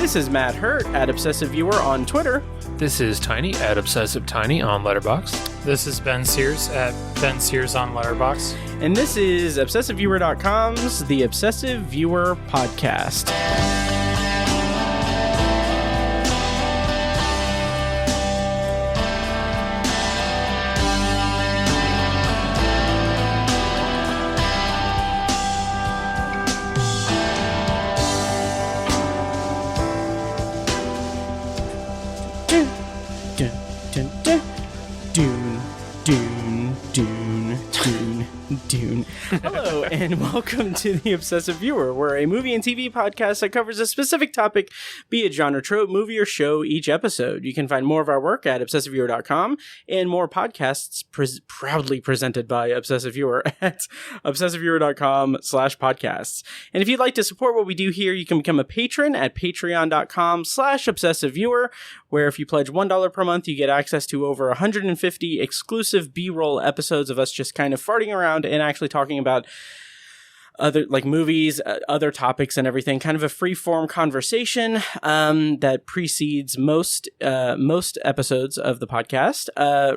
This is Matt Hurt at Obsessive Viewer on Twitter. This is Tiny at Obsessive Tiny on Letterboxd. This is Ben Sears at Ben Sears on Letterboxd. And this is ObsessiveViewer.com's The Obsessive Viewer Podcast. Dune. Hello, and welcome to The Obsessive Viewer. We're a movie and TV podcast that covers a specific topic, be it genre, trope, movie, or show each episode. You can find more of our work at ObsessiveViewer.com and more podcasts proudly presented by Obsessive Viewer at ObsessiveViewer.com/podcasts. And if you'd like to support what we do here, you can become a patron at Patreon.com/ObsessiveViewer, where if you pledge $1 per month, you get access to over 150 exclusive B-roll episodes of us just kind of farting around and actually talking about other movies, other topics and everything, kind of a free-form conversation that precedes most episodes of the podcast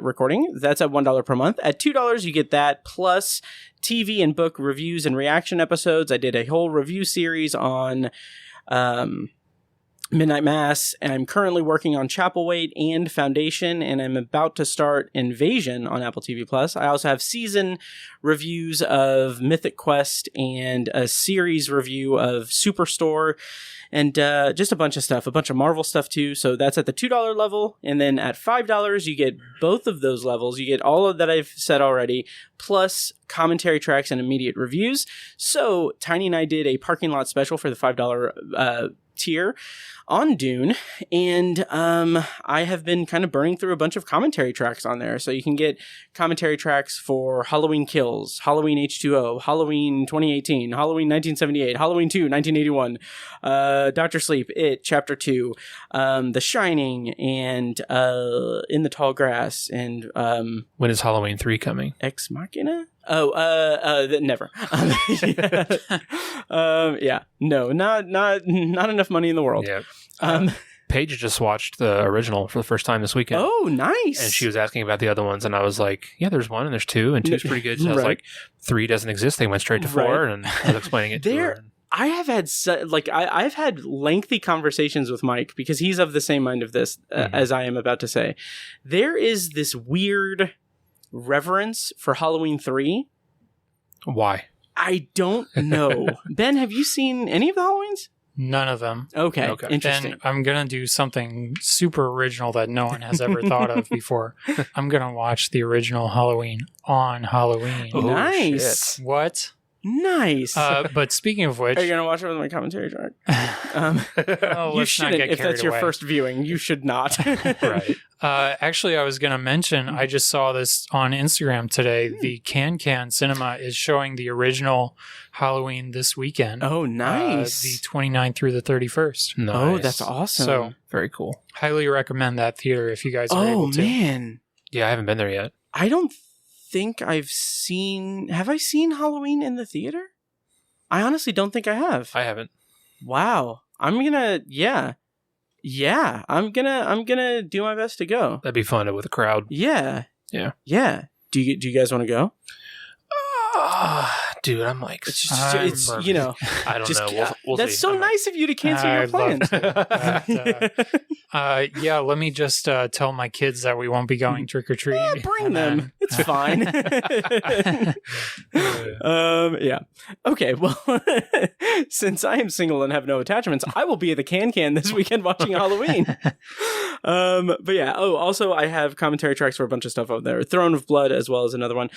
recording. That's at $1 per month. At $2, you get that plus TV and book reviews and reaction episodes. I did a whole review series on Midnight Mass, and I'm currently working on Chapelwaite and Foundation, and I'm about to start Invasion on Apple TV+. I also have season reviews of Mythic Quest and a series review of Superstore, and just a bunch of stuff, a bunch of Marvel stuff too. So that's at the $2 level, and then at $5, you get both of those levels. You get all of that I've said already, plus commentary tracks and immediate reviews. So Tiny and I did a parking lot special for the $5 tier on Dune, and I have been kind of burning through a bunch of commentary tracks on there. So you can get commentary tracks for Halloween Kills, Halloween H2O, Halloween 2018, Halloween 1978, Halloween 2, 1981, Dr. Sleep, It, Chapter 2, The Shining, and In the Tall Grass, and when is Halloween 3 coming? Ex Machina? Never. Yeah, no, not enough money in the world. Yeah. Paige just watched the original for the first time this weekend. Oh, nice. And she was asking about the other ones, and I was like, yeah, there's one, and there's two, and two's pretty good. So I was like, 3 doesn't exist. They went straight to 4, and I was explaining it to her. I have had I've had lengthy conversations with Mike because he's of the same mind of this as I am about to say. There is this weird reverence for Halloween 3. Why? I don't know. Ben, have you seen any of the Halloweens? None of them. Okay. Interesting. Then I'm going to do something super original that no one has ever thought of before. I'm going to watch the original Halloween on Halloween. Oh, nice. Shit. What? Nice. But speaking of which... Are you going to watch it with my commentary track? You shouldn't. If that's your first viewing, you should not. Right. Actually, I was going to mention, I just saw this on Instagram today. The Can Cinema is showing the original Halloween this weekend. Oh, nice. The 29th through the 31st. Nice. Oh, that's awesome. So, very cool. Highly recommend that theater if you guys are able to. Oh, man. Yeah, I haven't been there yet. I don't think I've seen... Have I seen Halloween in the theater? I honestly don't think I have. I haven't. Wow. I'm gonna... Yeah, I'm gonna do my best to go. That'd be fun with a crowd. Yeah. Do you guys want to go? Dude, I'm like, it's I don't know. We'll that's see. so nice of you to cancel your plans. Yeah, let me just tell my kids that we won't be going trick or treating. Yeah, bring them. It's fine. Yeah. Okay. Well, since I am single and have no attachments, I will be at the Can this weekend watching Halloween. But yeah. Oh, also I have commentary tracks for a bunch of stuff out there. Throne of Blood as well as another one.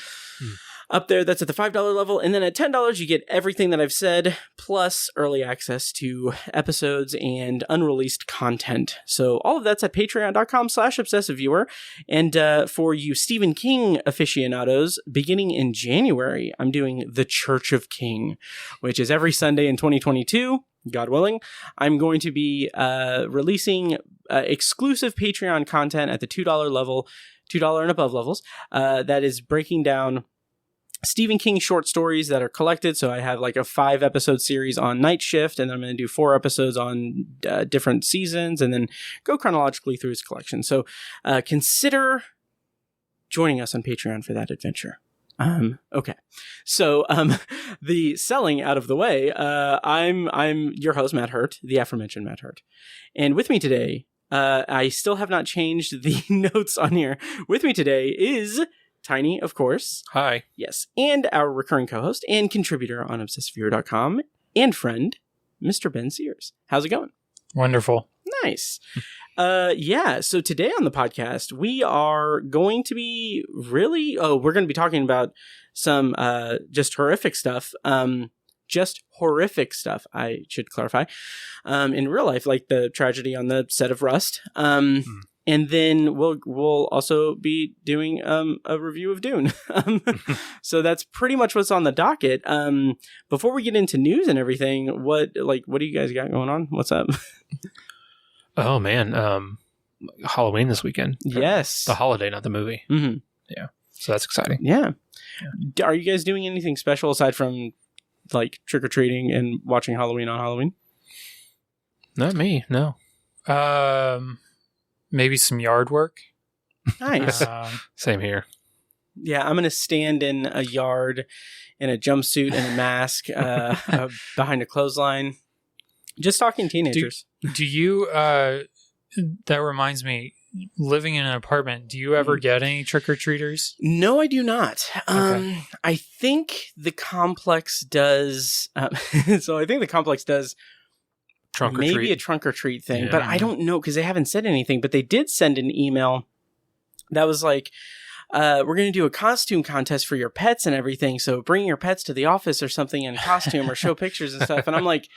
Up there, that's at the $5 level. And then at $10, you get everything that I've said, plus early access to episodes and unreleased content. So all of that's at patreon.com/obsessiveviewer. And for you Stephen King aficionados, beginning in January, I'm doing The Church of King, which is every Sunday in 2022. God willing, I'm going to be releasing exclusive Patreon content at the $2 level, $2 and above levels, that is breaking down Stephen King short stories that are collected. So I have like a 5-episode series on Night Shift, and then I'm going to do 4 episodes on different seasons, and then go chronologically through his collection. So consider joining us on Patreon for that adventure. Okay. So the selling out of the way, I'm your host, Matt Hurt, the aforementioned Matt Hurt. And with me today, I still have not changed the notes on here. With me today is Tiny, of course. Hi. Yes. And our recurring co-host and contributor on ObsessiveViewer.com and friend, Mr. Ben Sears. How's it going? Wonderful. Nice. Yeah. So today on the podcast, we are going to be we're going to be talking about some just horrific stuff. Just horrific stuff, I should clarify. In real life, like the tragedy on the set of Rust. And then we'll also be doing a review of Dune. So that's pretty much what's on the docket. Before we get into news and everything, what do you guys got going on? What's up? Oh man, Halloween this weekend. Yes, the holiday, not the movie. Mm-hmm. Yeah, so that's exciting. Yeah. Are you guys doing anything special aside from like trick or treating and watching Halloween on Halloween? Not me. No. Maybe some yard work. Nice. Same here. Yeah, I'm gonna stand in a yard in a jumpsuit and a mask behind a clothesline, just talking teenagers. Do you? That reminds me. Living in an apartment, do you ever get any trick or treaters? No, I do not. Okay. I think the complex does. So I think the complex does. Trunk or maybe treat. A trunk or treat thing, Yeah. but I don't know because they haven't said anything. But they did send an email that was like, we're going to do a costume contest for your pets and everything. So bring your pets to the office or something in costume or show pictures and stuff. And I'm like,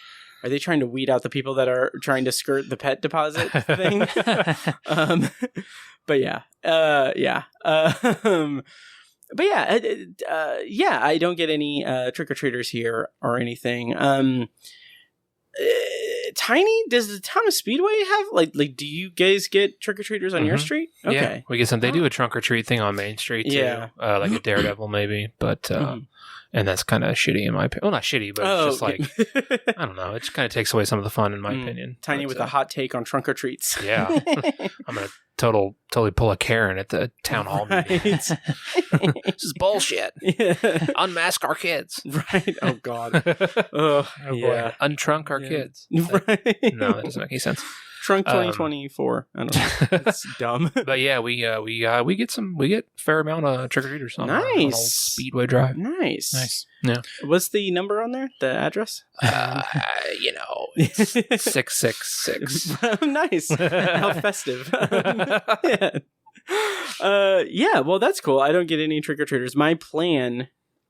are they trying to weed out the people that are trying to skirt the pet deposit thing? But yeah. But yeah, I don't get any trick-or-treaters here or anything. Tiny, does the Thomas Speedway have like do you guys get trick-or-treaters on your street? Okay. Yeah, we get some. They do a trunk or treat thing on Main Street too. Yeah. Like a Daredevil maybe, but and that's kind of shitty in my opinion. Well, not shitty, but it's just like I don't know. It just kind of takes away some of the fun in my opinion. Tiny with a hot take on trunk or treats. Yeah, I'm gonna totally pull a Karen at the town hall meeting. This is bullshit. Yeah. Unmask our kids. Right. Oh God. Oh yeah. Untrunk our kids. Right. No, that doesn't make any sense. Trunk 2024. I don't know. That's dumb. But yeah, we get a fair amount of trick or treaters on on old Speedway Drive. Nice. Yeah. What's the number on there? The address? 666. Nice. How festive. Yeah. Well, that's cool. I don't get any trick or treaters.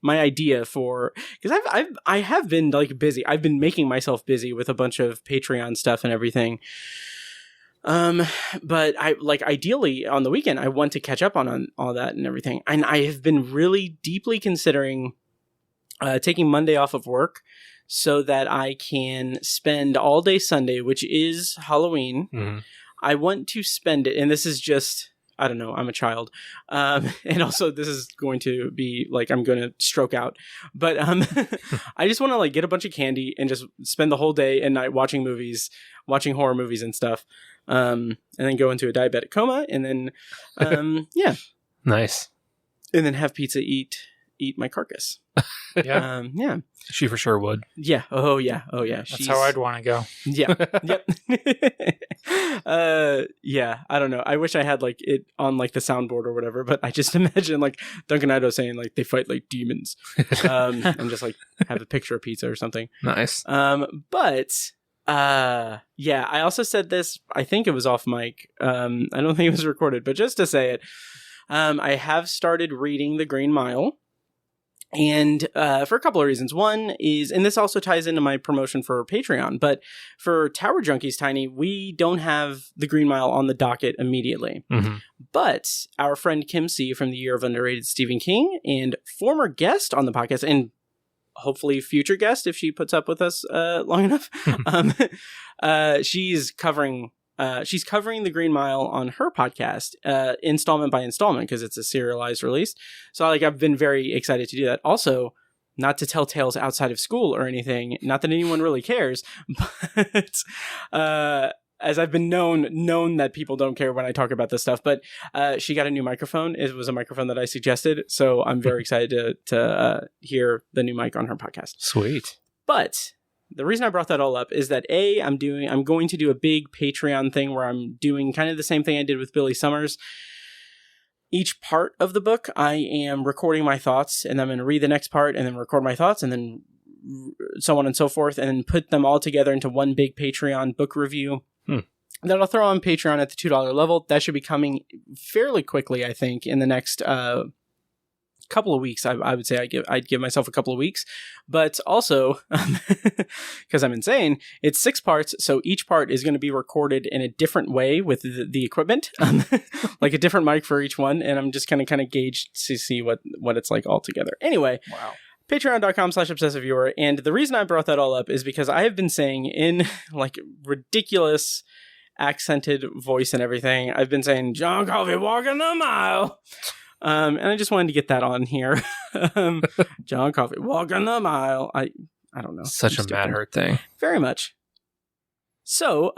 My idea for, because I have been like busy. I've been making myself busy with a bunch of Patreon stuff and everything. But I ideally on the weekend I want to catch up on all that and everything. And I have been really deeply considering taking Monday off of work so that I can spend all day Sunday, which is Halloween. Mm-hmm. I want to spend it, and this is just, I don't know, I'm a child. And also this is going to be like, I'm going to stroke out, but, I just want to like get a bunch of candy and just spend the whole day and night watching horror movies and stuff. And then go into a diabetic coma and then, yeah. Nice. And then have pizza eat my carcass. Yeah. Yeah. She for sure would. Yeah. Oh yeah. That's how I'd want to go. Yeah. Yep. Yeah. I don't know. I wish I had like it on like the soundboard or whatever, but I just imagine like Duncan Idaho saying like they fight like demons, and just like have a picture of pizza or something. Nice. But yeah. I also said this. I think it was off mic. I don't think it was recorded, but just to say it, I have started reading The Green Mile. And for a couple of reasons. One is, and this also ties into my promotion for Patreon, but for Tower Junkies, Tiny, we don't have The Green Mile on the docket immediately. Mm-hmm. But our friend Kim C. from the Year of Underrated Stephen King and former guest on the podcast, and hopefully future guest if she puts up with us long enough, she's covering she's covering the Green Mile on her podcast, installment by installment, because it's a serialized release. So I've been very excited to do that. Also, not to tell tales outside of school or anything, not that anyone really cares, but as I've been known that people don't care when I talk about this stuff, but she got a new microphone. It was a microphone that I suggested, so I'm very excited to hear the new mic on her podcast. Sweet. But the reason I brought that all up is that I'm going to do a big Patreon thing where I'm doing kind of the same thing I did with Billy Summers. Each part of the book, I am recording my thoughts, and I'm going to read the next part, and then record my thoughts, and then so on and so forth, and then put them all together into one big Patreon book review that I'll throw on Patreon at the $2 level. That should be coming fairly quickly, I think, in the next couple of weeks. I would say I'd give myself a couple of weeks, but also because I'm insane, it's 6 parts, so each part is going to be recorded in a different way with the equipment, like a different mic for each one, and I'm just kind of gauge to see what it's like all together. Anyway, wow. Patreon.com/obsessiveviewer, and the reason I brought that all up is because I have been saying in ridiculous accented voice and everything, I've been saying John Coffey walking the mile. And I just wanted to get that on here. John Coffey walking the mile. I don't know. Such a Matt Hurt thing. Very much. So,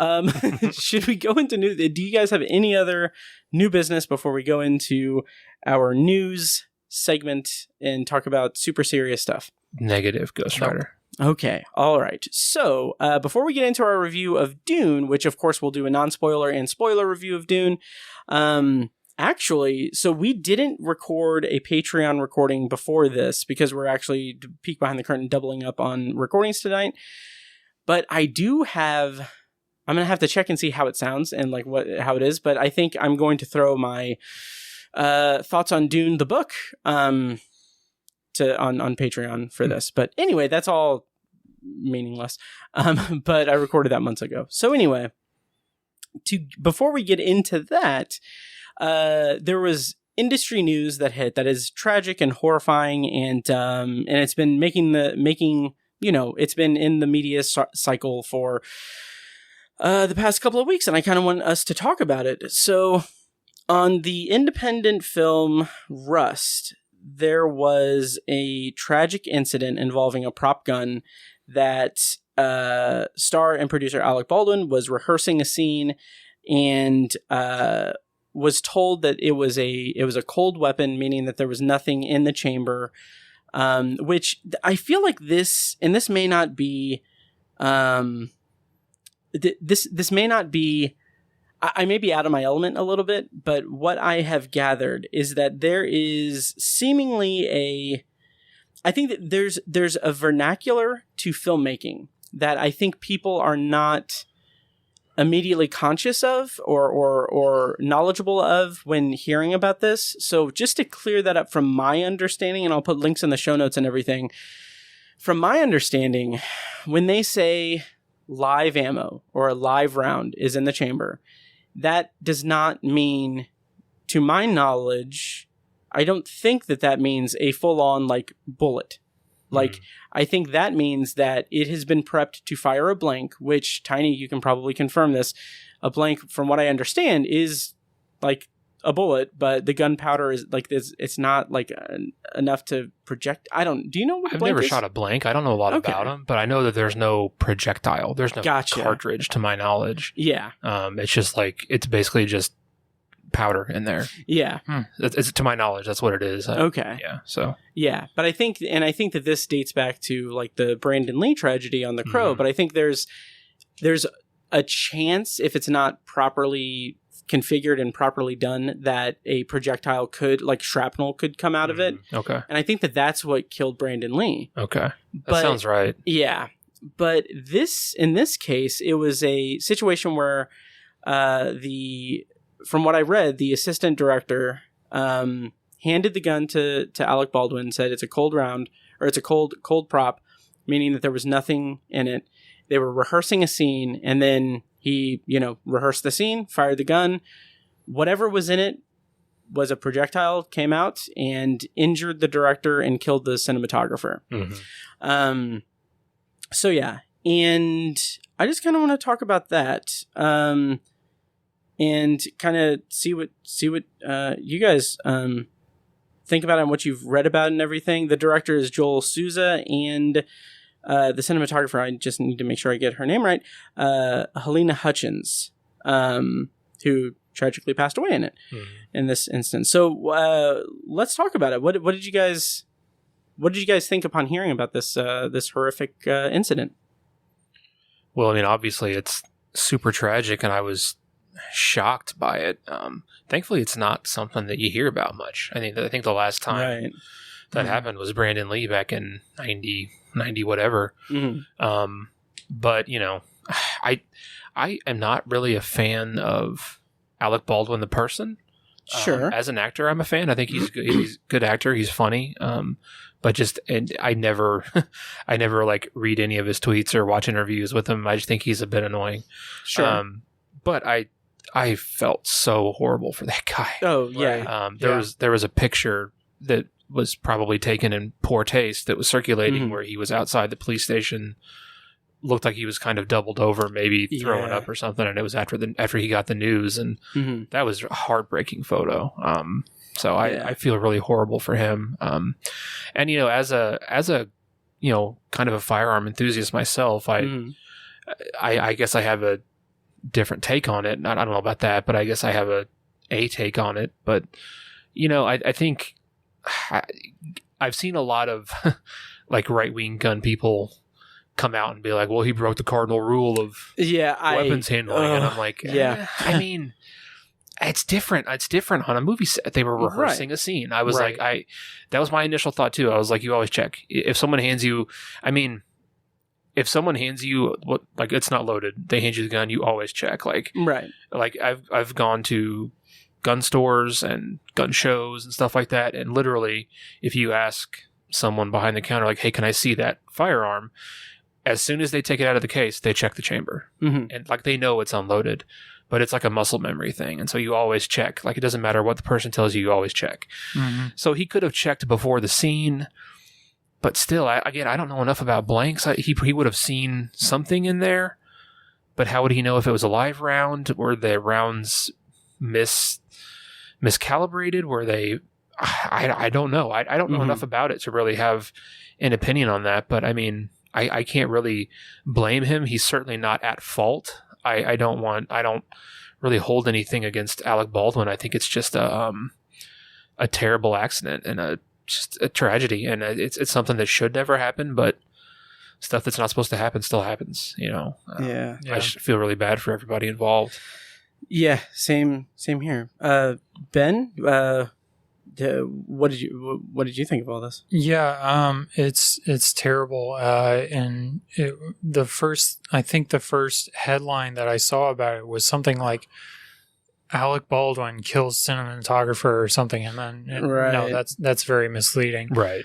should we go into new? Do you guys have any other new business before we go into our news segment and talk about super serious stuff? Negative, Ghost Rider. Okay. All right. So, before we get into our review of Dune, which of course we'll do a non-spoiler and spoiler review of Dune, actually, so we didn't record a Patreon recording before this because we're actually, peek behind the curtain, doubling up on recordings tonight. But I'm going to have to check and see how it sounds and how it is. But I think I'm going to throw my thoughts on Dune, the book, on Patreon for this. But anyway, that's all meaningless. But I recorded that months ago. So anyway, before we get into that, there was industry news that hit that is tragic and horrifying, and it's been it's been in the media cycle for the past couple of weeks, and I kind of want us to talk about it. So on the independent film Rust, there was a tragic incident involving a prop gun that star and producer Alec Baldwin was rehearsing a scene and was told that it was a cold weapon, meaning that there was nothing in the chamber, which I feel like this may not be this may not be, I may be out of my element a little bit, but what I have gathered is that there is seemingly I think that there's a vernacular to filmmaking that I think people are not immediately conscious of or knowledgeable of when hearing about this. So just to clear that up from my understanding, and I'll put links in the show notes and everything. From my understanding, when they say live ammo or a live round is in the chamber, that does not mean, to my knowledge, I don't think that means a full-on bullet. I think that means that it has been prepped to fire a blank, which, Tiny, you can probably confirm this. A blank, from what I understand, is like a bullet, but the gunpowder is it's not enough to project. Do you know what a blank is? I've never shot a blank. I don't know a lot about them, but I know that there's no projectile. There's no cartridge, to my knowledge. Yeah. It's just it's basically just powder in there. Yeah. It's, to my knowledge, that's what it is. Okay. Yeah. So. Yeah, but I think that this dates back to the Brandon Lee tragedy on The Crow, but I think there's a chance, if it's not properly configured and properly done, that a projectile could, shrapnel could come out of it. Okay. And I think that that's what killed Brandon Lee. Okay. That sounds right. Yeah. But in this case, it was a situation where from what I read, the assistant director handed the gun to Alec Baldwin, said it's a cold round, or it's a cold prop, meaning that there was nothing in it. They were rehearsing a scene, and then he, rehearsed the scene, fired the gun. Whatever was in it was a projectile, came out and injured the director and killed the cinematographer. Mm-hmm. So yeah, and I just kind of want to talk about that. and kind of see what you guys think about it and what you've read about it and everything. The director is Joel Souza, and the cinematographer, I just need to make sure I get her name right, Helena Hutchins, who tragically passed away in it in this instance. So let's talk about it. What did you guys think upon hearing about this this horrific incident? Well, I mean, obviously it's super tragic, and I was shocked by it. Thankfully, it's not something that you hear about much. I think the last time that happened was Brandon Lee back in 90 whatever. But you know, I am not really a fan of Alec Baldwin the person. Sure. As an actor, I'm a fan. I think he's good. He's a good actor. He's funny. But I never like read any of his tweets or watch interviews with him. I just think he's a bit annoying. Sure. But I felt so horrible for that guy. Oh yeah. There was a picture that was probably taken in poor taste that was circulating where he was outside the police station. Looked like he was kind of doubled over, maybe throwing up or something, and it was after he got the news, and that was a heartbreaking photo. So I feel really horrible for him. And you know, as a you know, kind of a firearm enthusiast myself, I guess I have a different take on it. I don't know about that, but I guess I have a take on it. But you know, I think I've seen a lot of like right-wing gun people come out and be like, well, he broke the cardinal rule of weapons handling. And I'm like, I mean, it's different. It's different on a movie set. They were rehearsing a scene. I was like, that was my initial thought too. I was like, you always check. If someone hands you, what, like, it's not loaded, they hand you the gun, you always check. Like, like I've gone to gun stores and gun shows and stuff like that. And literally, if you ask someone behind the counter, like, hey, can I see that firearm? As soon as they take it out of the case, they check the chamber. And like, they know it's unloaded, but it's like a muscle memory thing. And so you always check. Like, it doesn't matter what the person tells you, you always check. So he could have checked before the scene, but still, I don't know enough about blanks. He would have seen something in there, but how would he know if it was a live round? Were the rounds miscalibrated? Were they... I don't know. I don't know enough about it to really have an opinion on that, but I mean... I can't really blame him. He's certainly not at fault. I don't really hold anything against Alec Baldwin. I think it's just a terrible accident and just a tragedy. And it's something that should never happen, but stuff that's not supposed to happen still happens, you know? I just feel really bad for everybody involved. Yeah. Same here. Ben, what did you think of all this? Yeah, it's terrible. And the first headline that I saw about it was something like Alec Baldwin kills cinematographer or something, and then no, that's very misleading. Right.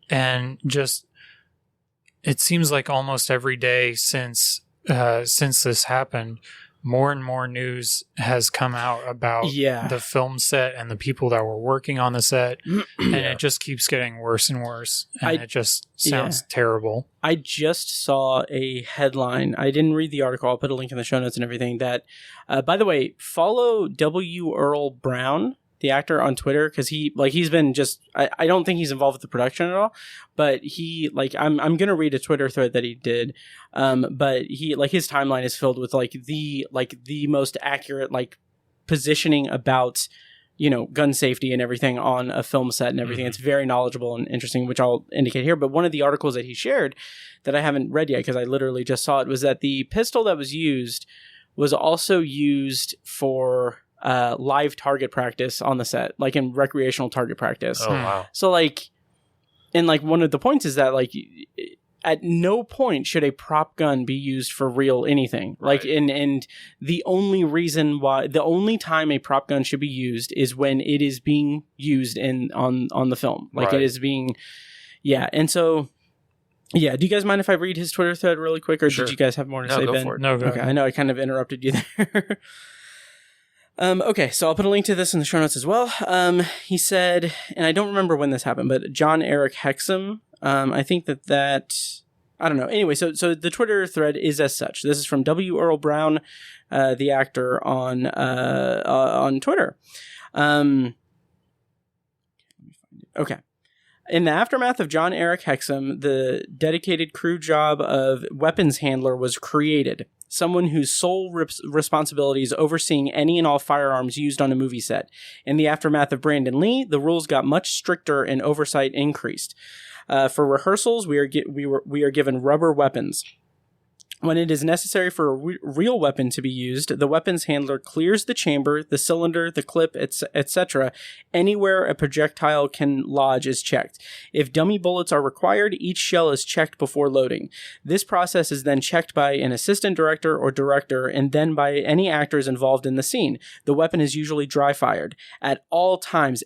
And just it seems like almost every day since this happened, more and more news has come out about the film set and the people that were working on the set, and it just keeps getting worse and worse, and it just sounds terrible. I just saw a headline. I didn't read the article. I'll put a link in the show notes and everything. That, by the way, follow W. Earl Brown, the actor, on Twitter, because he's been just... I don't think he's involved with the production at all, but he, like, I'm gonna read a Twitter thread that he did, but he, like, his timeline is filled with the most accurate, like, positioning about, you know, gun safety and everything on a film set and everything. It's very knowledgeable and interesting, which I'll indicate here. But one of the articles that he shared that I haven't read yet, because I literally just saw it, was that the pistol that was used was also used for live target practice on the set, like in recreational target practice. Oh, wow. So, like, and like one of the points is that, like, at no point should a prop gun be used for real anything. Like, and the only time a prop gun should be used is when it is being used on the film. Like, it is being, and so, do you guys mind if I read his Twitter thread really quick, or did you guys have more to say, go Ben? for it. No, go Okay, ahead. I know I kind of interrupted you there. Okay, so I'll put a link to this in the show notes as well. He said, and I don't remember when this happened, but John Eric Hexum, I think that I don't know. Anyway, so the Twitter thread is as such. This is from W. Earl Brown, the actor on Twitter. Okay. In the aftermath of John Eric Hexam, the dedicated crew job of weapons handler was created. Someone whose sole responsibility is overseeing any and all firearms used on a movie set. In the aftermath of Brandon Lee, the rules got much stricter and oversight increased. For rehearsals, we are given rubber weapons. When it is necessary for a real weapon to be used, the weapons handler clears the chamber, the cylinder, the clip, etc. Anywhere a projectile can lodge is checked. If dummy bullets are required, each shell is checked before loading. This process is then checked by an assistant director or director and then by any actors involved in the scene. The weapon is usually dry-fired. At all times,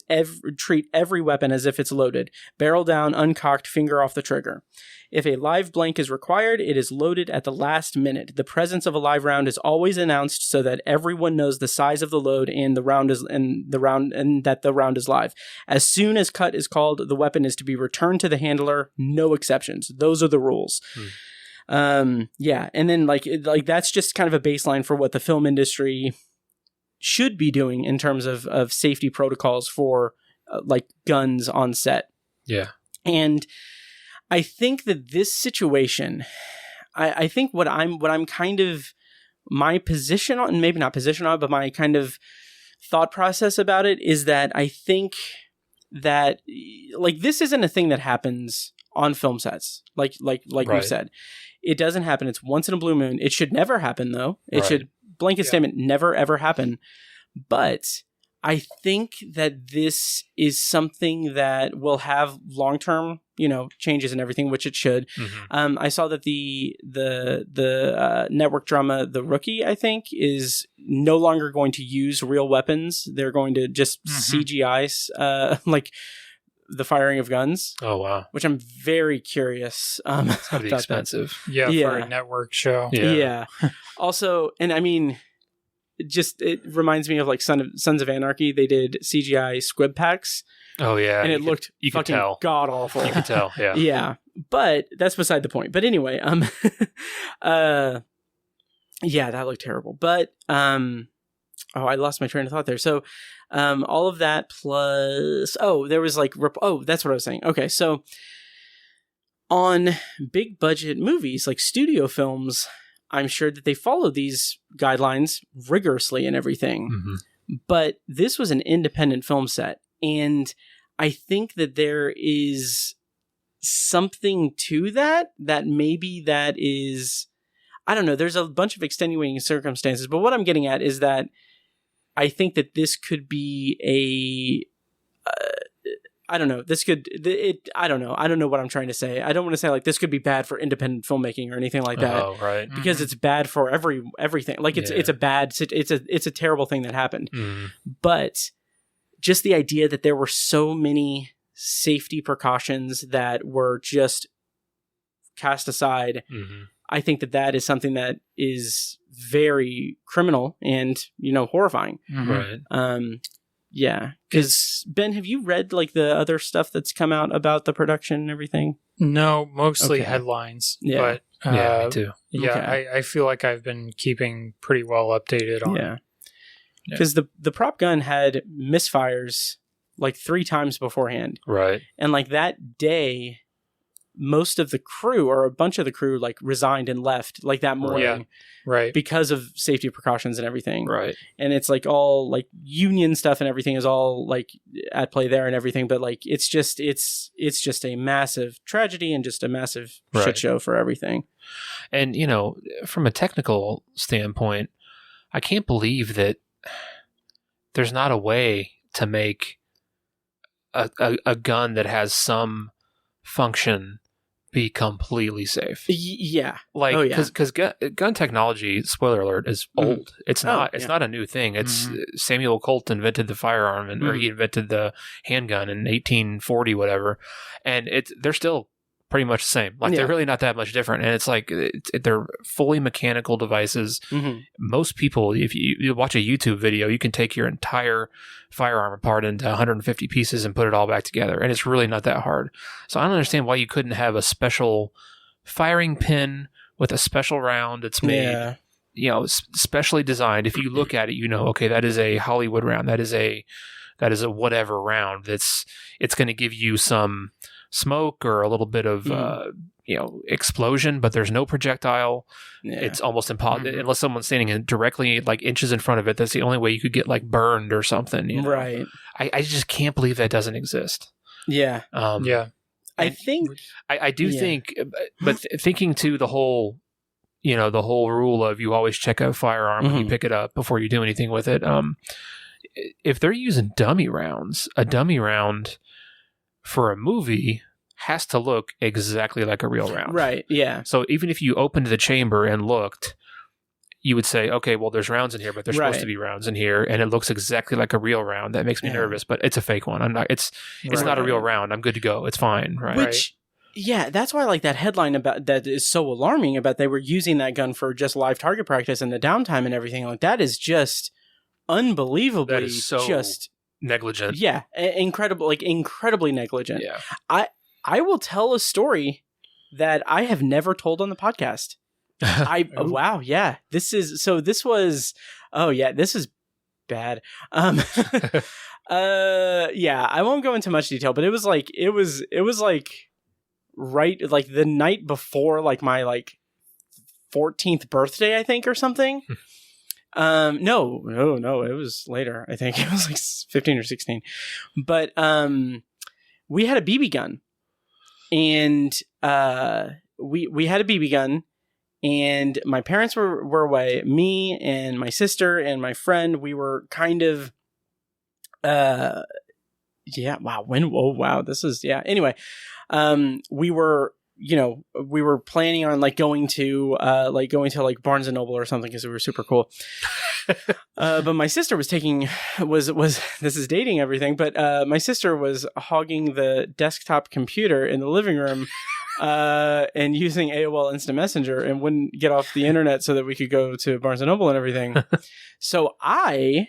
treat every weapon as if it's loaded. Barrel down, uncocked, finger off the trigger. If a live blank is required, it is loaded at the last minute. The presence of a live round is always announced so that everyone knows the size of the load and that the round is live. As soon as cut is called, the weapon is to be returned to the handler. No exceptions. Those are the rules. Yeah, and then like that's just kind of a baseline for what the film industry should be doing in terms of safety protocols for like guns on set. Yeah, and I think that this situation, I think what I'm kind of my position on, maybe not position on, but my kind of thought process about it is that I think that like this isn't a thing that happens on film sets, like right. We've said. It doesn't happen. It's once in a blue moon. It should never happen, though. It should blanket statement never ever happen. But I think that this is something that will have long-term, changes and everything, which it should. Mm-hmm. I saw that the network drama, The Rookie, I think, is no longer going to use real weapons. They're going to just CGI, like the firing of guns. Oh, wow. Which I'm very curious it's going to be expensive. Yeah, for a network show. Yeah. Also, and I mean, it reminds me of like Sons of Anarchy. They did CGI squib packs. Oh yeah, and it looked fucking god awful. You could tell, yeah. Yeah, but that's beside the point. But anyway, yeah, that looked terrible. But I lost my train of thought there. So, all of that plus, there was like, that's what I was saying. Okay, so on big budget movies like studio films, I'm sure that they follow these guidelines rigorously and everything. Mm-hmm. But this was an independent film set. And I think that there is something to that maybe that is, I don't know, there's a bunch of extenuating circumstances. But what I'm getting at is that I think that this could be I don't know. I don't know. I don't know what I'm trying to say. I don't want to say like this could be bad for independent filmmaking or anything like that. Oh, right. Because it's bad for everything. Like it's a terrible thing that happened. Mm. But just the idea that there were so many safety precautions that were just cast aside. Mm-hmm. I think that is something that is very criminal and, horrifying. Mm-hmm. Right. Yeah, because Ben, have you read like the other stuff that's come out about the production and everything? No, mostly headlines. Yeah, but me too. Yeah, okay. I feel like I've been keeping pretty well updated on. Yeah, because the prop gun had misfires like 3 times beforehand. Right, and like that day, most of the crew or a bunch of the crew like resigned and left like that morning. Right. Because of safety precautions and everything. Right. And it's like all like union stuff and everything is all like at play there and everything. But like, it's just a massive tragedy and just a massive shit show for everything. And, from a technical standpoint, I can't believe that there's not a way to make a gun that has some function be completely safe. Yeah. Like, because gun technology, spoiler alert, is old. It's not a new thing. It's Samuel Colt invented the firearm or he invented the handgun in 1840, whatever. And they're still pretty much the same. Like they're really not that much different. And it's like, they're fully mechanical devices. Mm-hmm. Most people, if you watch a YouTube video, you can take your entire firearm apart into 150 pieces and put it all back together. And it's really not that hard. So I don't understand why you couldn't have a special firing pin with a special round that's made, specially designed. If you look at it, okay, that is a Hollywood round. That is a whatever round. It's going to give you some smoke or a little bit of explosion, but there's no projectile. It's almost impossible unless someone's standing directly like inches in front of it. That's the only way you could get like burned or something. Right. I just can't believe that doesn't exist. Yeah. I think I do think, but thinking to the whole, the whole rule of you always check a firearm when you pick it up before you do anything with it. If they're using dummy rounds, a dummy round for a movie has to look exactly like a real round. Right, yeah. So even if you opened the chamber and looked, you would say, okay, well, there's rounds in here, but there's supposed to be rounds in here, and it looks exactly like a real round. That makes me nervous, but it's a fake one. I'm not. It's not a real round. I'm good to go. It's fine, right? Which, yeah, that's why like that headline about that is so alarming about they were using that gun for just live target practice and the downtime and everything. Like that is just unbelievably that is so just negligent. Yeah, incredible, like incredibly negligent. Yeah, I will tell a story that I have never told on the podcast. Wow, yeah. This is bad. Yeah, I won't go into much detail, but it was like right like the night before like my like 14th birthday, I think, or something. No, it was later. I think it was like 15 or 16. But we had a BB gun. And we had a BB gun, and my parents were away. Me and my sister and my friend, we were kind of, wow. This is, anyway, we were planning on like going to like Barnes and Noble or something because we were super cool. But my sister was this is dating everything, but my sister was hogging the desktop computer in the living room and using AOL Instant Messenger and wouldn't get off the internet so that we could go to Barnes and Noble and everything. So I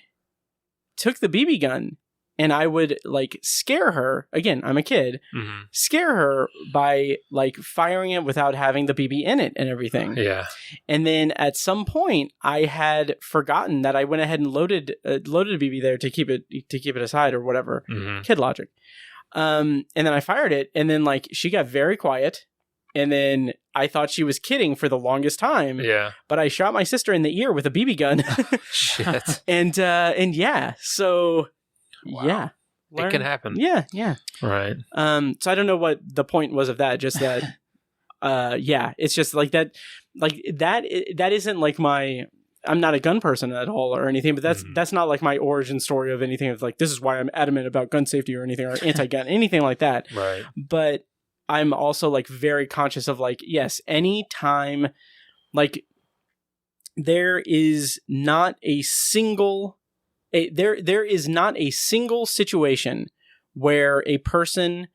took the BB gun and I would like scare her. Again, I'm a kid. Scare her by like firing it without having the BB in it and everything. Yeah. And then at some point, I had forgotten that I went ahead and loaded a BB there to keep it aside or whatever. Kid logic. And then I fired it, and then like she got very quiet. And then I thought she was kidding for the longest time. Yeah. But I shot my sister in the ear with a BB gun. Shit. And yeah, so. Wow. Yeah. It can happen. Yeah. Right. So I don't know what the point was of that, just that it's just like that isn't like I'm not a gun person at all or anything, but that's not like my origin story of anything of like this is why I'm adamant about gun safety or anything or anti-gun, anything like that. Right. But I'm also like very conscious of like, yes, any time like there is not a single situation where a person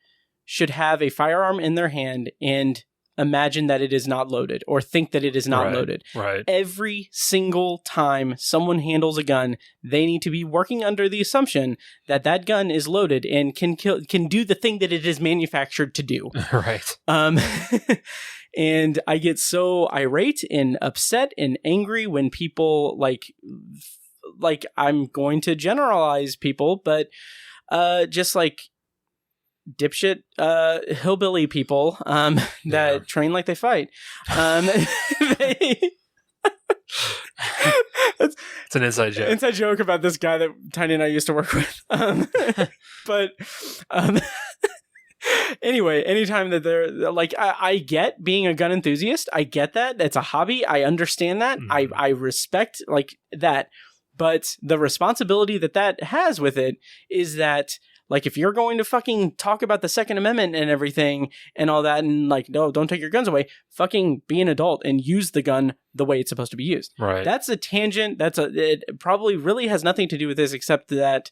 should have a firearm in their hand and imagine that it is not loaded or think that it is not loaded. Right. Every single time someone handles a gun, they need to be working under the assumption that that gun is loaded and can do the thing that it is manufactured to do. Right. And I get so irate and upset and angry when people like I'm going to generalize people, but just like dipshit hillbilly people that train like they fight. It's an inside joke. Inside joke about this guy that Tiny and I used to work with. But anyway, anytime that they're like, I get being a gun enthusiast. I get that. It's a hobby. I understand that. I respect like that. But the responsibility that has with it is that, like, if you're going to fucking talk about the Second Amendment and everything and all that, and like, no, don't take your guns away, fucking be an adult and use the gun the way it's supposed to be used. Right. That's a tangent. It probably really has nothing to do with this, except that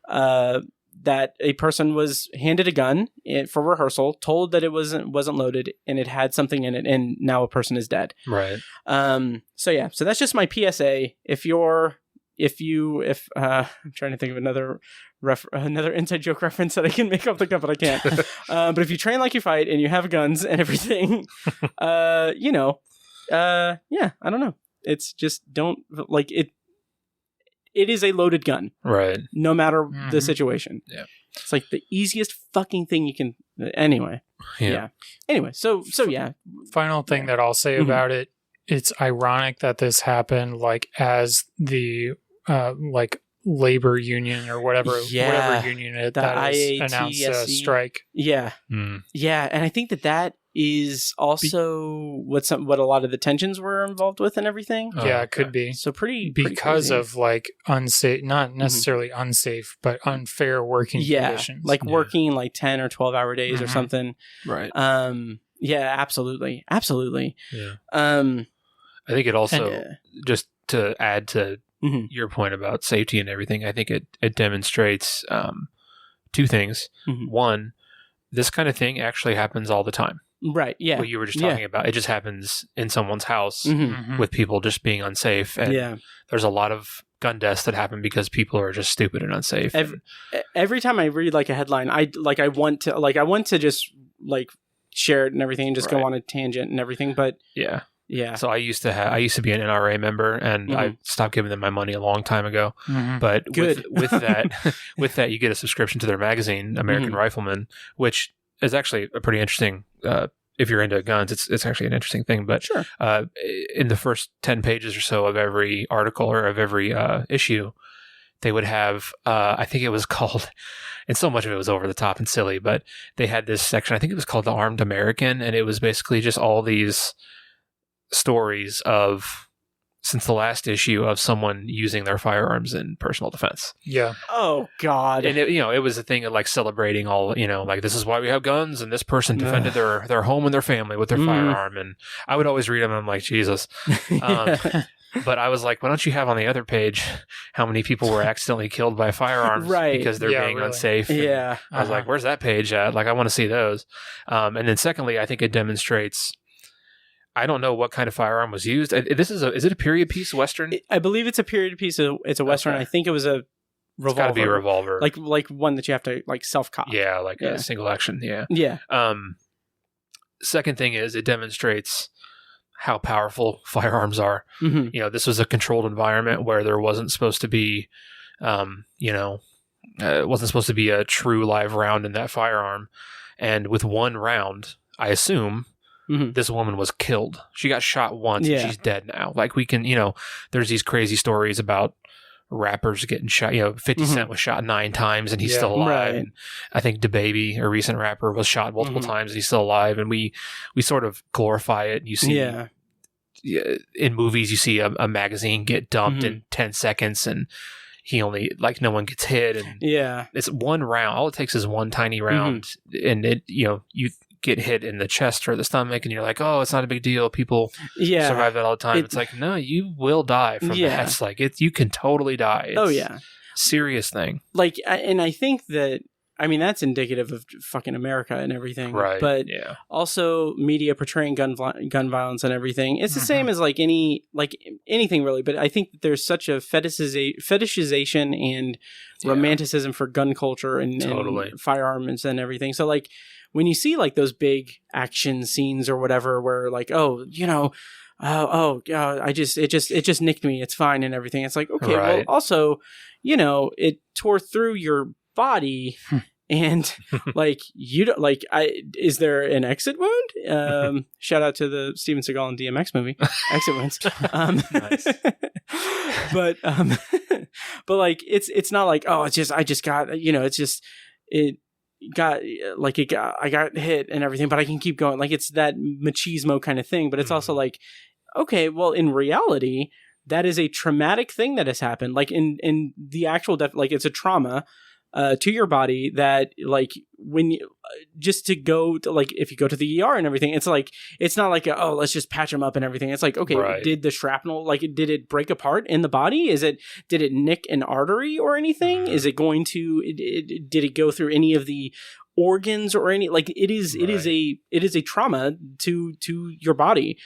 that a person was handed a gun for rehearsal, told that it wasn't loaded, and it had something in it, and now a person is dead. Right. So that's just my PSA. If I'm trying to think of another inside joke reference that I can make off the cuff, but I can't. But if you train like you fight and you have guns and everything, I don't know. It's just don't like it. It is a loaded gun, right? No matter the situation. Yeah, it's like the easiest fucking thing you can. Anyway, yeah. Anyway, so yeah. Final thing that I'll say about it: it's ironic that this happened like as the like labor union or whatever union that is announced a strike. Yeah, yeah, and I think that is also what a lot of the tensions were involved with and everything. Yeah, it could be. So pretty because crazy. Of like unsafe, not necessarily unsafe, but unfair working conditions. Like working like 10 or 12 hour days or something. Right. Yeah, absolutely. Yeah. I think it also just to add to your point about safety and everything, I think it demonstrates two things. One, this kind of thing actually happens all the time. Right, yeah. What you were just talking about. It just happens in someone's house with people just being unsafe. And there's a lot of gun deaths that happen because people are just stupid and unsafe. Every time I read like a headline, I want to just like share it and everything and just go on a tangent and everything. But yeah. So I used to be an NRA member, and I stopped giving them my money a long time ago. But with that, you get a subscription to their magazine, American Rifleman, which is actually a pretty interesting. If you're into guns, it's actually an interesting thing. But sure. In the first 10 pages or so of every article or of every issue, they would have, I think it was called, and so much of it was over the top and silly, but they had this section, I think it was called The Armed American, and it was basically just all these stories of, since the last issue, of someone using their firearms in personal defense. Yeah. Oh, God. And it was a thing of like celebrating all, like this is why we have guns, and this person defended their home and their family with their firearm. And I would always read them and I'm like, Jesus. But I was like, why don't you have on the other page how many people were accidentally killed by firearms because they're being unsafe? Yeah. I was like, where's that page at? Like, I want to see those. And then secondly, I think it demonstrates, I don't know what kind of firearm was used. Is it a period piece Western? I believe it's a period piece. It's a Western. Okay. I think it was a revolver. It's got to be a revolver. Like one that you have to like self-cock. Yeah, like a single action. Yeah. Yeah. Second thing is it demonstrates how powerful firearms are. This was a controlled environment where there wasn't supposed to be, it wasn't supposed to be a true live round in that firearm. And with one round, I assume, this woman was killed. She got shot once and she's dead now. Like we can, there's these crazy stories about rappers getting shot. 50 Cent was shot 9 times and he's still alive. Right. And I think DaBaby, a recent rapper, was shot multiple times and he's still alive. And we sort of glorify it. You see, in movies, you see a magazine get dumped in 10 seconds and he only, like, no one gets hit. And it's one round. All it takes is one tiny round. And it, you get hit in the chest or the stomach and you're like, oh, it's not a big deal. People survive that all the time. It's like, no, you will die from that. It's like, you can totally die. It's serious thing. Like, and I think that, I mean, that's indicative of fucking America and everything. Right. But also media portraying gun violence and everything. It's the same as anything really. But I think that there's such a fetishization and romanticism for gun culture and firearms and everything. So like, when you see like those big action scenes or whatever, where like, it just nicked me, it's fine and everything. It's like, okay, well, also, it tore through your body, and like you don't like. Is there an exit wound? Shout out to the Steven Seagal and DMX movie, Exit Wounds. But like it's not like, oh, I just got I got hit and everything, but I can keep going. Like, it's that machismo kind of thing, but it's also like, okay, well, in reality, that is a traumatic thing that has happened. Like in the actual like it's a trauma to your body that, like, when you just to go to, like, if you go to the ER and everything, it's like, it's not like let's just patch them up and everything. It's like, okay, did the shrapnel, like, did it break apart in the body? Did it nick an artery or anything? Is it going to did it go through any of the organs or any, like, it is a trauma to your body.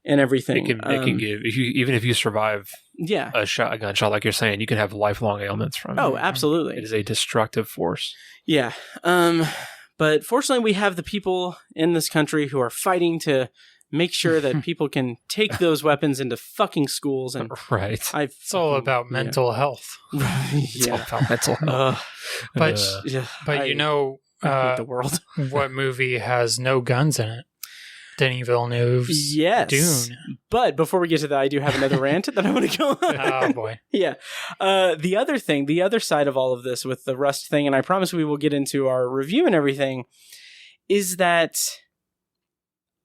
and everything. It can give, even if you survive a gunshot, like you're saying, you can have lifelong ailments from it. Oh, absolutely. It is a destructive force. Yeah. But fortunately, we have the people in this country who are fighting to make sure that people can take those weapons into fucking schools. And right. It's all about mental health. It's all about mental health. But you know, I hate the world. What movie has no guns in it? Denis Villeneuve's Dune. But before we get to that, I do have another rant that I want to go on. Oh, boy. Yeah. The other side of all of this with the Rust thing, and I promise we will get into our review and everything, is that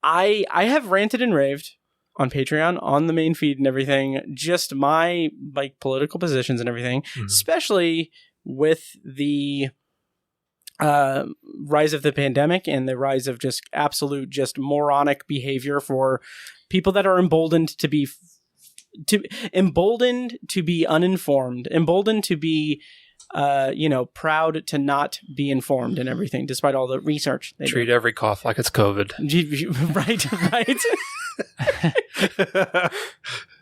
I have ranted and raved on Patreon, on the main feed and everything, just my political positions and everything, especially with the rise of the pandemic and the rise of just absolute moronic behavior for people that are emboldened to be uninformed, emboldened to be proud to not be informed and everything, despite all the research they treat do. Every cough like it's COVID. Right.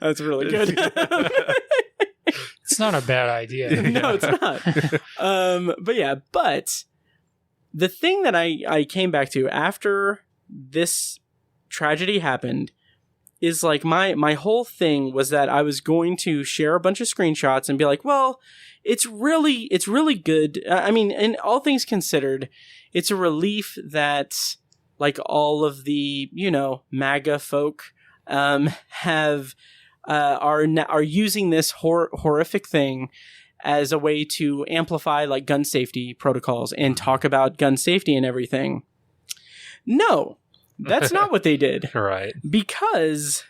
That's really good. It's not a bad idea. No, it's not. But the thing that I came back to after this tragedy happened is like my whole thing was that I was going to share a bunch of screenshots and be like, well, it's really good. I mean, in all things considered, it's a relief that like all of the, MAGA folk are using this horrific thing as a way to amplify like gun safety protocols and talk about gun safety and everything. No, that's not what they did. Right. Because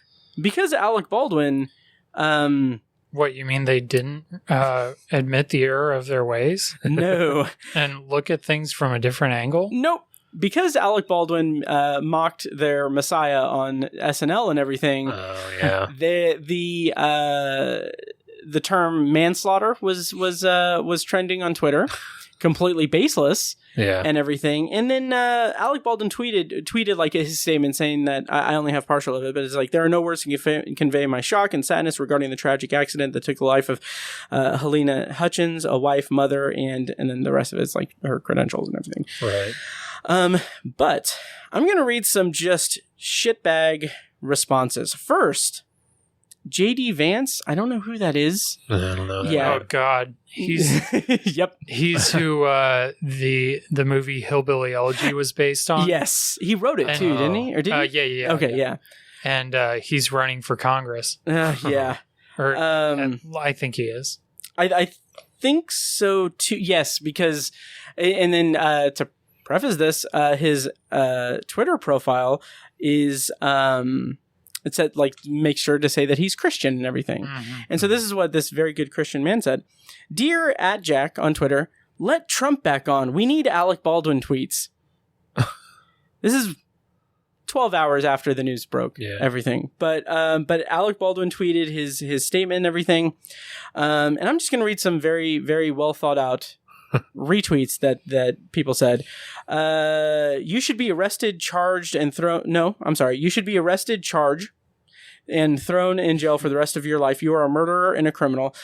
Alec Baldwin, what, you mean they didn't admit the error of their ways? No. And look at things from a different angle? Nope. Because Alec Baldwin mocked their Messiah on SNL and everything. Oh yeah. The term manslaughter was trending on Twitter, completely baseless. Yeah. And everything. And then Alec Baldwin tweeted like his statement saying that I only have partial of it, but it's like, there are no words to convey my shock and sadness regarding the tragic accident that took the life of Helena Hutchins, a wife, mother, and then the rest of it's like her credentials and everything. Right. But I'm going to read some just shitbag responses. First, J.D. Vance, I don't know who that is. I don't know. Yeah. Oh God, he's yep. He's who the movie Hillbilly Elegy was based on. Yes, he wrote it too, didn't he? Or did he? Yeah. Okay, yeah. And he's running for Congress. Yeah. Or I think he is. I think so too. Yes, because and then to preface this, his Twitter profile is it said, like, make sure to say that he's Christian and everything. Mm-hmm. And so this is what this very good Christian man said. Dear @Jack on Twitter, let Trump back on. We need Alec Baldwin tweets. This is 12 hours after the news broke, everything. But Alec Baldwin tweeted his statement and everything. And I'm just going to read some very, very well thought out retweets that people said. You should be arrested, charged, and thrown... No, I'm sorry. You should be arrested, charged, and thrown in jail for the rest of your life. You are a murderer and a criminal.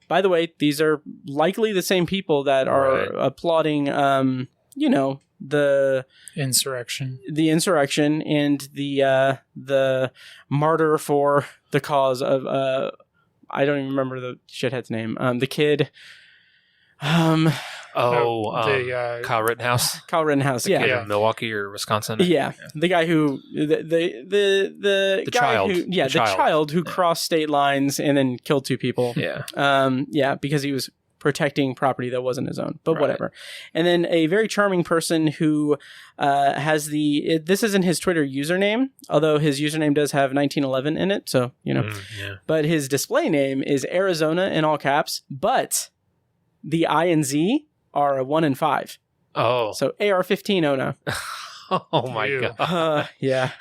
By the way, these are likely the same people that are applauding, the insurrection, and the martyr for the cause of I don't even remember the shithead's name. The kid. Kyle Rittenhouse. Kyle Rittenhouse, the kid in Milwaukee or Wisconsin. Yeah, the guy who the child who crossed state lines and then killed two people. Yeah. Because he was protecting property that wasn't his own, but whatever. And then a very charming person who has this isn't his Twitter username, although his username does have 1911 in it, so but his display name is Arizona in all caps, but the I and Z are a 1 and 5. Oh. So AR-15 Ona. Oh my God. Yeah.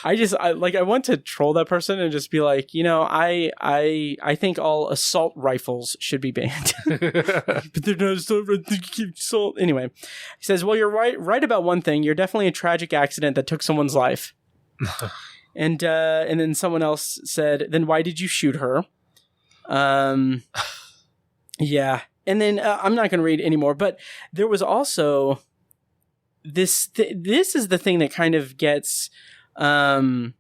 I want to troll that person and just be like, I think all assault rifles should be banned. But they're not assault. Anyway, he says, well, you're right about one thing. You're definitely a tragic accident that took someone's life. And then someone else said, then why did you shoot her? Yeah. And then I'm not going to read anymore, but there was also this. This is the thing that kind of gets. This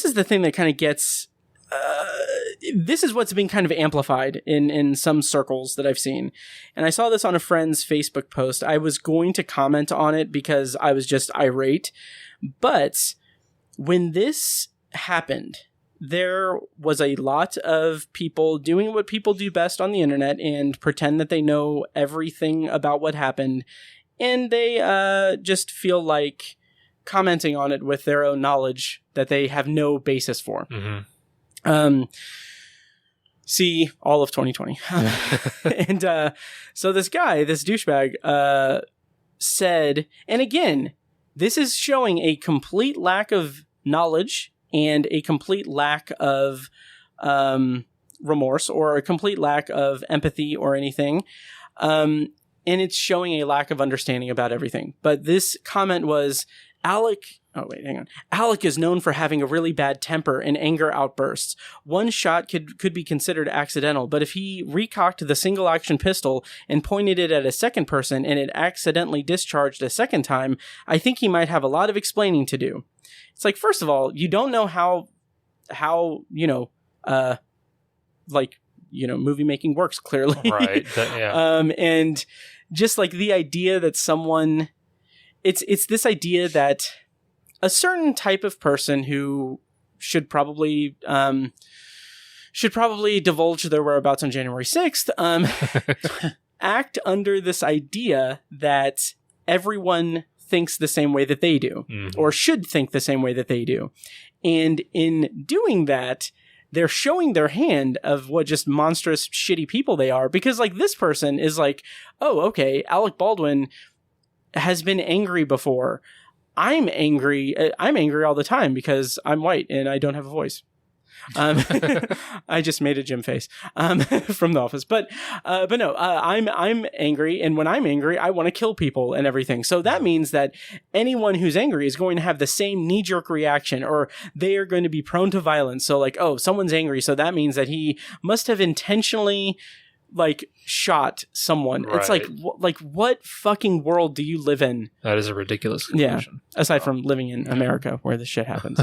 is the thing that kind of gets. This is what's being kind of amplified in some circles that I've seen. And I saw this on a friend's Facebook post. I was going to comment on it because I was just irate. But when this happened, there was a lot of people doing what people do best on the internet and pretend that they know everything about what happened. And they just feel like commenting on it with their own knowledge that they have no basis for. Mm-hmm. See all of 2020. And so this guy, this douchebag, said, and again, this is showing a complete lack of knowledge and a complete lack of remorse or a complete lack of empathy or anything. And it's showing a lack of understanding about everything. But this comment was, Alec is known for having a really bad temper and anger outbursts. One shot could be considered accidental, but if he recocked the single action pistol and pointed it at a second person and it accidentally discharged a second time, I think he might have a lot of explaining to do. It's like, first of all, you don't know how movie making works, clearly. Right. Yeah. And just like the idea that someone, it's this idea that a certain type of person who should probably divulge their whereabouts on January 6th, act under this idea that everyone thinks the same way that they do, or should think the same way that they do. And in doing that, they're showing their hand of what just monstrous, shitty people they are. Because like this person is like, oh, okay, Alec Baldwin has been angry before. I'm angry all the time because I'm white and I don't have a voice. I just made a Jim face from The Office, but no, I'm angry, and when I'm angry, I want to kill people and everything. So that means that anyone who's angry is going to have the same knee-jerk reaction, or they are going to be prone to violence. So like, oh, someone's angry, so that means that he must have intentionally like shot someone. Right. It's like what fucking world do you live in? That is a ridiculous conclusion. Yeah, aside from living in America where this shit happens.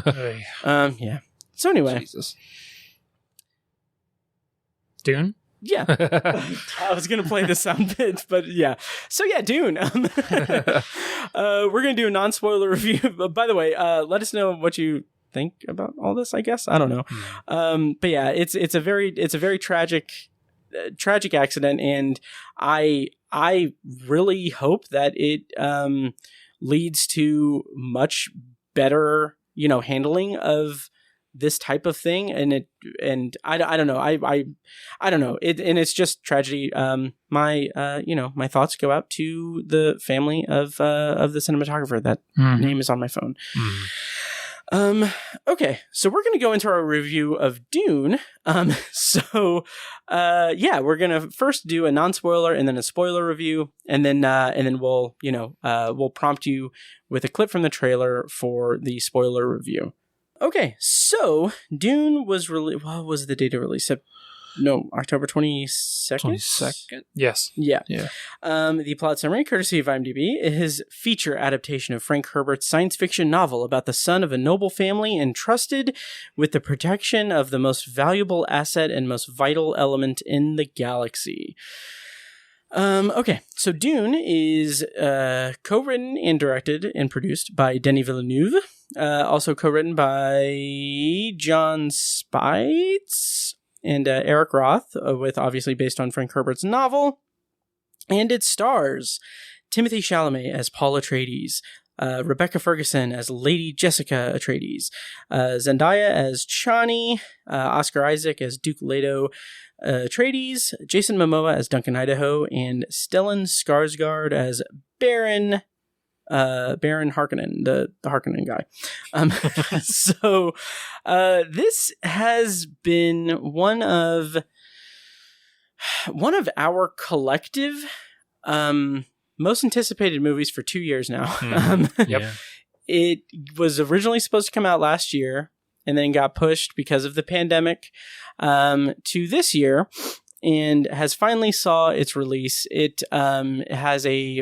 Yeah. So anyway. Jesus. Dune? Yeah. I was going to play the sound bit, but yeah. So yeah, Dune. We're going to do a non-spoiler review. By the way, let us know what you think about all this, I guess. I don't know. But yeah, it's a very tragic accident, and I really hope that it leads to much better, handling of this type of thing. And I don't know. I don't know. And it's just tragedy. My thoughts go out to the family of the cinematographer. That name is on my phone. Okay, so we're going to go into our review of Dune. We're going to first do a non-spoiler and then a spoiler review, and then we'll prompt you with a clip from the trailer for the spoiler review. Okay, so Dune was what was the date of release? October 22nd? 22nd? Yes. Yeah. The plot summary, courtesy of IMDb, is feature adaptation of Frank Herbert's science fiction novel about the son of a noble family entrusted with the protection of the most valuable asset and most vital element in the galaxy. Okay, so Dune is co-written and directed and produced by Denis Villeneuve. Also co-written by John Spites and Eric Roth, with obviously based on Frank Herbert's novel. And it stars Timothée Chalamet as Paul Atreides, Rebecca Ferguson as Lady Jessica Atreides, Zendaya as Chani, Oscar Isaac as Duke Leto Atreides, Jason Momoa as Duncan Idaho, and Stellan Skarsgård as Baron Harkonnen, the Harkonnen guy. So this has been one of our collective most anticipated movies for 2 years now. Yep. it was originally supposed to come out last year and then got pushed because of the pandemic to this year, and has finally saw its release. It has a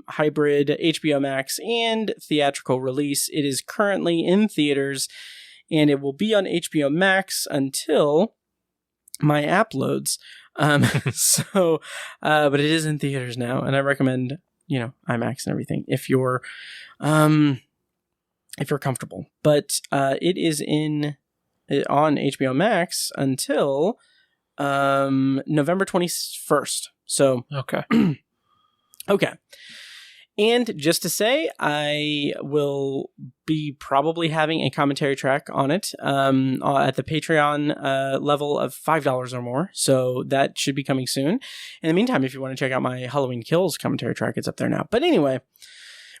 hybrid HBO Max and theatrical release. It is currently in theaters, and it will be on HBO Max until my app loads. So, but it is in theaters now, and I recommend, IMAX and everything if you're comfortable. But it is on HBO Max until November 21st. So okay. Okay. And just to say, I will be probably having a commentary track on it at the Patreon level of $5 or more. So that should be coming soon. In the meantime, if you want to check out my Halloween Kills commentary track, it's up there now. But anyway,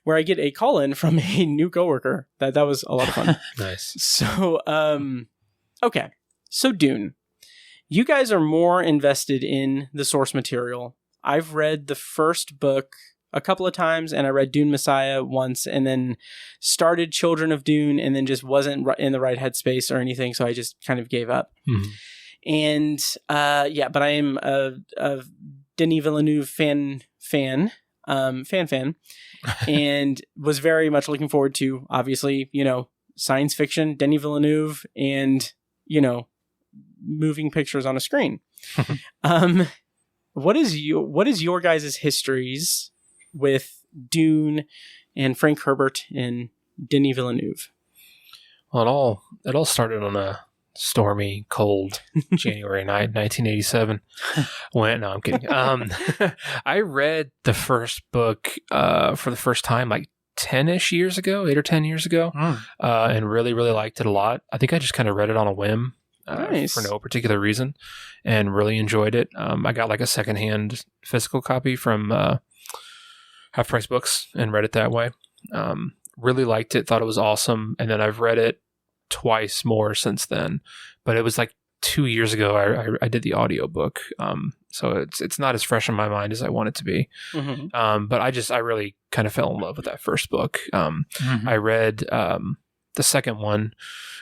where I get a call-in from a new coworker. That was a lot of fun. Nice. So, okay. So Dune. You guys are more invested in the source material. I've read the first book a couple of times, and I read Dune Messiah once, and then started Children of Dune, and then just wasn't in the right headspace or anything, so I just kind of gave up. Mm-hmm. And but I am a Denis Villeneuve fan, and was very much looking forward to, obviously, science fiction, Denis Villeneuve, and moving pictures on a screen. What is your guys' histories with Dune and Frank Herbert and Denis Villeneuve? Well, it all started on a stormy, cold January night, 1987. No, I'm kidding. I read the first book for the first time like 10-ish years ago, 8 or 10 years ago, and really, really liked it a lot. I think I just kind of read it on a whim. Nice. For no particular reason, and really enjoyed it. I got like a secondhand physical copy from Half Price Books and read it that way. Really liked it, thought it was awesome, and then I've read it twice more since then. But it was like 2 years ago I did the audiobook, so it's not as fresh in my mind as I want it to be. Mm-hmm. But I really kind of fell in love with that first book. I read the second one,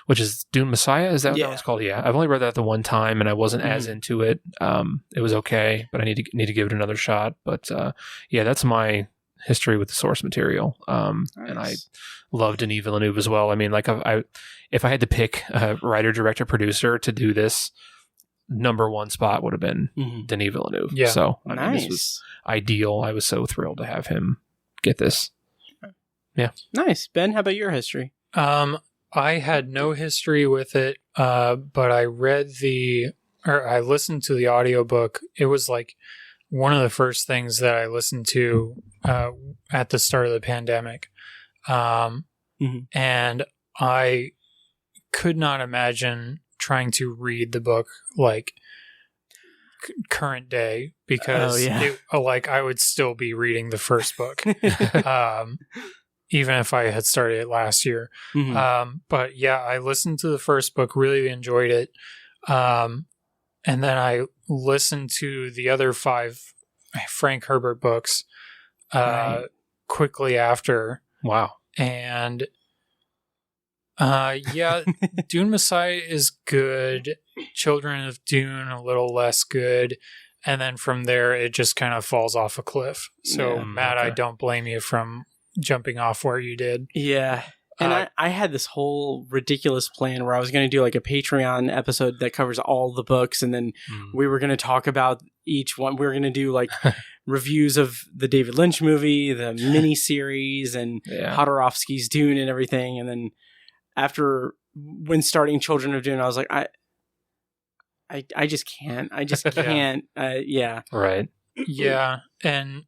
which is Dune Messiah. Is that what that was called? Yeah. I've only read that the one time, and I wasn't as into it. It was okay, but I need to give it another shot. But that's my history with the source material. Nice. And I love Denis Villeneuve as well. I mean, like if I had to pick a writer, director, producer to do this, number one spot would have been Denis Villeneuve. Yeah. So nice. I mean, this was ideal. I was so thrilled to have him get this. Yeah. Nice. Ben, how about your history? I had no history with it, but I I listened to the audiobook. It was like one of the first things that I listened to at the start of the pandemic. And I could not imagine trying to read the book like current day, because I would still be reading the first book. Even if I had started it last year. But yeah, I listened to the first book, really enjoyed it. And then I listened to the other 5 Frank Herbert books quickly after. Wow. And Dune Messiah is good. Children of Dune, a little less good. And then from there, it just kind of falls off a cliff. So, Matt, I don't blame you from jumping off where you did. Yeah. And I had this whole ridiculous plan where I was going to do like a Patreon episode that covers all the books, and then we were going to talk about each one. We were going to do like reviews of the David Lynch movie, the mini series, and Jodorowsky's Dune and everything. And then when starting Children of Dune, I was like, I just can't. I just can't. Right. Yeah. And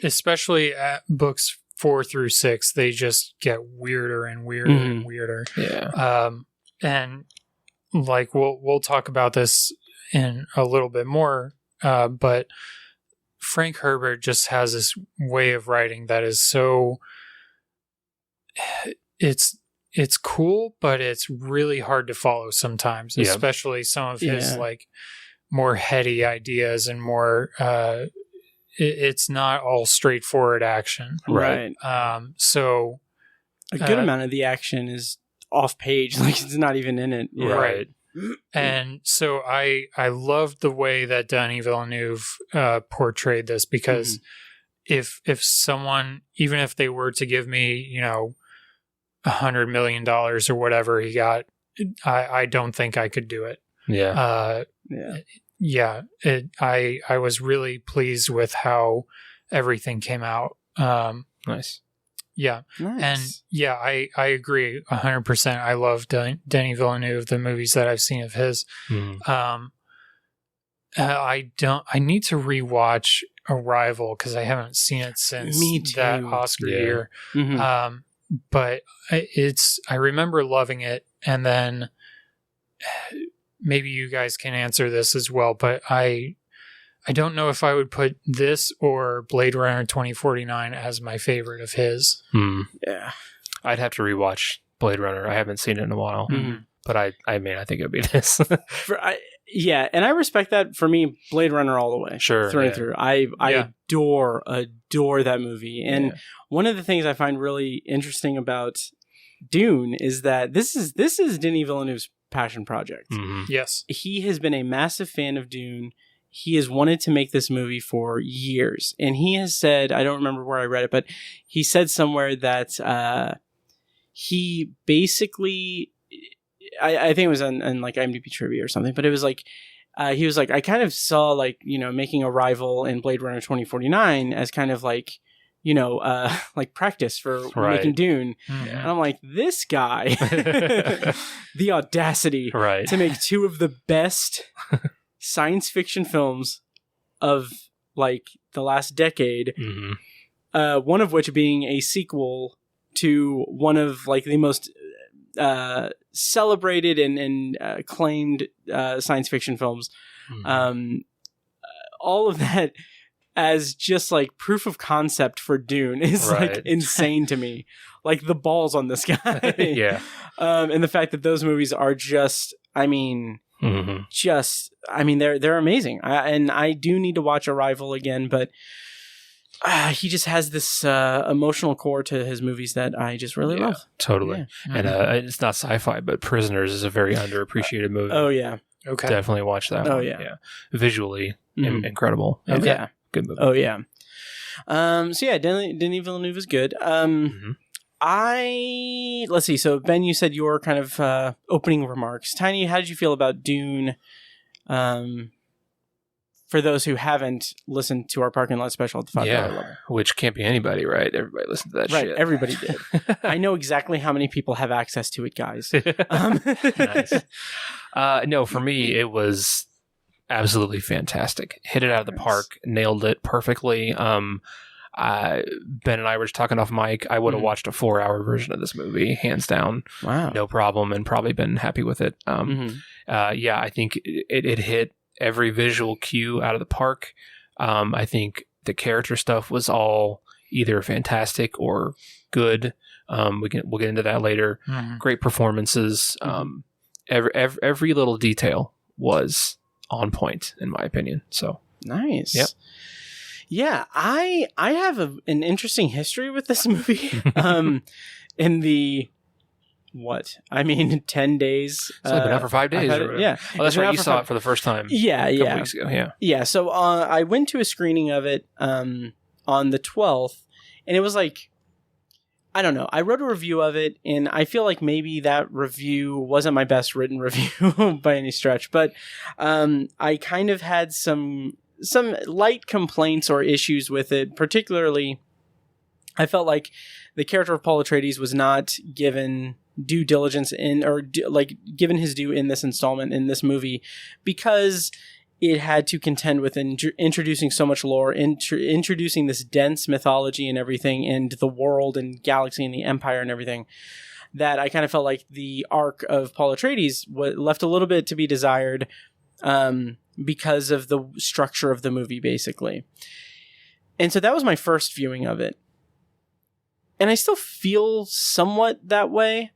especially at books 4 through 6, they just get weirder and weirder and weirder. Yeah. And like we'll talk about this in a little bit more, but Frank Herbert just has this way of writing that is so it's cool, but it's really hard to follow sometimes, especially some of his like more heady ideas and more it's not all straightforward action. Right. So a good amount of the action is off page, like it's not even in it. Yeah. Right. And so I loved the way that Denis Villeneuve portrayed this, because if someone, even if they were to give me, $100 million or whatever he got, I don't think I could do it. Yeah. I was really pleased with how everything came out. Nice. Yeah. Nice. And I agree 100%. I love Denis Villeneuve, the movies that I've seen of his. I need to rewatch Arrival, because I haven't seen it since that Oscar year. But I remember loving it, and then maybe you guys can answer this as well, but I don't know if I would put this or Blade Runner 2049 as my favorite of his. Yeah. I'd have to rewatch Blade Runner. I haven't seen it in a while. But I think it would be this. And I respect that. For me, Blade Runner all the way. Sure. Through and through. I adore that movie. And one of the things I find really interesting about Dune is that this is Denis Villeneuve's passion project. Yes. He has been a massive fan of Dune. He has wanted to make this movie for years. And he has said, I don't remember where I read it, but he said somewhere that he basically, I think it was on like IMDb trivia or something, but it was like, he was like, I kind of saw like, making Arrival in Blade Runner 2049 as kind of like, like practice for making Dune. And I'm like, this guy, the audacity to make two of the best science fiction films of like the last decade, one of which being a sequel to one of like the most celebrated and acclaimed science fiction films. All of that as just like proof of concept for Dune is like insane to me. Like the balls on this guy. And the fact that those movies are just, they're amazing. I do need to watch Arrival again, but he just has this emotional core to his movies that I just really love. Totally. And it's not sci-fi, but Prisoners is a very underappreciated movie. Oh yeah. Okay. Definitely watch that one. Yeah. Visually incredible. Okay. Yeah. Good movie. Oh yeah. Denis Villeneuve is good. Let's see. So Ben, you said your kind of opening remarks. Tiny, how did you feel about Dune? For those who haven't listened to our parking lot special at the $5 level, which can't be anybody, right? Everybody listened to that shit. Right, everybody did. I know exactly how many people have access to it, guys. Nice. No, for me, it was absolutely fantastic. Hit it out of the park, nailed it perfectly. Ben and I were just talking off mic. I would have watched a 4-hour version of this movie, hands down. Wow. No problem, and probably been happy with it. I think it hit every visual cue out of the park. I think the character stuff was all either fantastic or good. We'll get into that later. Great performances. Every little detail was on point, in my opinion. So nice. Yep. Yeah, I have an interesting history with this movie. In the 10 days. It's only been out for 5 days. Yeah. Oh, that's right. You saw it for the first time. Yeah. A couple weeks ago. Yeah. So I went to a screening of it on the 12th, and it was like, I don't know. I wrote a review of it, and I feel like maybe that review wasn't my best written review by any stretch, but I kind of had some light complaints or issues with it. Particularly, I felt like the character of Paul Atreides was not given due diligence given his due in this installment, in this movie, because it had to contend with introducing so much lore, introducing this dense mythology and everything, and the world and galaxy and the empire and everything, that I kind of felt like the arc of Paul Atreides left a little bit to be desired because of the structure of the movie, basically. And so that was my first viewing of it. And I still feel somewhat that way,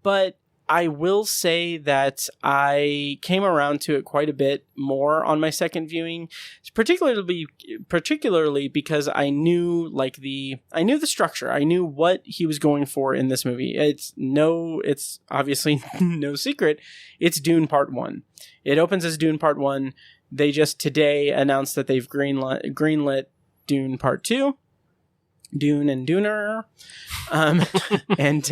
but I will say that I came around to it quite a bit more on my second viewing, particularly because I knew the structure. I knew what he was going for in this movie. It's obviously no secret. It's Dune Part 1. It opens as Dune Part 1. They just today announced that they've greenlit Dune Part 2. Dune and Duner. And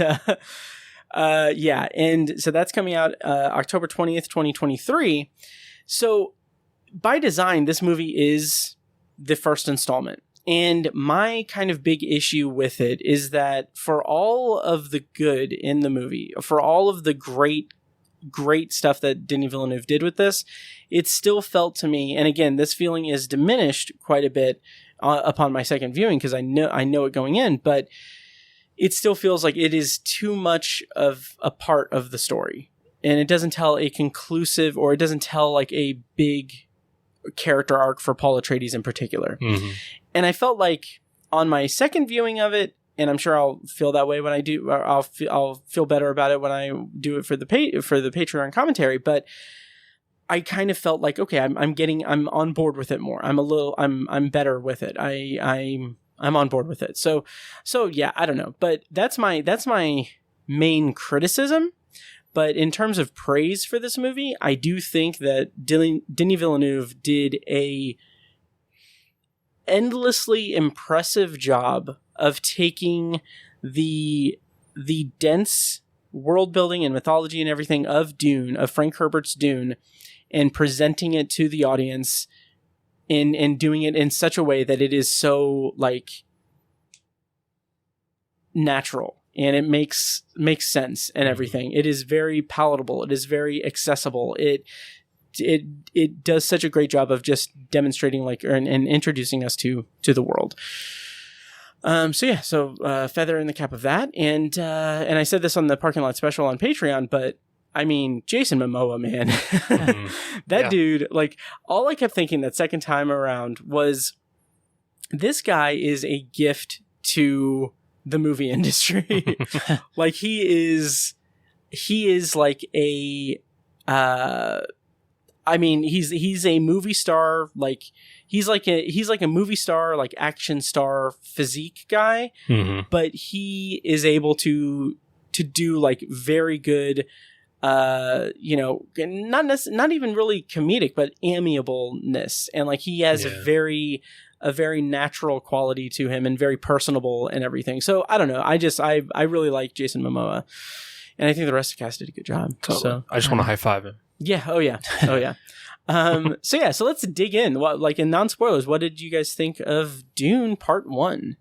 so that's coming out October 20th, 2023. So by design, this movie is the first installment. And my kind of big issue with it is that for all of the good in the movie, for all of the great stuff that Denis Villeneuve did with this, it still felt to me, and again, this feeling is diminished quite a bit upon my second viewing because I know it going in, but it still feels like it is too much of a part of the story. And it doesn't tell a conclusive, or it doesn't tell like a big character arc for Paul Atreides in particular. Mm-hmm. And I felt like on my second viewing of it, and I'm sure I'll feel that way when I do, or I'll feel better about it when I do it for the Patreon commentary, but I kind of felt like, okay, I'm on board with it more. I'm better with it. I'm on board with it. So yeah, I don't know, but that's my main criticism. But in terms of praise for this movie, I do think that Denis Villeneuve did a endlessly impressive job of taking the dense world building and mythology and everything of Dune, of Frank Herbert's Dune, and presenting it to the audience and doing it in such a way that it is so like natural and it makes sense and everything. It is very palatable. It is very accessible. It does such a great job of just demonstrating and introducing us to the world. So feather in the cap of that. And I said this on the parking lot special on Patreon, but I mean, Jason Momoa, man, dude, like all I kept thinking that second time around was this guy is a gift to the movie industry. Like he is like a, I mean, he's a movie star, like he's like a movie star, like action star physique guy, but he is able to do like very good, not even really comedic, but amiableness. And like he has a very natural quality to him and very personable and everything. So I don't know. I really like Jason Momoa, and I think the rest of the cast did a good job. Totally. So I just want to high five him. Yeah. Oh yeah. So let's dig in. In non-spoilers, what did you guys think of Dune Part 1?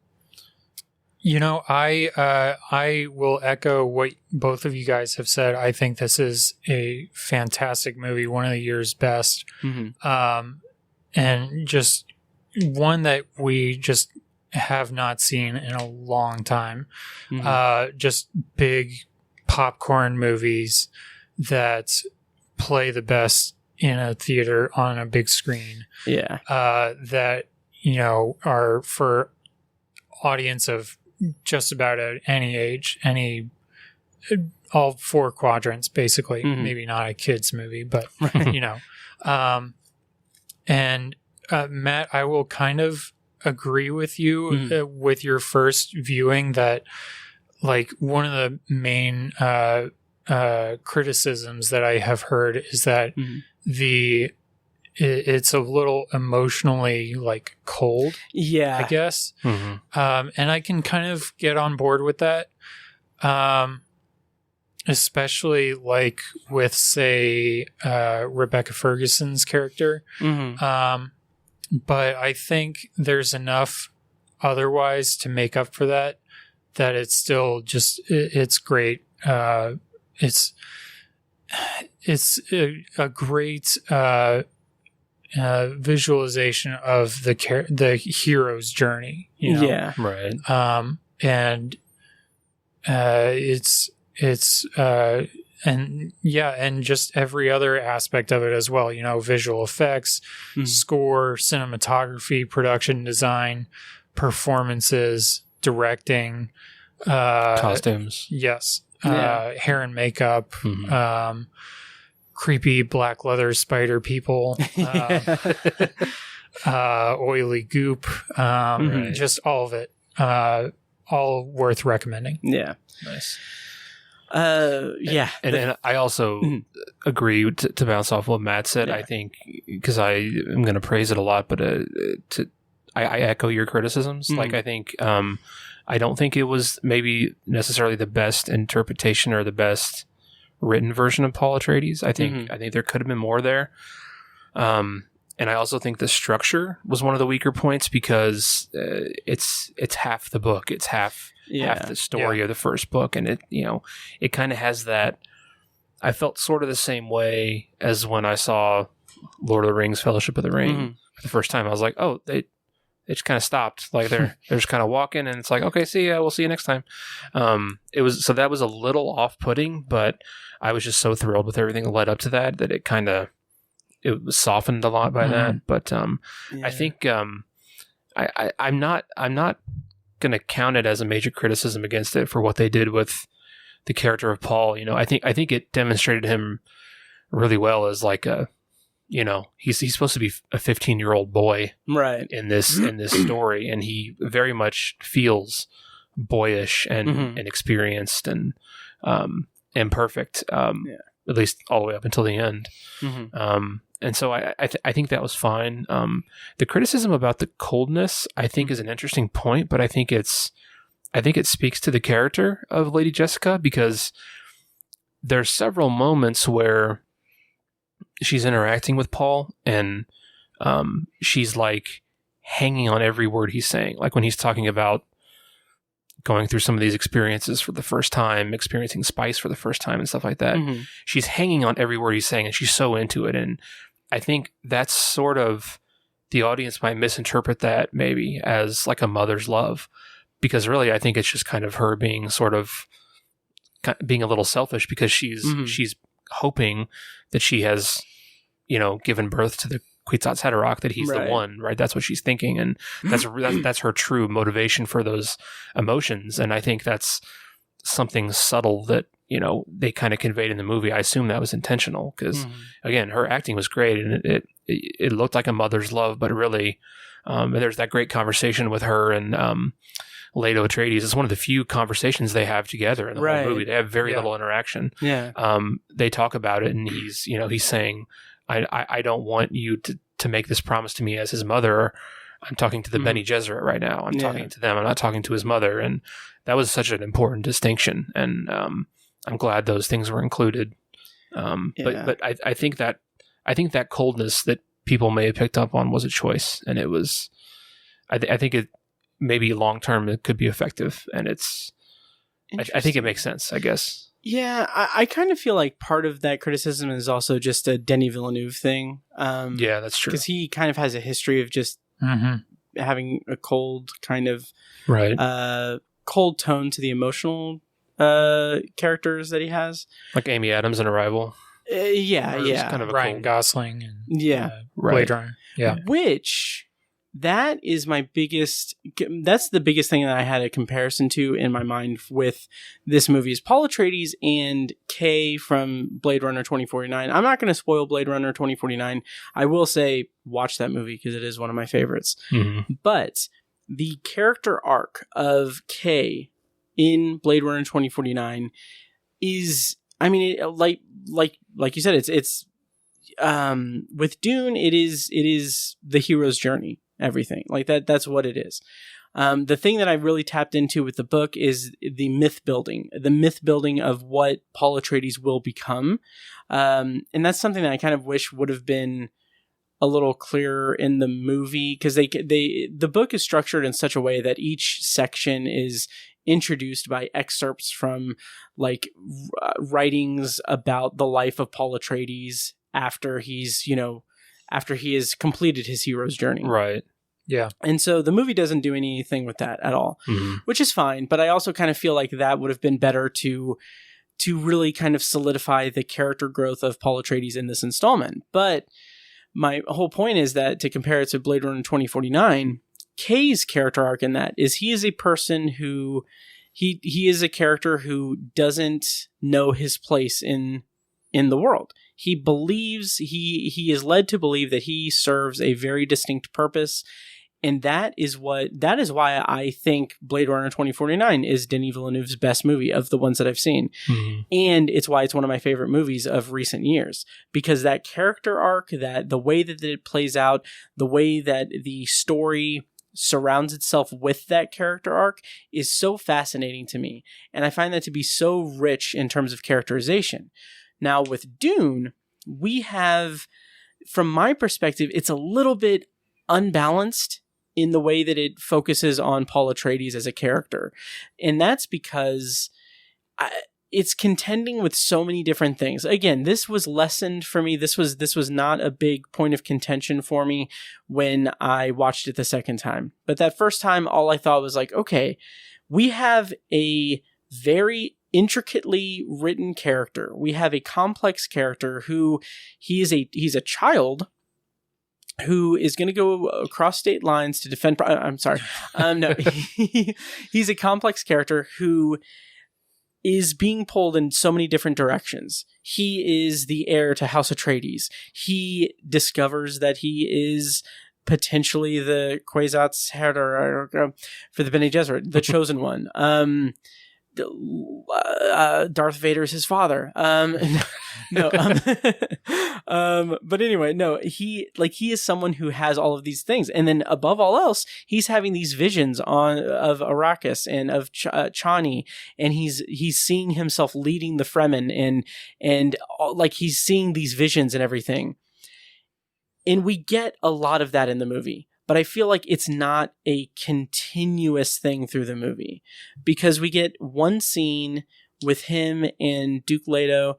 You know, I will echo what both of you guys have said. I think this is a fantastic movie, one of the year's best, and just one that we just have not seen in a long time. Just big popcorn movies that play the best in a theater on a big screen. Yeah. That, are for audience of just about at any age, all four quadrants, basically. Maybe not a kid's movie, but, and Matt, I will kind of agree with you with your first viewing that, like, one of the main criticisms that I have heard is that it's a little emotionally like cold. Yeah, I guess. And I can kind of get on board with that, especially like with, say, Rebecca Ferguson's character. But I think there's enough otherwise to make up for that it's still just it's great. It's a great visualization of the hero's journey. Yeah, right. And it's and just every other aspect of it as well. Visual effects, score, cinematography, production design, performances, directing, costumes. Yes. hair and makeup, creepy black leather spider people, oily goop, just all of it. All worth recommending. Yeah. Nice. Yeah. And I also agree to bounce off what Matt said. I think, because I am going to praise it a lot, but I echo your criticisms. Like, I think, I don't think it was maybe necessarily the best interpretation or the best written version of Paul Atreides. I think there could have been more there. And I also think the structure was one of the weaker points, because it's half the book. It's half the story of the first book. And it kind of has that. I felt sort of the same way as when I saw Lord of the Rings, Fellowship of the Ring for the first time. I was like, oh, they just kind of stopped. Like they're just kind of walking, and it's like, okay, see ya, we'll see you next time. That was a little off-putting, but I was just so thrilled with everything that led up to that it was softened a lot by that. But I think I'm not going to count it as a major criticism against it for what they did with the character of Paul. I think it demonstrated him really well as like he's supposed to be a 15-year-old boy, right, in this story, and he very much feels boyish and experienced and perfect, at least all the way up until the end. And so I think that was fine. The criticism about the coldness, I think, is an interesting point, but I think it speaks to the character of Lady Jessica, because there's several moments where she's interacting with Paul, and she's like hanging on every word he's saying. Like when he's talking about going through some of these experiences for the first time, experiencing spice for the first time and stuff like that. She's hanging on every word he's saying, and she's so into it. And I think that's sort of, the audience might misinterpret that maybe as like a mother's love, because really I think it's just kind of her being being a little selfish, because she's hoping that she has, given birth to the Kwisatz Haderach, that he's the one, right? That's what she's thinking, and that's her true motivation for those emotions. And I think that's something subtle that they kind of conveyed in the movie. I assume that was intentional, because again, her acting was great, and it looked like a mother's love, but really, and there's that great conversation with her and Leto Atreides. It's one of the few conversations they have together in the whole movie. They have very little interaction. They talk about it, and he's saying, I don't want you to make this promise to me as his mother. I'm talking to the Bene Gesserit right now. I'm talking to them. I'm not talking to his mother. And that was such an important distinction. And I'm glad those things were included. But I think that coldness that people may have picked up on was a choice. And it was, I think it maybe long term it could be effective. And I think it makes sense, I guess. Yeah, I kind of feel like part of that criticism is also just a Denis Villeneuve thing. Yeah, that's true. Because he kind of has a history of just having a cold kind of cold tone to the emotional characters that he has. Like Amy Adams in Arrival. Kind of Ryan Gosling and Blade Runner. Yeah. Which... that's the biggest thing that I had a comparison to in my mind with this movie is Paul Atreides and Kay from Blade Runner 2049. I'm not going to spoil Blade Runner 2049. I will say watch that movie because it is one of my favorites. But the character arc of Kay in Blade Runner 2049 is, I mean, like you said, it's with Dune, it is the hero's journey. Everything like that. That's what it is. The thing that I really tapped into with the book is the myth building of what Paul Atreides will become. And that's something that I kind of wish would have been a little clearer in the movie, because the book is structured in such a way that each section is introduced by excerpts from like writings about the life of Paul Atreides after he has completed his hero's journey. Right. Yeah. And so the movie doesn't do anything with that at all, which is fine. But I also kind of feel like that would have been better to really kind of solidify the character growth of Paul Atreides in this installment. But my whole point is that to compare it to Blade Runner 2049, Kay's character arc in that is he is a person who he is a character who doesn't know his place in the world. He believes he is led to believe that he serves a very distinct purpose, and that is why I think Blade Runner 2049 is Denis Villeneuve's best movie of the ones that I've seen. Mm-hmm. And it's why it's one of my favorite movies of recent years, because that character arc, that the way that it plays out, the way that the story surrounds itself with that character arc is so fascinating to me. And I find that to be so rich in terms of characterization. Now with Dune, we have, from my perspective, it's a little bit unbalanced in the way that it focuses on Paul Atreides as a character. And that's because it's contending with so many different things. Again, this was lessened for me. This was not a big point of contention for me when I watched it the second time. But that first time, all I thought was like, okay, we have a very intricately written character. We have a complex character who he's a child who is going to go across state lines to defend. I'm sorry. No, he's a complex character who is being pulled in so many different directions. He is the heir to House Atreides. He discovers that he is potentially the Kwisatz Haderach for the Bene Gesserit, the chosen one. Darth Vader is his father. But anyway, no, he is someone who has all of these things, and then above all else, he's having these visions of Arrakis and of Chani, and he's seeing himself leading the Fremen, and like he's seeing these visions and everything, and we get a lot of that in the movie. But I feel like it's not a continuous thing through the movie, because we get one scene with him and Duke Leto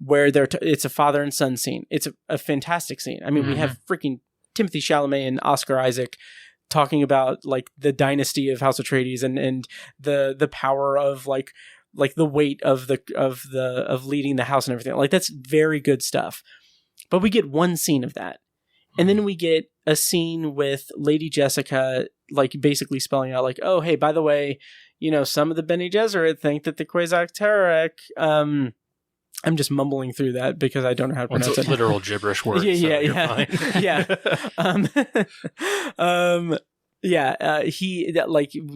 where it's a father and son scene. It's a fantastic scene. I mean, we have freaking Timothée Chalamet and Oscar Isaac talking about like the dynasty of House Atreides and the power of like the weight of leading the house and everything. Like, that's very good stuff. But we get one scene of that. And then we get a scene with Lady Jessica, like basically spelling out like, oh, hey, by the way, some of the Bene Gesserit think that the Kwisatz Haderach, I'm just mumbling through that because I don't know how to pronounce it's it. Literal gibberish words. Yeah. He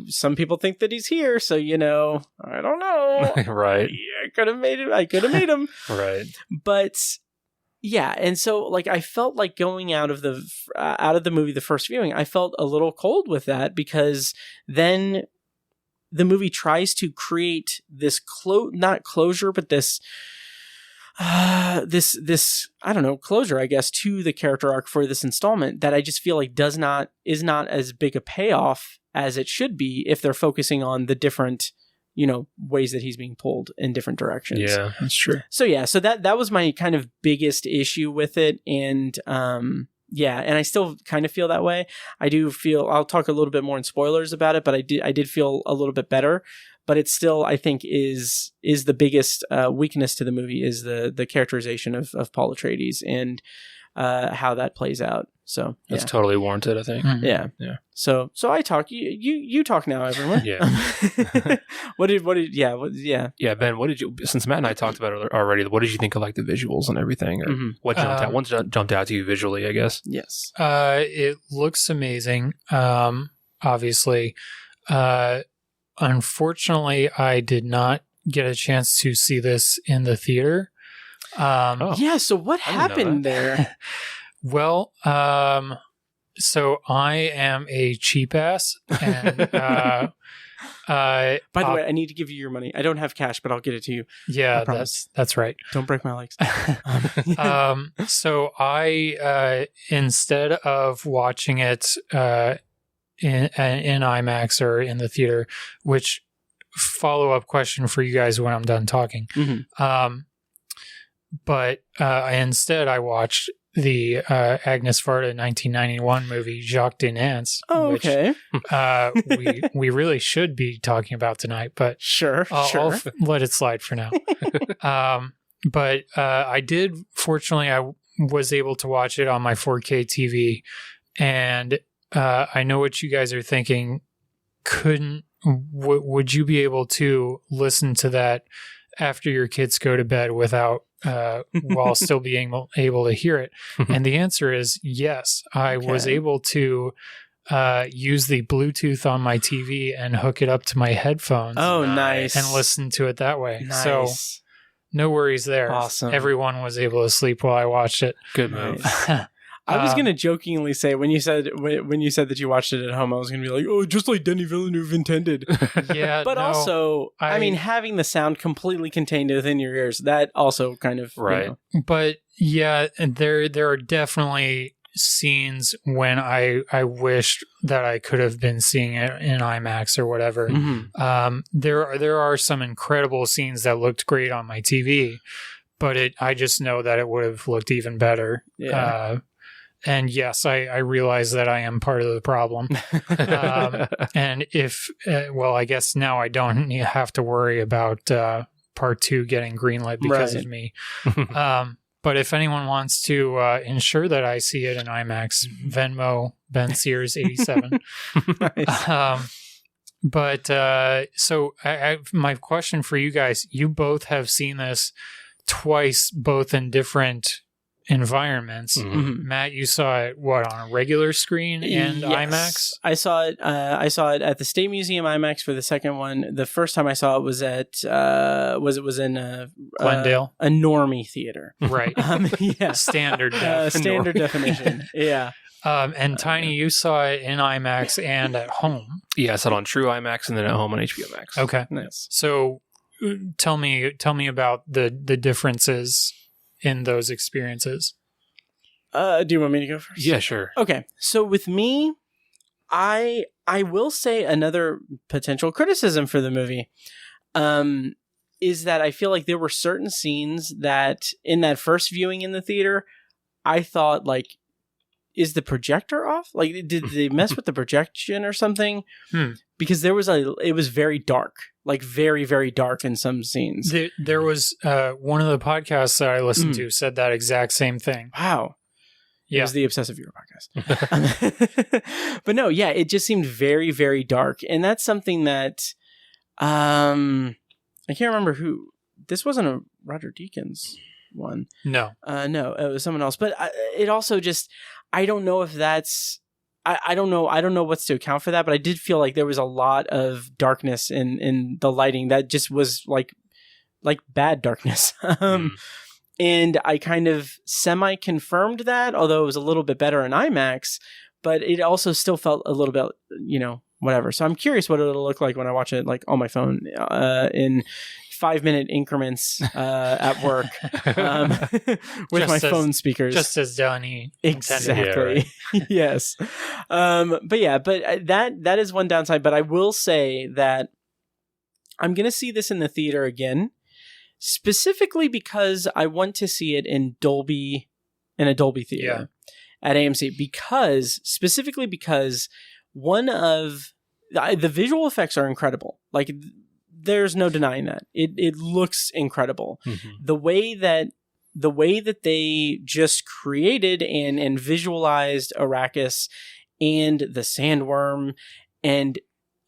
some people think that he's here, so I don't know. Right. Yeah, I could have made him. Right. But yeah, and so like I felt like going out of the movie, the first viewing, I felt a little cold with that, because then the movie tries to create this not closure, but this I don't know, closure, I guess, to the character arc for this installment that I just feel like is not as big a payoff as it should be if they're focusing on the different ways that he's being pulled in different directions. Yeah, that's true. So that was my kind of biggest issue with it. And and I still kind of feel that way. I'll talk a little bit more in spoilers about it, but I did feel a little bit better. But it still, I think, is the biggest weakness to the movie is the characterization of Paul Atreides and how that plays out. So that's totally warranted, I think. Mm-hmm. Yeah. So I talk. You talk now, everyone. Yeah. Yeah. Ben, what did you? Since Matt and I talked about it already, what did you think of like the visuals and everything? Or what jumped out? What jumped out to you visually? I guess. Yes. It looks amazing. Obviously. Unfortunately, I did not get a chance to see this in the theater. So what happened there? Well, so I am a cheap ass, and by the way, I need to give you your money. I don't have cash, but I'll get it to you. Yeah, that's right. Don't break my legs. So I instead of watching it in IMAX or in the theater, which follow-up question for you guys when I'm done talking. Mm-hmm. But instead I watched the Agnes Varda 1991 movie Jacques de Nance, which we really should be talking about tonight, but sure. I'll let it slide for now. But I did, fortunately, I was able to watch it on my 4K TV, and I know what you guys are thinking. Couldn't would you be able to listen to that after your kids go to bed without while still being able to hear it? And the answer is yes. I was able to use the Bluetooth on my TV and hook it up to my headphones. Oh, nice. And listen to it that way. Nice. So no worries there. Awesome. Everyone was able to sleep while I watched it. Good move. I was gonna jokingly say when you said that you watched it at home, I was gonna be like, oh, just like Denis Villeneuve intended. Yeah, but also, I mean, having the sound completely contained within your ears, that also kind of right. But yeah, there are definitely scenes when I wished that I could have been seeing it in IMAX or whatever. Mm-hmm. There are some incredible scenes that looked great on my TV, but I just know that it would have looked even better. Yeah. And yes, I realize that I am part of the problem. And if, I guess now I don't have to worry about part 2 getting greenlit because of me. But if anyone wants to ensure that I see it in IMAX, Venmo, Ben Sears 87. So my question for you guys, you both have seen this twice, both in different environments. Matt, you saw it on a regular screen and IMAX? I saw it at the State Museum IMAX for the second one. The first time I saw it was at in Glendale, a normie theater. Right. Yeah. Standard definition. Yeah. And Tiny, you saw it in IMAX and at home. Yeah, I saw it on True IMAX and then at home on HBO Max. Okay. Nice. So tell me about the differences in those experiences. Do you want me to go first? Yeah, sure. Okay. So with me, I will say another potential criticism for the movie is that I feel like there were certain scenes that in that first viewing in the theater, I thought like, is the projector off? Like, did they mess with the projection or something? Because it was very dark, like very, very dark in some scenes. There was one of the podcasts that I listened to said that exact same thing. Wow. Yeah. It was the Obsessive Viewer podcast. But no, yeah, it just seemed very, very dark. And that's something that I can't remember who. This wasn't a Roger Deakins one. No. No, it was someone else. But it also just, I don't know if that's, I don't know what's to account for that, but I did feel like there was a lot of darkness in the lighting that just was like bad darkness. And I kind of semi-confirmed that, although it was a little bit better in IMAX, but it also still felt a little bit, whatever. So I'm curious what it'll look like when I watch it like on my phone in 5-minute increments at work with my phone speakers. Just as Donnie exactly. intended. Yeah, right. Yes. But that is one downside. But I will say that I'm going to see this in the theater again, specifically because I want to see it in a Dolby theater at AMC specifically because one of the visual effects are incredible. Like, there's no denying that. It looks incredible. Mm-hmm. The way that they just created and visualized Arrakis and the sandworm and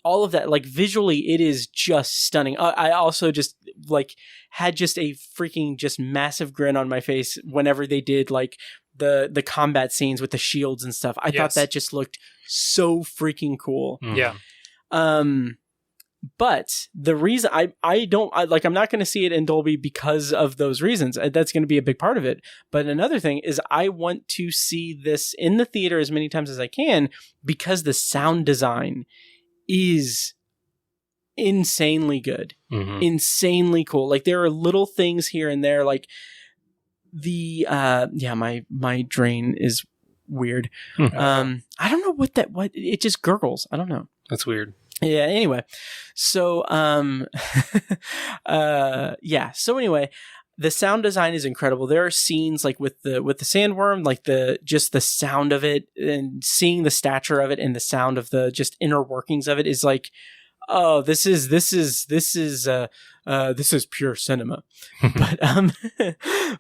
all of that, like visually, it is just stunning. I also just like had just a freaking just massive grin on my face whenever they did like the combat scenes with the shields and stuff. I thought that just looked so freaking cool. Mm-hmm. Yeah. But the reason I'm not going to see it in Dolby because of those reasons. That's going to be a big part of it. But another thing is I want to see this in the theater as many times as I can because the sound design is insanely good, insanely cool. Like there are little things here and there, like the my drain is weird. I don't know what it just gurgles. I don't know. That's weird. Yeah. Anyway, so So anyway, the sound design is incredible. There are scenes like with the sandworm, like the sound of it and seeing the stature of it and the sound of the just inner workings of it is like, oh, this is pure cinema.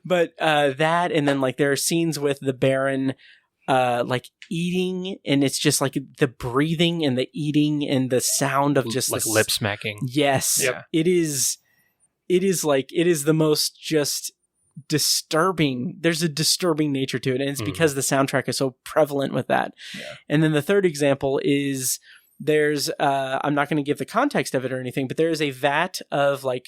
But that, and then like there are scenes with the Baron like eating, and it's just like the breathing and the eating and the sound of just like lip smacking. Yes. Yeah. It is the most just disturbing. There's a disturbing nature to it, and it's because the soundtrack is so prevalent with that. Yeah. And then the third example is there's I'm not going to give the context of it or anything, but there is a vat of like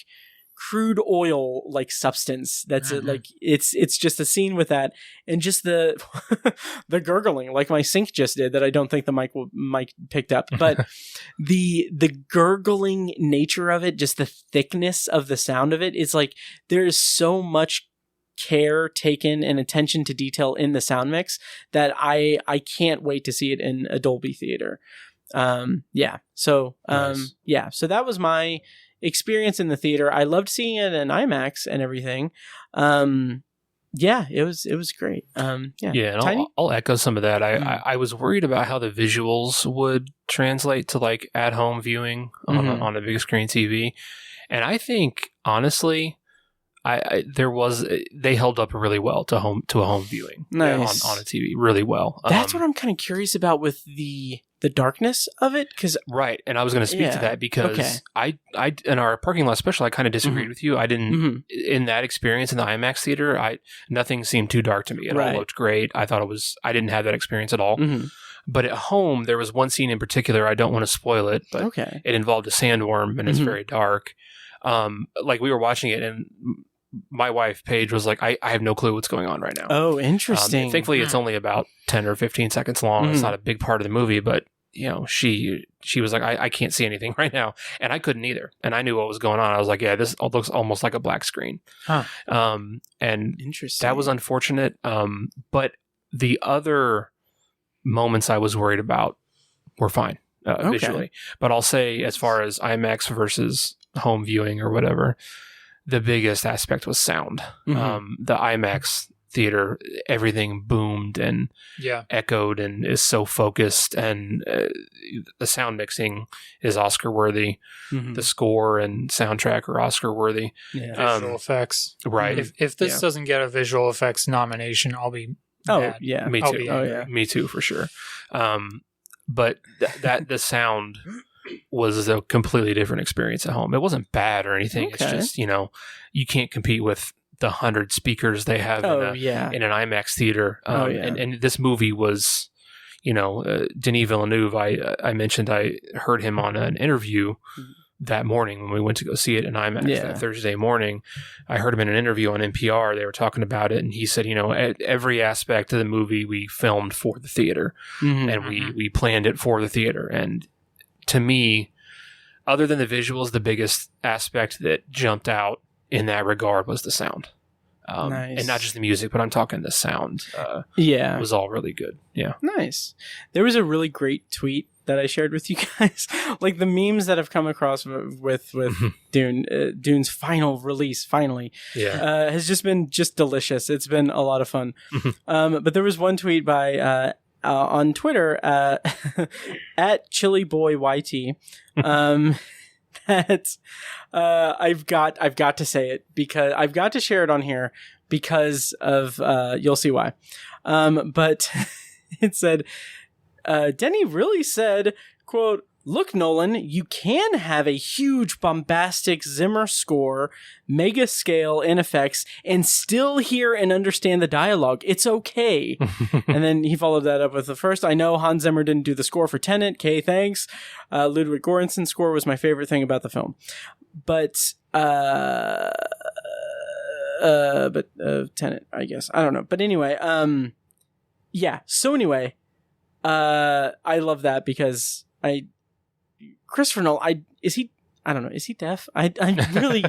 crude oil like substance that's like it's just a scene with that, and just the the gurgling like my sink just did that I don't think the mic picked up, but the gurgling nature of it, just the thickness of the sound of it, is like there is so much care taken and attention to detail in the sound mix that I can't wait to see it in a Dolby theater. So that was my experience in the theater. I loved seeing it in IMAX and everything. It was great. And I'll echo some of that. I was worried about how the visuals would translate to like at home viewing on a big screen TV, and I think honestly, they held up really well to a home viewing. Nice. on a TV really well. That's what I'm kind of curious about with the darkness of it, because right, and I was going to speak to that because I in our parking lot special I kind of disagreed with you. I didn't in that experience in the IMAX theater. Nothing seemed too dark to me. It all looked great. I didn't have that experience at all. But at home there was one scene in particular. I don't want to spoil it, but it involved a sandworm and it's very dark. Like we were watching it and my wife, Paige, was like, I have no clue what's going on right now. Oh, interesting. Thankfully, it's only about 10 or 15 seconds long. It's not a big part of the movie, but she was like, I can't see anything right now. And I couldn't either. And I knew what was going on. I was like, yeah, this looks almost like a black screen. And interesting. That was unfortunate. But the other moments I was worried about were fine visually. But I'll say, as far as IMAX versus home viewing or whatever, the biggest aspect was sound. The IMAX theater, everything boomed and echoed and is so focused, and the sound mixing is Oscar worthy. The score and soundtrack are Oscar worthy. Visual effects, right? If this doesn't get a visual effects nomination, I'll be mad. Me too. Me too, for sure. But that the sound was a completely different experience at home. It wasn't bad or anything. It's just, you can't compete with the 100 speakers they have in an IMAX theater. And this movie was, Denis Villeneuve, I mentioned I heard him on an interview that morning when we went to go see it in IMAX that Thursday morning. I heard him in an interview on NPR. They were talking about it, and he said, every aspect of the movie we filmed for the theater, and we planned it for the theater. And to me, other than the visuals, the biggest aspect that jumped out in that regard was the sound. Nice. And not just the music, but I'm talking the sound. It was all really good. Yeah. Nice. There was a really great tweet that I shared with you guys. Like the memes that have come across with Dune, Dune's final release, has just been delicious. It's been a lot of fun. But there was one tweet by on Twitter at ChiliBoyYT that I've got to say it, because I've got to share it on here because of you'll see why. But it said, Denny really said, quote, "Look, Nolan, you can have a huge bombastic Zimmer score, mega scale and effects, and still hear and understand the dialogue. It's okay." And then he followed that up with the first, "I know Hans Zimmer didn't do the score for Tenet. Okay, thanks. Ludwig Göransson's score was my favorite thing about the film." But Tenet, I guess. I don't know. But anyway, so anyway, I love that because Christopher Nolan, is he deaf? I really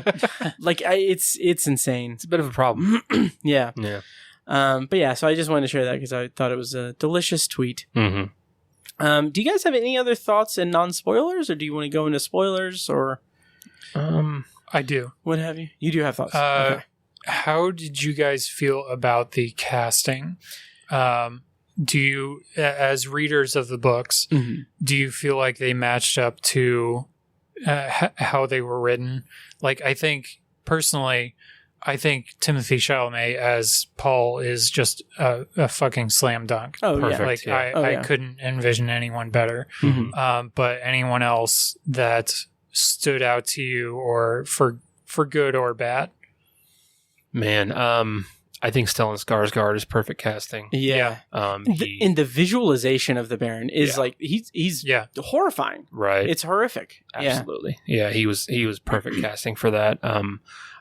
it's insane. It's a bit of a problem. Yeah. So I just wanted to share that because I thought it was a delicious tweet. Do you guys have any other thoughts and non-spoilers, or do you want to go into spoilers, or? I do. What have you? You do have thoughts. Okay. How did you guys feel about the casting? Do you, as readers of the books, do you feel like they matched up to how they were written? Like, I think, personally, I think Timothy Chalamet as Paul is just a fucking slam dunk. Oh, Perfect, yeah. I couldn't envision anyone better. Mm-hmm. But anyone else that stood out to you, or for good or bad? Man, I think Stellan Skarsgård is perfect casting. Yeah. And the visualization of the Baron is like he's horrifying. Right. It's horrific. Absolutely. Yeah, he was perfect casting for that.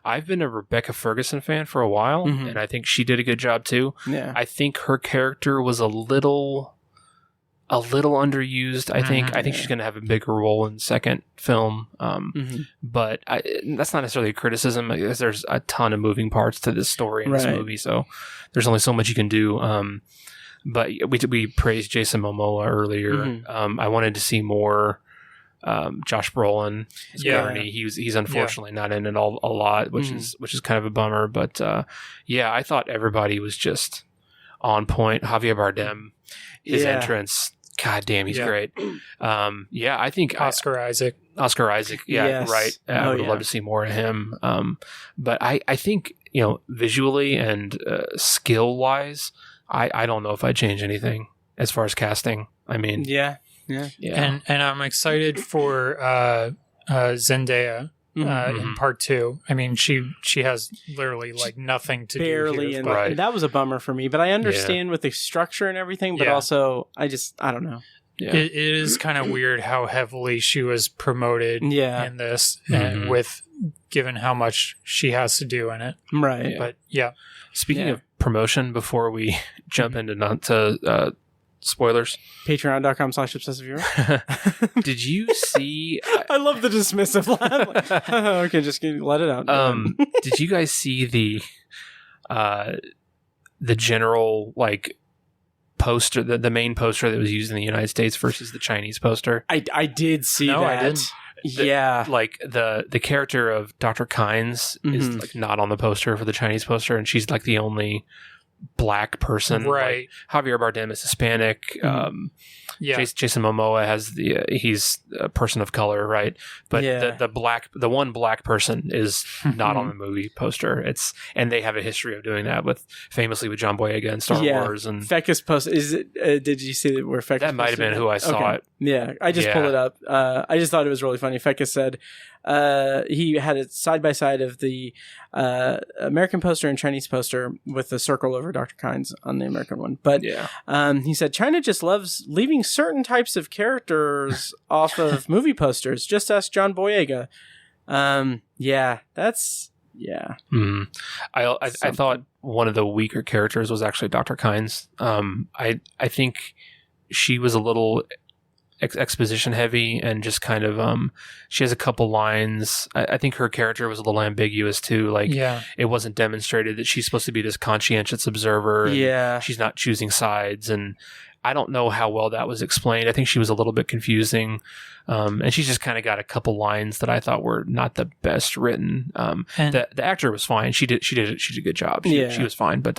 I've been a Rebecca Ferguson fan for a while, and I think she did a good job too. Yeah. I think her character was a little underused. I think she's going to have a bigger role in the second film. But that's not necessarily a criticism. I guess there's a ton of moving parts to this story in this movie, so there's only so much you can do. But we praised Jason Momoa earlier. I wanted to see more Josh Brolin as Gurney. He's unfortunately not in it a lot, which is kind of a bummer. But I thought everybody was just on point. Javier Bardem, his entrance, god damn, he's great. I think Oscar Isaac, right. I would love to see more of him. But I think, visually and skill wise, I don't know if I'd change anything as far as casting. I mean, yeah. And I'm excited for Zendaya in part 2. I mean, she has literally like nothing to barely do here, and that was a bummer for me. But I understand with the structure and everything. But also, I don't know. Yeah. It is kind of weird how heavily she was promoted in this, and with given how much she has to do in it. Right. But speaking of promotion, before we jump into spoilers, patreon.com/obsessiveviewer. Did you see? I love the dismissive laugh. Okay, just let it out. Did you guys see the general poster, the main poster that was used in the United States versus the Chinese poster? I did see that. I didn't. The character of Dr. Kynes is not on the poster for the Chinese poster, and she's the only black person. Right. Javier Bardem is Hispanic. Jason Momoa he's a person of color, right? But the one black person is not on the movie poster. And they have a history of doing that famously with John Boyega and Star Wars. And Fecus post is it? Did you see where Fecus? That might have been who I saw it. Yeah, I just pulled it up. I just thought it was really funny. Fecus said he had it side by side of the American poster and Chinese poster with the circle over Dr. Kynes on the American one. But he said China just loves leaving certain types of characters off of movie posters. Just ask John Boyega. That's I thought one of the weaker characters was actually Dr. Kynes. I think she was a little exposition heavy and just kind of she has a couple lines. I think her character was a little ambiguous too. It wasn't demonstrated that she's supposed to be this conscientious observer. She's not choosing sides, and I don't know how well that was explained. I think she was a little bit confusing. And she's just kind of got a couple lines that I thought were not the best written. The actor was fine. She did a good job. She was fine, but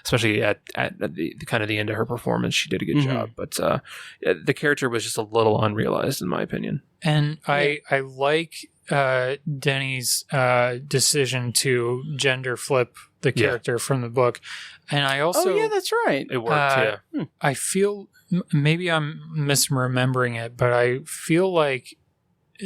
especially at the kind of the end of her performance, she did a good job. But the character was just a little unrealized, in my opinion. And I like Denny's decision to gender flip the character from the book. And I also... Oh, yeah, that's right. It worked, I feel... Maybe I'm misremembering it, but I feel like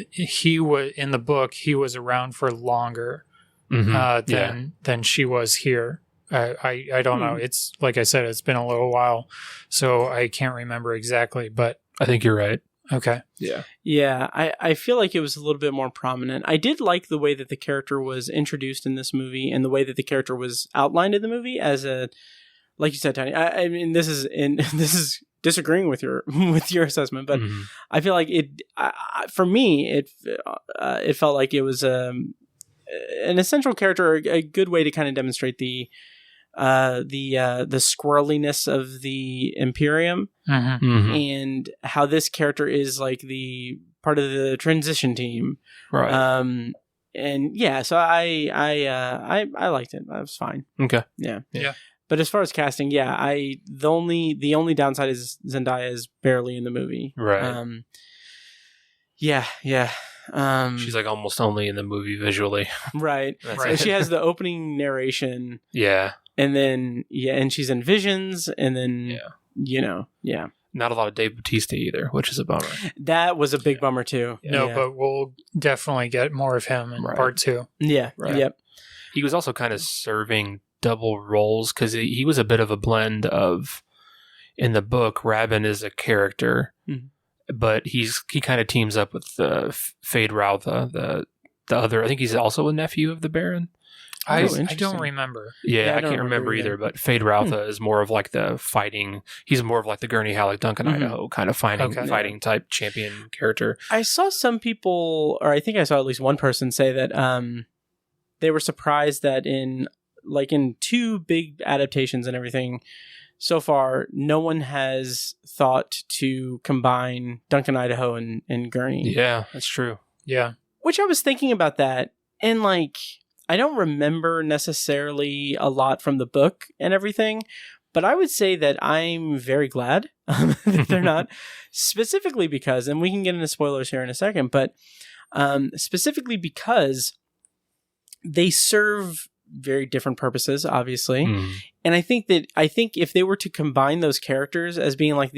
he was... In the book, he was around for longer than she was here. I don't know. It's like I said, it's been a little while, so I can't remember exactly, but... I think you're right. Okay. Yeah, I feel like it was a little bit more prominent. I did like the way that the character was introduced in this movie and the way that the character was outlined in the movie as a, like you said, Tony. I mean, this is disagreeing with your assessment, but I feel like it. For me, it felt like it was an essential character, a good way to kind of demonstrate the squirreliness of the Imperium and how this character is like the part of the transition team, right? So I liked it. That was fine. Okay. Yeah. But as far as casting, the only downside is Zendaya is barely in the movie, right? She's like almost only in the movie visually. Right. Right. She has the opening narration. Yeah. And then, and she's in Visions, and then, Not a lot of Dave Bautista either, which is a bummer. That was a big bummer too. No, but we'll definitely get more of him in part 2. Yeah. Right. Yep. He was also kind of serving double roles because he was a bit of a blend of, in the book, Rabin is a character, but he kind of teams up with Fade Rautha, the other. I think he's also a nephew of the Baron. I don't remember. Yeah, I can't remember either. But Fade Rautha is more of like the fighting. He's more of like the Gurney Halleck, Duncan Idaho kind of fighting type champion character. I saw some people, or I think I saw at least one person say that they were surprised that in 2 big adaptations and everything so far, no one has thought to combine Duncan Idaho and Gurney. Yeah, that's true. Yeah. Which I was thinking about that, and I don't remember necessarily a lot from the book and everything, but I would say that I'm very glad that they're not, specifically because, and we can get into spoilers here in a second, but specifically because they serve very different purposes, obviously. And I think if they were to combine those characters as being like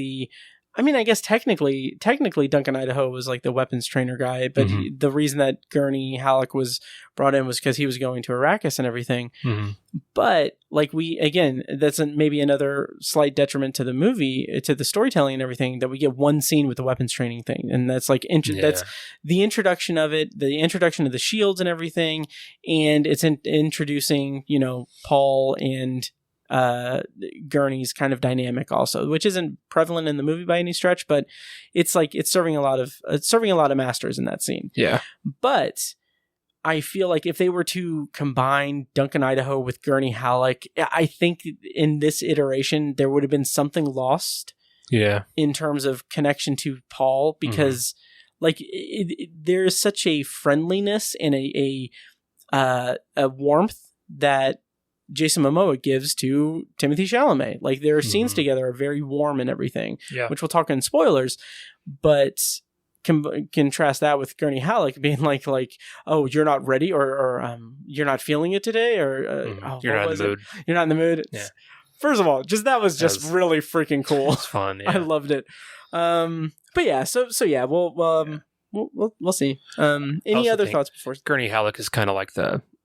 I guess technically Duncan Idaho was like the weapons trainer guy, but the reason that Gurney Halleck was brought in was because he was going to Arrakis and everything. But that's maybe another slight detriment to the movie, to the storytelling and everything, that we get one scene with the weapons training thing, and that's that's the introduction of it, the introduction of the shields and everything, and it's introducing Paul and Gurney's kind of dynamic also, which isn't prevalent in the movie by any stretch, but it's serving a lot of masters in that scene. Yeah. But I feel like if they were to combine Duncan Idaho with Gurney Halleck, I think in this iteration there would have been something lost. Yeah. In terms of connection to Paul, because there is such a friendliness and a warmth that Jason Momoa gives to Timothée Chalamet. Their scenes together are very warm and everything, which we'll talk in spoilers, but contrast that with Gurney Halleck being like, oh, you're not ready, or you're not feeling it today, or you're not in the mood. You're not in the mood. Yeah. First of all, that was really freaking cool. It's fun. Yeah. I loved it. But yeah, so yeah, we'll see. Any other thoughts before? Gurney Halleck is kind of like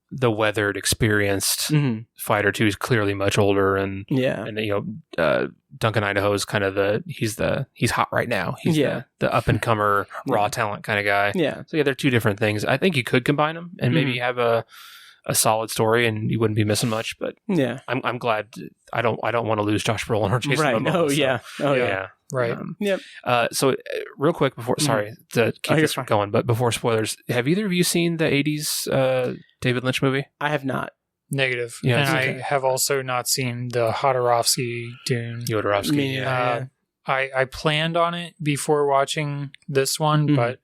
the weathered, experienced fighter too. He's clearly much older, and Duncan Idaho is kind of he's hot right now. He's the up and comer raw talent kind of guy. Yeah. So they're two different things. I think you could combine them and maybe have a solid story, and you wouldn't be missing much. But I'm glad. I don't want to lose Josh Brolin or Jason Momoa. No, yeah. Oh yeah. Right. Yep. So real quick before, sorry to keep this going, but before spoilers, have either of you seen the 80s David Lynch movie? I have not. Negative. Yeah, and I have also not seen the Jodorowsky Dune. I planned on it before watching this one, but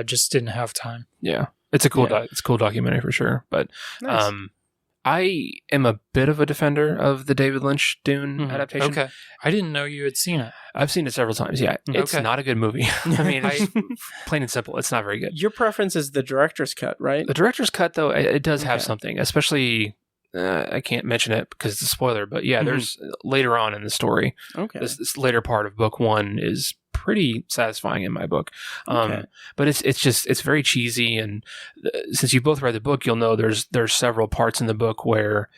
just didn't have time. Yeah. It's a cool it's a cool documentary for sure. But nice. I am a bit of a defender of the David Lynch Dune adaptation. Okay. I didn't know you had seen it. I've seen it several times. Yeah. It's not a good movie. I mean, plain and simple, it's not very good. Your preference is the director's cut, right? The director's cut, though, it does have something, especially... I can't mention it because it's a spoiler, but there's later on in the story. Okay. This later part of book 1 is pretty satisfying in my book. But it's very cheesy, and since you both read the book, you'll know there's several parts in the book where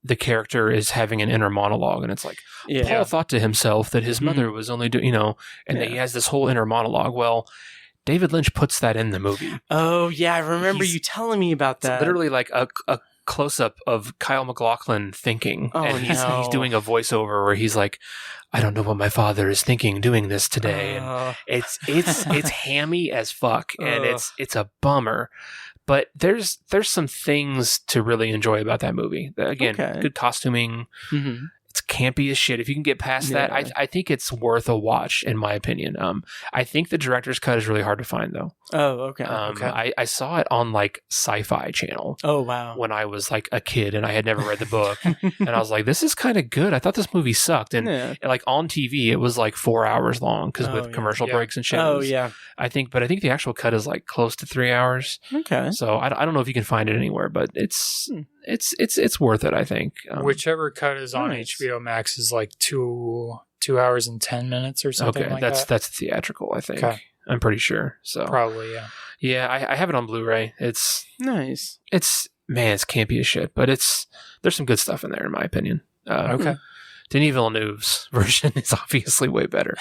the character is having an inner monologue, and it's like Paul thought to himself that his mother was only doing, and he has this whole inner monologue. Well, David Lynch puts that in the movie. Oh yeah, I remember you telling me about that. It's literally like a close-up of Kyle MacLachlan thinking, and he's doing a voiceover where he's like, I don't know what my father is thinking doing this today, and it's hammy as fuck, and it's a bummer, but there's some things to really enjoy about that movie. Again, good costuming. It's campy as shit. If you can get past that, I think it's worth a watch, in my opinion. I think the director's cut is really hard to find, though. Oh, okay. I saw it on like Sci-Fi Channel. Oh, wow. When I was like a kid and I had never read the book, and I was like, "This is kind of good." I thought this movie sucked, and like on TV, it was like 4 hours long because with commercial breaks and shit. Oh yeah. I think the actual cut is like close to 3 hours. Okay. So I don't know if you can find it anywhere, but it's worth it. I think whichever cut is on HBO Max is like 2 hours and 10 minutes or something. Okay, like that's theatrical. I think. Okay. I'm pretty sure. So probably, yeah. Yeah, I have it on Blu-ray. It's nice. It's campy as shit, but there's some good stuff in there, in my opinion. Okay. Denis Villeneuve's version is obviously way better.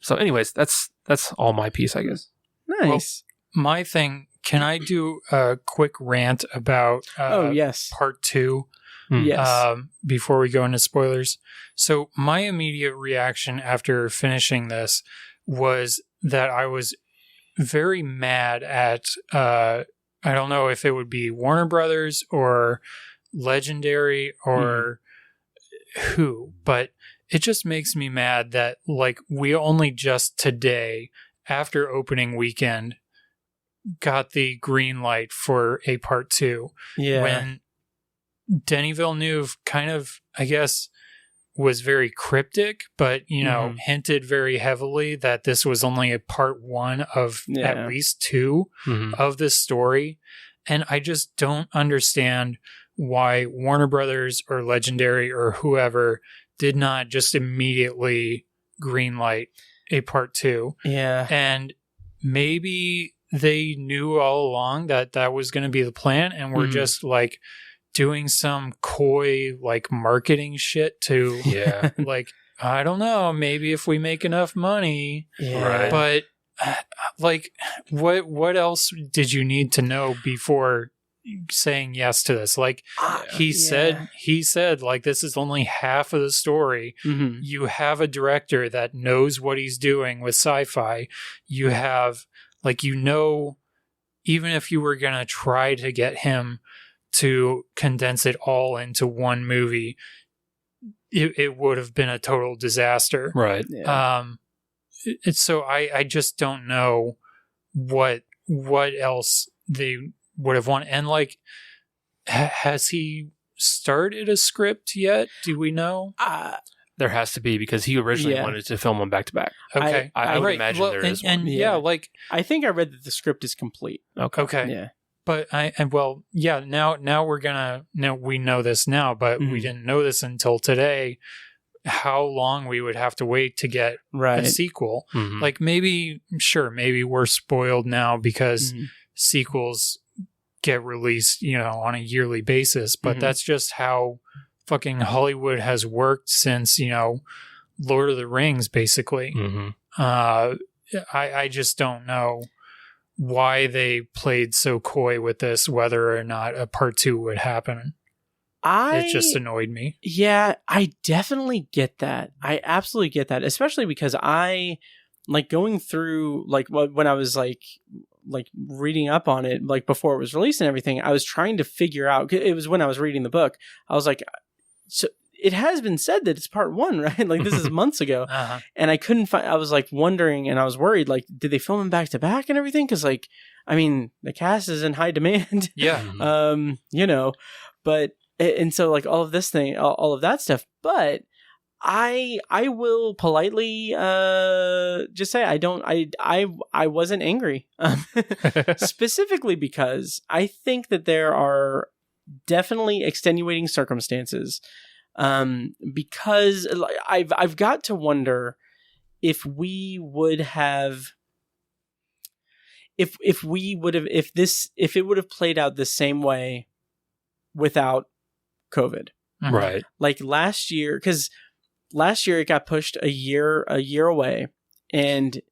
So, anyways, that's all my piece, I guess. Nice. Well, my thing. Can I do a quick rant about? Yes. Part 2. Yes. Before we go into spoilers, so my immediate reaction after finishing this was that I was very mad at, I don't know if it would be Warner Brothers or Legendary or who, but it just makes me mad that like we only just today, after opening weekend, got the green light for a part 2. Yeah. When Denis Villeneuve kind of, I guess, was very cryptic, but, hinted very heavily that this was only a part 1 of at least 2 of this story. And I just don't understand why Warner Brothers or Legendary or whoever did not just immediately greenlight a part 2. Yeah. And maybe they knew all along that that was going to be the plan and were just like doing some coy like marketing shit to like, I don't know, maybe if we make enough money. Yeah. But like what else did you need to know before saying yes to this? Like he said like this is only half of the story. You have a director that knows what he's doing with sci-fi. You have like, even if you were going to try to get him to condense it all into one movie, it would have been a total disaster. Right. Yeah. So I just don't know what else they would have wanted. And like, has he started a script yet? Do we know? There has to be, because he originally wanted to film them back to back. Okay. I would imagine there is one. And like, I think I read that the script is complete. Okay. Yeah. But now we know this now, but we didn't know this until today, how long we would have to wait to get a sequel. Like maybe we're spoiled now because sequels get released, on a yearly basis, but that's just how fucking Hollywood has worked since, Lord of the Rings, basically. I just don't know why they played so coy with this, whether or not a part 2 would happen. It just annoyed me. Yeah, I definitely get that. I absolutely get that, especially because I like going through like when I was like reading up on it, like before it was released and everything. I was trying to figure out. It was when I was reading the book. I was like, so it has been said that it's part 1, right? Like this is months ago, and I couldn't find. I was like wondering, and I was worried. Like, did they film them back to back and everything? Because like, I mean, the cast is in high demand. Yeah. But and so like all of this thing, all of that stuff. But I will politely just say I wasn't angry, specifically because I think that there are definitely extenuating circumstances. Because I've got to wonder if we would have, if it would have played out the same way without COVID. Right. Like last year, because last year it got pushed a year away, and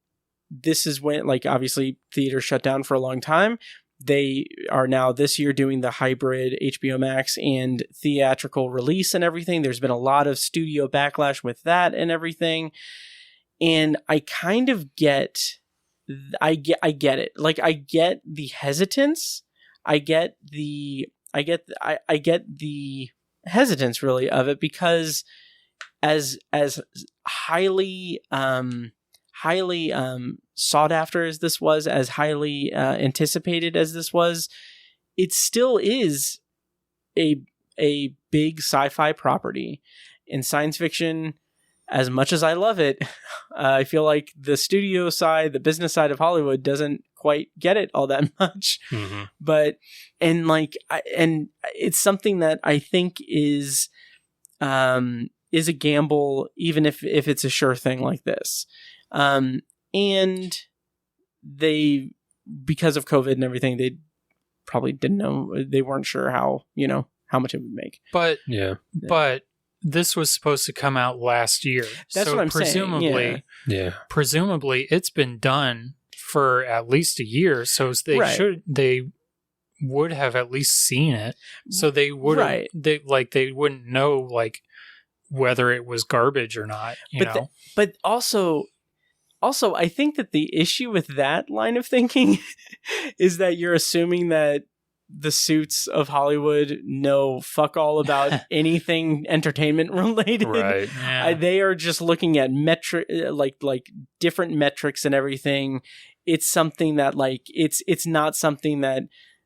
this is when, like, obviously theaters shut down for a long time. They are now this year doing the hybrid HBO Max and theatrical release and everything. There's been a lot of studio backlash with that and everything. And I kind of get it. Like, I get the hesitance. I get the hesitance really of it, because as highly highly sought after as this was, as highly anticipated as this was, it still is a big sci-fi property. In science fiction, as much as I love it, I feel like the studio side, the business side of Hollywood doesn't quite get it all that much. Mm-hmm. But and it's something that I think is a gamble, even if it's a sure thing like this. And they, because of COVID and everything, they probably didn't know. They weren't sure how much it would make. But this was supposed to come out last year. That's what I'm saying. Yeah. Presumably, it's been done for at least a year, so they would have at least seen it. So they would they wouldn't know like whether it was garbage or not. But also, I think that the issue with that line of thinking is that you're assuming that the suits of Hollywood know fuck all about anything entertainment related. Right. Yeah. They are just looking at like different metrics and everything. It's something that it's not something that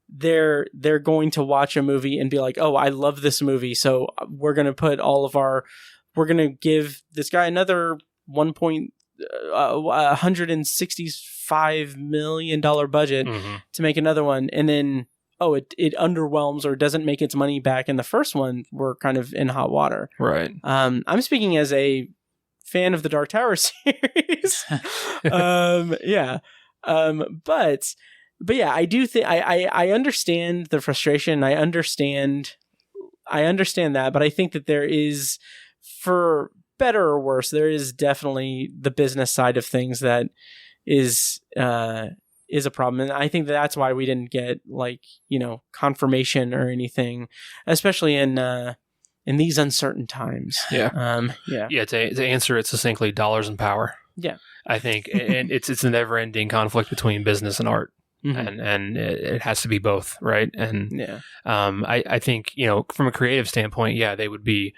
they're going to watch a movie and be like, oh, I love this movie, so we're going to give this guy another $165 million budget to make another one, and then it underwhelms or doesn't make its money back in the first one, we're kind of in hot water. Right. I'm speaking as a fan of the Dark Tower series. Yeah. But yeah, I do think I understand the frustration. I understand that, but I think that there is, for better or worse, there is definitely the business side of things that is a problem. And I think that's why we didn't get confirmation or anything, especially in these uncertain times. Yeah. To answer it succinctly, dollars and power. Yeah. I think, and it's a never ending conflict between business and art. Mm-hmm. And it has to be both, right? And I think, from a creative standpoint, they would be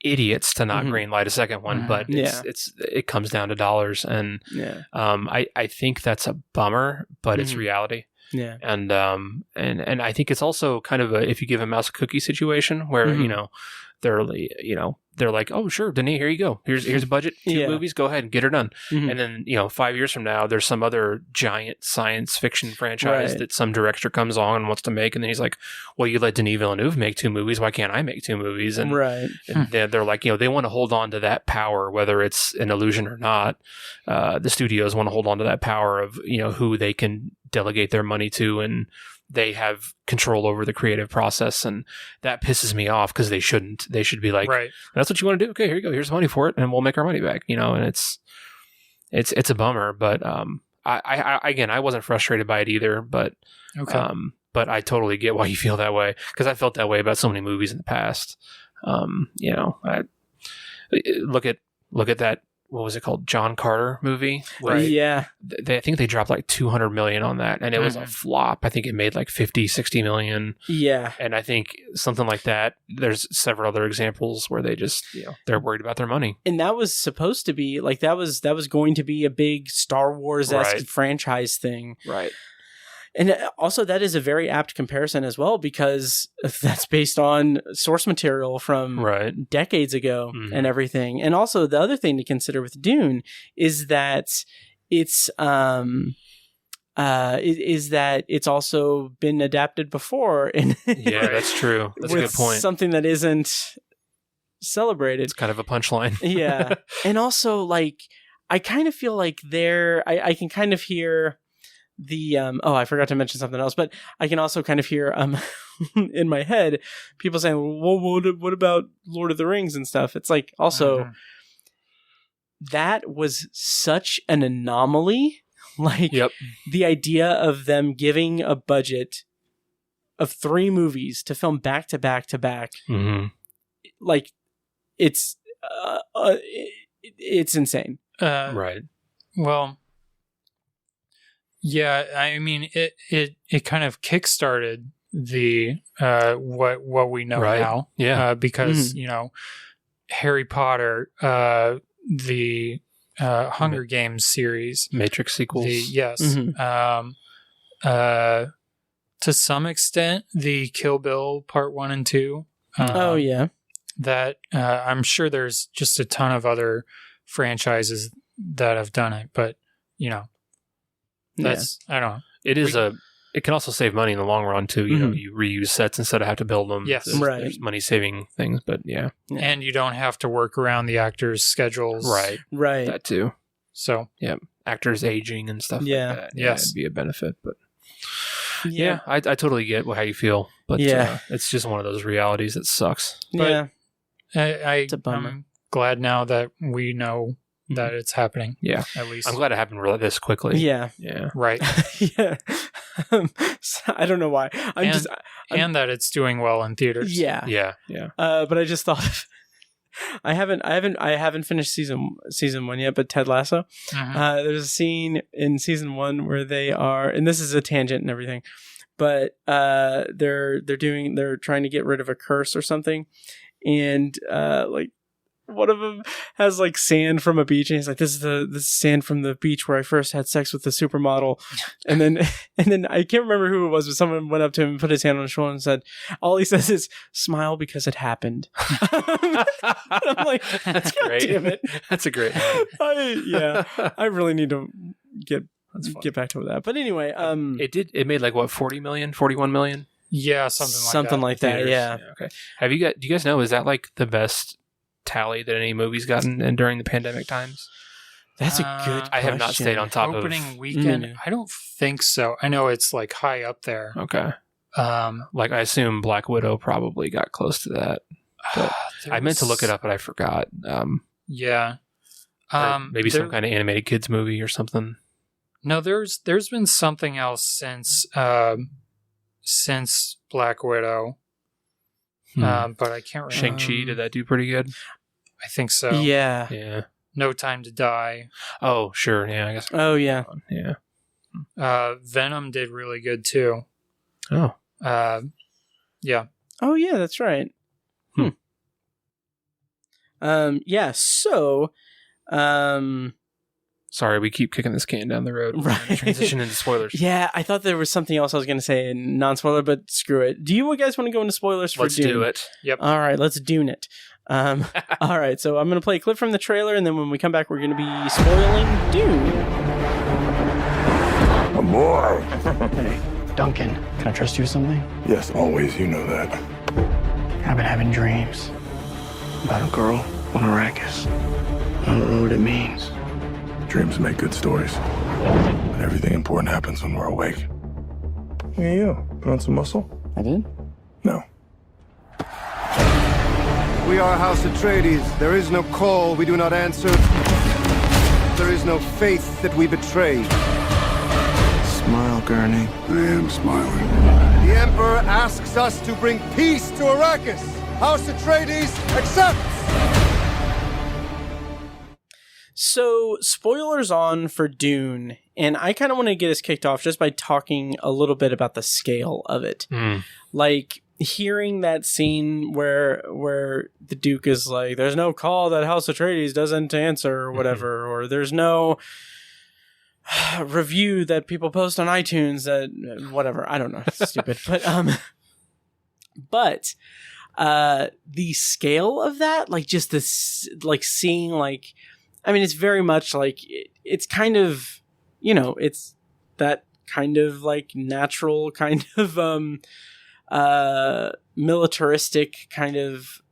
idiots to not greenlight a second one, but it comes down to dollars, and I think that's a bummer, but it's reality. Yeah, and I think it's also kind of a if you give a mouse a cookie situation where they're like, oh sure, Denis, here you go. Here's a budget, 2 movies, go ahead and get her done. And then 5 years from now, there's some other giant science fiction franchise that some director comes on and wants to make, and then he's like, well, you let Denis Villeneuve make 2 movies, why can't I make 2 movies? And, and they're like, they want to hold on to that power, whether it's an illusion or not. The studios want to hold on to that power of who they can delegate their money to, and they have control over the creative process, and that pisses me off because they shouldn't. They should be like, that's what you want to do? Okay, here you go. Here's the money for it, and we'll make our money back. And it's a bummer. But I wasn't frustrated by it either. But but I totally get why you feel that way, because I felt that way about so many movies in the past. I look at that. What was it called? John Carter movie. Yeah. I think they dropped like $200 million on that, and it was a flop. I think it made like 50, 60 million. Yeah. And I think something like that, there's several other examples where they just, they're worried about their money. And that was supposed to be like, that was going to be a big Star Wars-esque franchise thing. Right. And also, that is a very apt comparison as well, because that's based on source material from decades ago and everything. And also, the other thing to consider with Dune is that it's also been adapted before. And that's true. That's a good point. Something that isn't celebrated. It's kind of a punchline. Yeah. And also, I kind of feel like I can kind of hear the I forgot to mention something else, but I can also kind of hear in my head people saying, well, what about Lord of the Rings and stuff? It's like, also that was such an anomaly. The idea of them giving a budget of 3 movies to film back to back to back, it's insane. Right. Well, yeah, I mean, it kind of kickstarted the what we know now. Yeah, because Harry Potter, the Hunger Games series. Matrix sequels. Yes. To some extent, the Kill Bill Part 1 and 2. Oh, yeah. That I'm sure there's just a ton of other franchises that have done it, but, that's, I don't know. It is it can also save money in the long run, too. You reuse sets instead of have to build them. Yes. There's money-saving things, but yeah. And you don't have to work around the actors' schedules. Right. That, too. So. Yeah. Actors aging and stuff like that. Yeah, yes. it'd be a benefit, but... Yeah, I totally get how you feel, but it's just one of those realities that sucks. But it's a bummer. I'm glad now that we know that it's happening. Yeah, at least I'm glad it happened really this quickly. Yeah, right. Yeah, I don't know why. And that it's doing well in theaters. Yeah. But I just thought. I haven't finished season 1 yet, but Ted Lasso. There's a scene in season 1 where they are, and this is a tangent and everything, but they're trying to get rid of a curse or something, and like one of them has like sand from a beach, and he's like, this is sand from the beach where I first had sex with the supermodel. And then I can't remember who it was, but someone went up to him and put his hand on his shoulder and said, all he says is, smile because it happened. I'm like, that's great. Damn it. That's a great I really need to get back to that. But anyway, it made like what, 40 million, 41 million? Yeah, something like that. Yeah. Okay. Do you guys know, is that like the best tally that any movie's gotten and during the pandemic times? That's a good question. I have not stayed on top opening weekend. I don't think so. I know it's like high up there. Okay. Like I assume Black Widow probably got close to that. But I meant to look it up, but I forgot. Yeah. Maybe some kind of animated kids movie or something. No, there's been something else since Black Widow. But I can't remember. Shang-Chi, did that do pretty good? I think so. Yeah. No Time to Die. Oh, sure. Yeah, I guess. Oh, yeah. Yeah. Venom did really good, too. Oh. Yeah. Oh, yeah, that's right. Yeah, so... Sorry, we keep kicking this can down the road. Right. Transition into spoilers. Yeah, I thought there was something else I was going to say, non-spoiler, but screw it. Do you guys want to go into spoilers for Dune? Let's do it. Yep. All right, let's Dune it. All right, so I'm going to play a clip from the trailer, and then when we come back, we're going to be spoiling Dune. A boy. Hey, Duncan, can I trust you with something? Yes, always. You know that. I've been having dreams about a girl on Arrakis. I don't know what it means. Dreams make good stories. But everything important happens when we're awake. Hey, you. Put on some muscle? I did? No. We are House Atreides. There is no call we do not answer. There is no faith that we betray. Smile, Gurney. I am smiling. The Emperor asks us to bring peace to Arrakis. House Atreides accepts! So, spoilers on for Dune, and I kind of want to get us kicked off just by talking a little bit about the scale of it. Like, hearing that scene where the Duke is like, there's no call that House Atreides doesn't answer, or whatever, or there's no review that people post on iTunes that, whatever, I don't know, it's stupid. But the scale of that, like, just this, like, seeing, like, I mean, it's very much like, it's kind of, it's that kind of like natural kind of militaristic kind of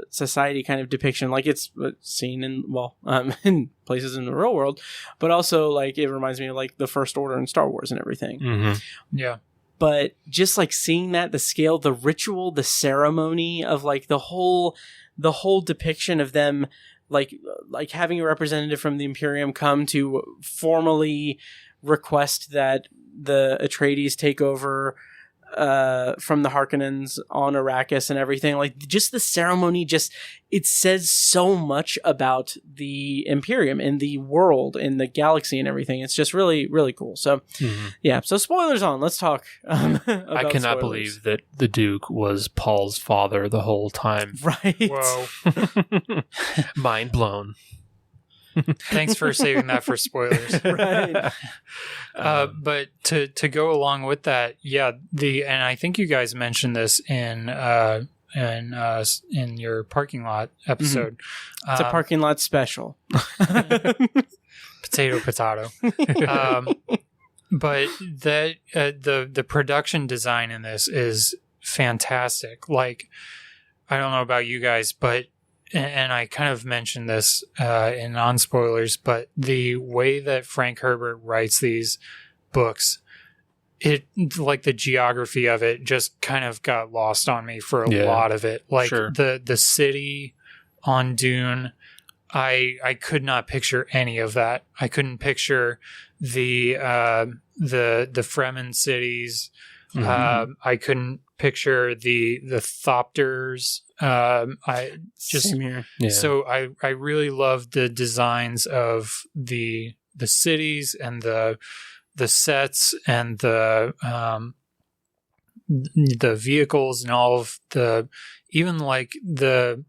society kind of depiction. Like, it's seen in places in the real world, but also like it reminds me of like the First Order in Star Wars and everything. Yeah. But just like seeing that, the scale, the ritual, the ceremony of like the whole depiction of them, like having a representative from the Imperium come to formally request that the Atreides take over from the Harkonnens on Arrakis and everything. Like, just the ceremony, it says so much about the Imperium and the world and the galaxy and everything. It's just really, really cool. So, yeah. So, spoilers on. Let's talk about I cannot spoilers. believe that the Duke was Paul's father the whole time. Right. Whoa. Mind blown. Thanks for saving that for spoilers. Right. But to go along with that, yeah, and I think you guys mentioned this in your parking lot episode. It's a parking lot special. Potato. But that the production design in this is fantastic. Like, I don't know about you guys, but and I kind of mentioned this in non-spoilers, but the way that Frank Herbert writes these books, it, like, the geography of it just kind of got lost on me for a lot of it. Like, the city on Dune, I could not picture any of that. I couldn't picture the Fremen cities. I couldn't picture the Thopters. I just Same here. So I really loved the designs of the cities and the sets and the vehicles and all of even like the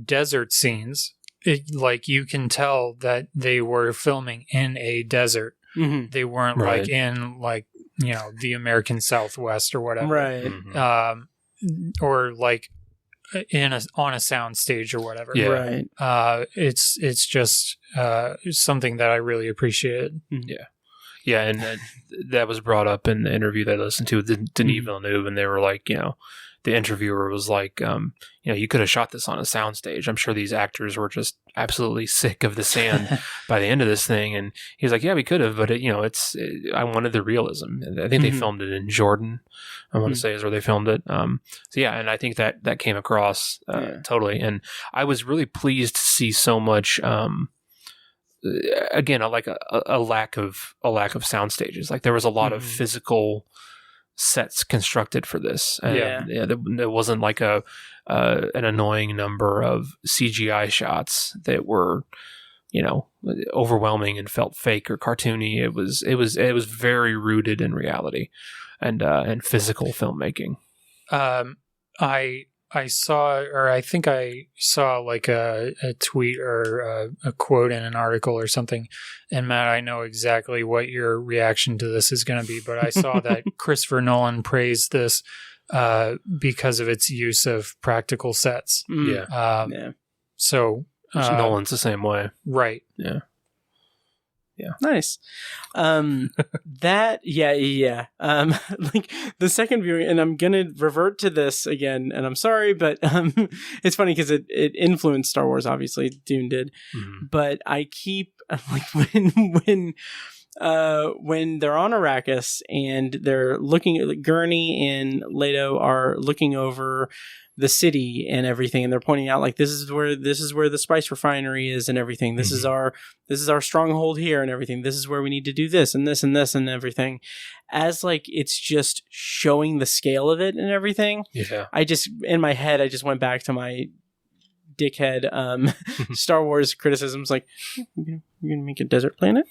desert scenes. Like, you can tell that they were filming in a desert. Mm-hmm. They weren't like in, like, you know, the American Southwest or whatever. Right. Mm-hmm. Or like on a sound stage or whatever. Yeah. Right. It's just something that I really appreciated. Mm-hmm. Yeah, and that was brought up in the interview that I listened to with Denis Villeneuve, and they were like, you know, the interviewer was like, you know, you could have shot this on a soundstage. I'm sure these actors were just absolutely sick of the sand by the end of this thing. And he's like, yeah, we could have, but I wanted the realism. I think they filmed it in Jordan, I want to say is where they filmed it. So yeah, and I think that came across totally. And I was really pleased to see so much, again, like a lack of sound stages. Like, there was a lot of physical sets constructed for this, and there wasn't like an annoying number of CGI shots that were, you know, overwhelming and felt fake or cartoony. It was very rooted in reality and physical filmmaking. I saw, or I think I saw, like a tweet or a quote in an article or something. And Matt, I know exactly what your reaction to this is going to be, but I saw that Christopher Nolan praised this because of its use of practical sets. So Nolan's the same way, right? Yeah. Nice. Like, the second viewing, and I'm gonna revert to this again, and I'm sorry, but it's funny because it influenced Star Wars. Obviously, Dune did, but I keep like when they're on Arrakis and they're looking at Gurney and Leto are looking over the city and everything, and they're pointing out, like, this is where the spice refinery is and everything. This is our stronghold here and everything. This is where we need to do this and this and this and everything. As, like, it's just showing the scale of it and everything. Yeah. In my head, I just went back to my dickhead Star Wars criticisms, like, we're gonna make a desert planet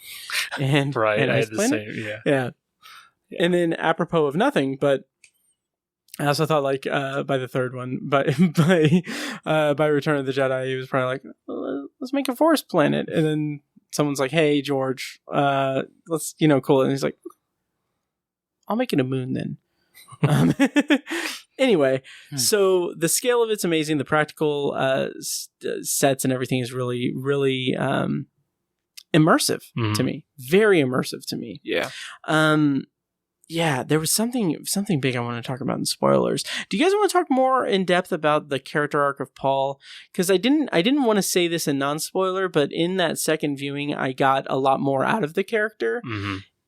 and right. I had the same, yeah. And then, apropos of nothing, but I also thought, like, by the third one, by Return of the Jedi, he was probably like, let's make a forest planet. And then someone's like, hey, George, let's, cool. And he's like, I'll make it a moon then. Anyway, so the scale of it's amazing. The practical sets and everything is really, really immersive to me. Very immersive to me. Yeah. Yeah, there was something big I want to talk about in spoilers. Do you guys want to talk more in depth about the character arc of Paul? Because I didn't want to say this in non-spoiler, but in that second viewing, I got a lot more out of the character.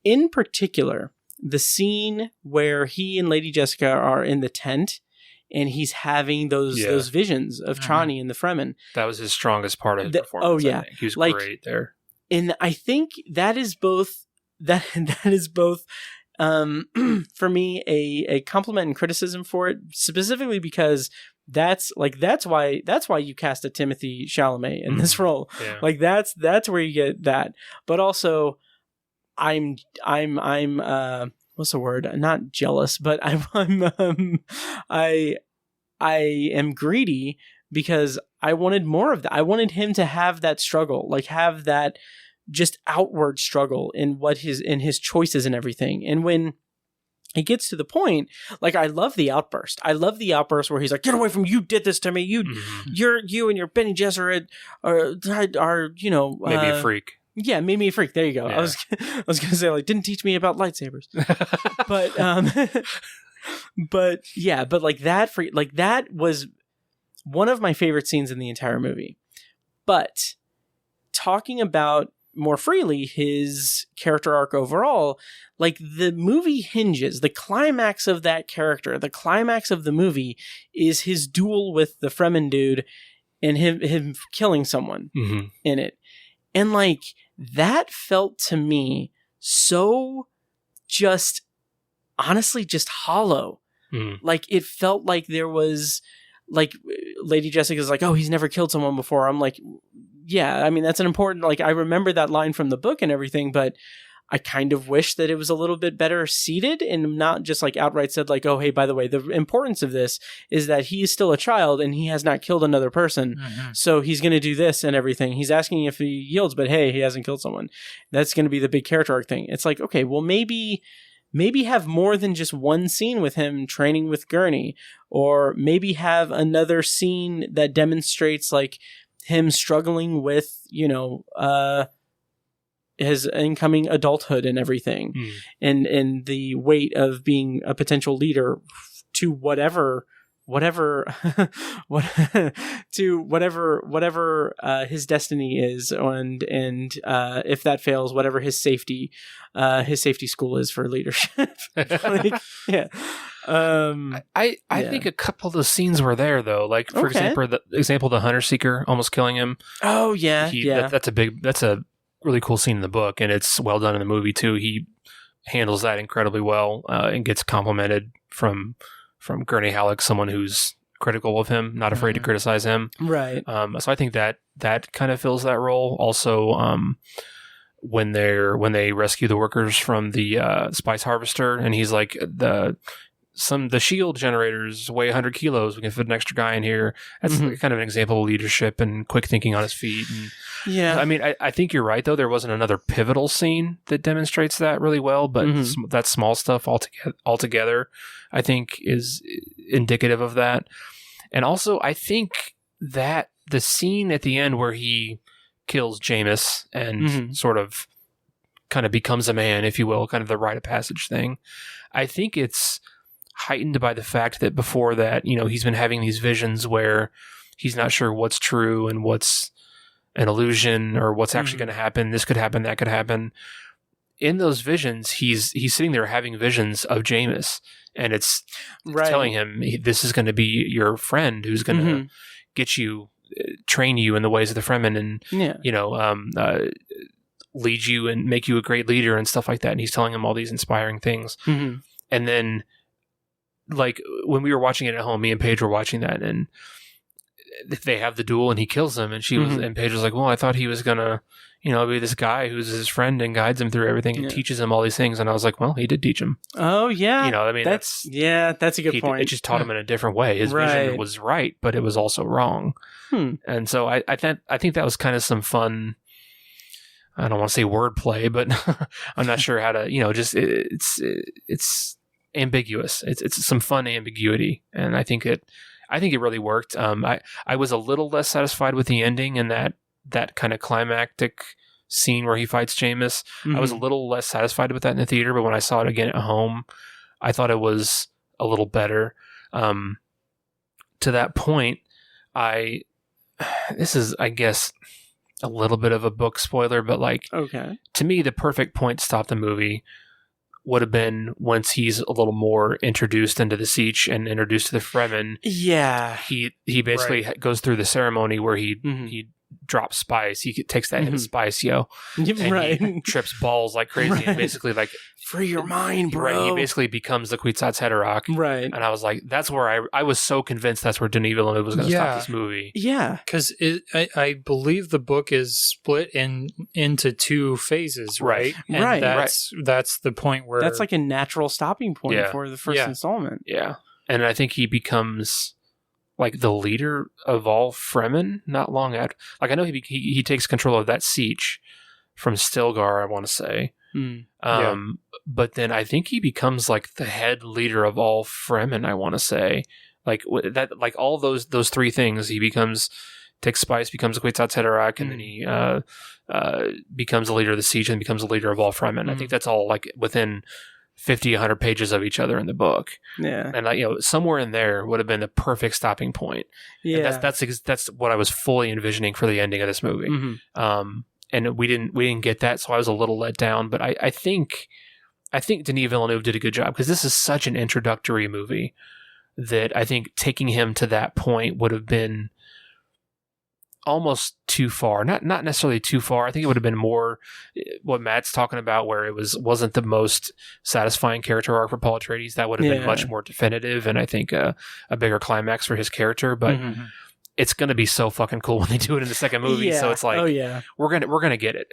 In particular, the scene where he and Lady Jessica are in the tent, and he's having those visions of Chani and the Fremen. That was his strongest part of his performance. Oh yeah, he was great there. And I think that is both for me a compliment and criticism for it, specifically because that's why you cast a Timothée Chalamet in this role. Yeah. Like that's where you get that. But also I'm what's the word? Not jealous, but I am greedy because I wanted more of that. I wanted him to have that struggle, like have that just outward struggle in his choices and everything. And when it gets to the point, like, I love the outburst. I love the outburst where he's like, "Get away from me! You did this to me. You and your Benny Gesserit are maybe a freak." Yeah, made me a freak. There you go. Yeah. I was gonna say, like, didn't teach me about lightsabers, but like that freak, like that was one of my favorite scenes in the entire movie. But talking about more freely his character arc overall, like, the movie hinges, the climax of that character, the climax of the movie is his duel with the Fremen dude and him killing someone in it. And like, that felt to me so just honestly just hollow. Like, it felt like there was, like, Lady Jessica's like, "Oh, he's never killed someone before." I'm like, yeah, I mean, that's an important, like, I remember that line from the book and everything, but I kind of wish that it was a little bit better seated and not just like outright said like, "Oh, hey, by the way, the importance of this is that he is still a child and he has not killed another person. So he's going to do this and everything. He's asking if he yields, but hey, he hasn't killed someone." That's going to be the big character arc thing. It's like, okay, well, maybe have more than just one scene with him training with Gurney, or maybe have another scene that demonstrates like him struggling with, his incoming adulthood and everything, and the weight of being a potential leader to whatever his destiny is, and if that fails, whatever his safety school is for leadership. Like, yeah. I think a couple of the scenes were there though. Like, for example, the Hunter Seeker almost killing him. Oh yeah, that's a really cool scene in the book, and it's well done in the movie too. He handles that incredibly well, and gets complimented from Gurney Halleck, someone who's critical of him, not afraid to criticize him. Right. So I think that kind of fills that role. Also, when they rescue the workers from the spice harvester, and he's like, the shield generators weigh 100 kilos. We can fit an extra guy in here. That's kind of an example of leadership and quick thinking on his feet. And, yeah. I mean, I think you're right, though. There wasn't another pivotal scene that demonstrates that really well, but that small stuff altogether, I think, is indicative of that. And also, I think that the scene at the end where he kills Jameis and sort of kind of becomes a man, if you will, kind of the rite of passage thing, I think it's heightened by the fact that before that, he's been having these visions where he's not sure what's true and what's an illusion or what's actually going to happen. This could happen, that could happen. In those visions, he's sitting there having visions of Jameis, and it's telling him, this is going to be your friend who's going to get you, train you in the ways of the Fremen, and lead you and make you a great leader and stuff like that. And he's telling him all these inspiring things. And then, like, when we were watching it at home, me and Paige were watching that, and they have the duel and he kills him, and and Paige was like, "Well, I thought he was gonna, be this guy who's his friend and guides him through everything and teaches him all these things." And I was like, "Well, he did teach him." Oh yeah. I mean, that's a good point. It just taught him in a different way. His vision was right, but it was also wrong. And so I think that was kind of some fun, I don't want to say wordplay, but I'm not sure how to, just it's ambiguous. It's some fun ambiguity, and I think it really worked. I was a little less satisfied with the ending and that kind of climactic scene where he fights Jameis. I was a little less satisfied with that in the theater, but when I saw it again at home, I thought it was a little better. To that point, this is, I guess, a little bit of a book spoiler, but to me, the perfect point to stop the movie would have been once he's a little more introduced into the Siege and introduced to the Fremen. Yeah. He basically goes through the ceremony where he drops spice. He takes that hit of spice, and he trips balls like crazy and basically like, free your mind, bro. Right, he basically becomes the Kwisatz Haderach. Right. And I was like, that's where I was so convinced that's where Denis Villeneuve was going to stop this movie. Yeah. Because I believe the book is split into two phases, right? And that's the point where... That's like a natural stopping point for the first installment. Yeah. And I think he becomes like the leader of all Fremen not long after. Like I know he takes control of that siege from Stilgar, I want to say. But then I think he becomes like the head leader of all Fremen, I want to say. Like that, like all those three things, he takes spice, becomes a Kwisatz Haderach, and then he becomes the leader of the siege and becomes the leader of all Fremen. I think that's all like within 50, 100 pages of each other in the book. Yeah. And like, somewhere in there would have been the perfect stopping point. Yeah. And that's what I was fully envisioning for the ending of this movie. And we didn't get that, so I was a little let down, but I think Denis Villeneuve did a good job, because this is such an introductory movie that I think taking him to that point would have been almost too far. Not necessarily too far. I think it would have been more what Matt's talking about, where it wasn't the most satisfying character arc for Paul Atreides. That would have been much more definitive, and I think a bigger climax for his character. But it's going to be so fucking cool when they do it in the second movie. So it's like, we're gonna get it.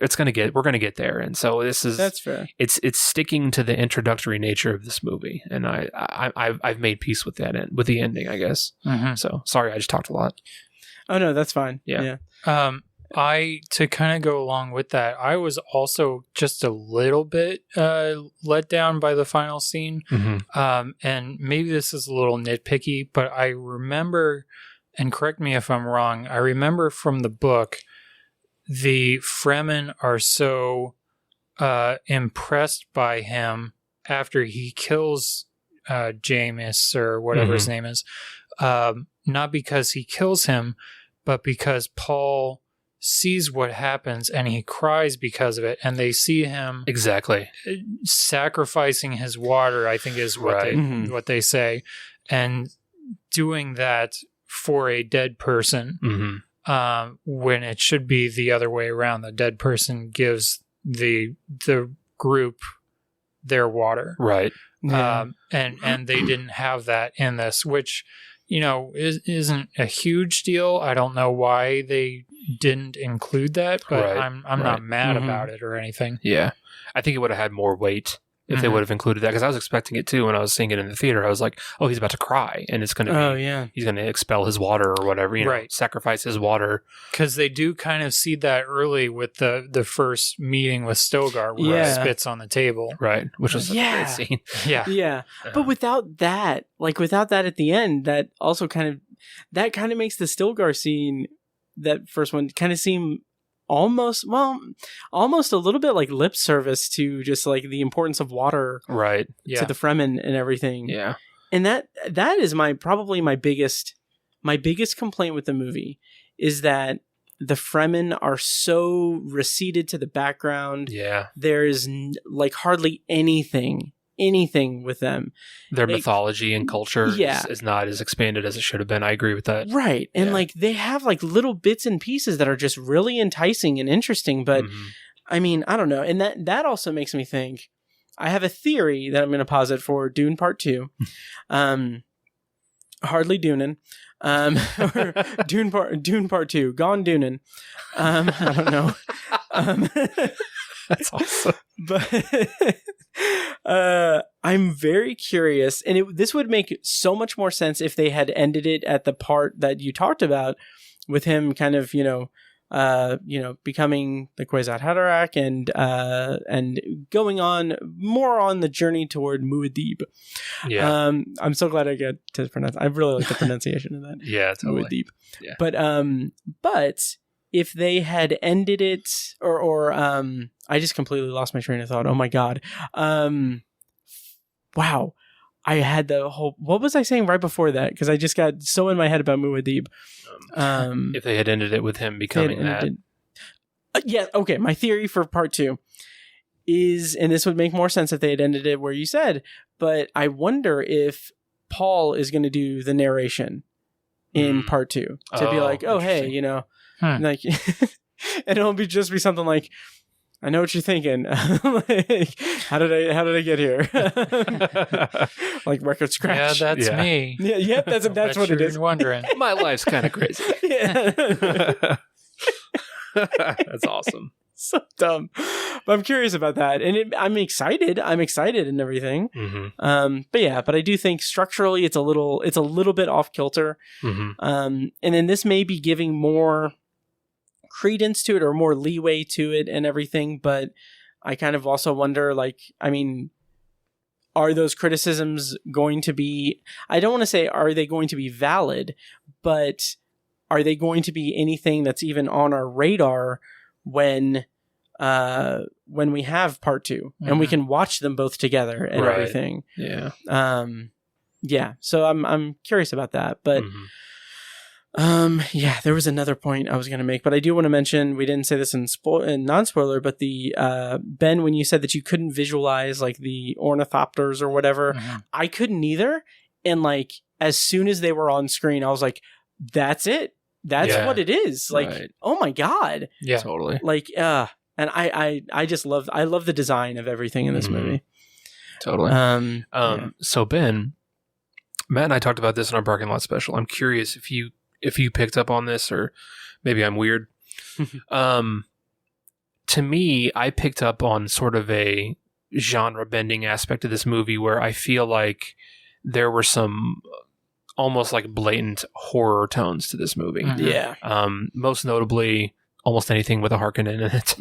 We're gonna get there. And so that's fair. It's sticking to the introductory nature of this movie, and I've made peace with that with the ending, I guess. So sorry, I just talked a lot. Oh no, that's fine. Yeah. To kind of go along with that, I was also just a little bit let down by the final scene. And maybe this is a little nitpicky, but I remember, and correct me if I'm wrong, I remember from the book, the Fremen are so impressed by him after he kills Jameis, or whatever his name is, not because he kills him, but because Paul sees what happens and he cries because of it, and they see him sacrificing his water, I think is what they say, and doing that for a dead person, when it should be the other way around. The dead person gives the group their water, right? And they didn't have that in this, which isn't a huge deal. I don't know why they didn't include that, but I'm not mad about it or anything. Yeah, I think it would have had more weight if they would have included that, because I was expecting it too when I was seeing it in the theater. I was like, oh, he's about to cry, and it's going to be, he's going to expel his water or whatever, sacrifice his water. Because they do kind of see that early with the first meeting with Stilgar, where he spits on the table. Right, which was a great scene. Yeah. But without that at the end, that also kind of makes the Stilgar scene, that first one, kind of seem almost a little bit like lip service to just like the importance of water, to the Fremen and everything. Yeah, and that is probably my biggest complaint with the movie, is that the Fremen are so receded to the background. Yeah, there is like hardly anything with them. Their mythology and culture is not as expanded as it should have been. I agree with that. Right. And like they have like little bits and pieces that are just really enticing and interesting. But I mean, I don't know. And that also makes me think, I have a theory that I'm going to posit for Dune Part 2. Hardly Dunin. Or Dune Part 2. Gone Dunin. I don't know. That's awesome. But I'm very curious, and this would make so much more sense if they had ended it at the part that you talked about, with him kind of, becoming the Kwisatz Haderach and going on more on the journey toward Muad'Dib. Yeah. I'm so glad I get to pronounce. I really like the pronunciation of that. Yeah, totally. Muad'Dib. Yeah. But if they had ended it, or I just completely lost my train of thought. Oh my God. Wow. I had the whole, what was I saying right before that? Because I just got so in my head about Muad'Dib. If they had ended it with him becoming that. Yeah. Okay. My theory for Part 2 is, and this would make more sense if they had ended it where you said, but I wonder if Paul is going to do the narration in Part 2 to be like, oh, hey, like, and it'll be something like, I know what you're thinking. Like, how did I get here? Like record scratch. Yeah, that's me. Yeah, that's what it is. Wondering. My life's kind of crazy. Yeah. That's awesome. So dumb. I'm curious about that, and I'm excited. I'm excited and everything. Mm-hmm. But I do think structurally it's a little bit off kilter. Mm-hmm. And then this may be giving more credence to it or more leeway to it and everything. But I kind of also wonder, like, I mean, are those criticisms going to be? I don't want to say are they going to be valid, but are they going to be anything that's even on our radar when we have part 2 and we can watch them both together and everything? Yeah. So I'm curious about that, but there was another point I was going to make, but I do want to mention, we didn't say this in non-spoiler, but the Ben, when you said that you couldn't visualize like the ornithopters or whatever, I couldn't either. And like as soon as they were on screen, I was like, that's it. That's what it is. Like, oh my God. Yeah, totally. Like, and I just love the design of everything in this movie. Totally. So Ben, Matt and I talked about this in our parking lot special. I'm curious if you picked up on this, or maybe I'm weird. To me, I picked up on sort of a genre bending aspect of this movie where I feel like there were some almost like blatant horror tones to this movie. Yeah. Most notably, almost anything with a Harkonnen in it,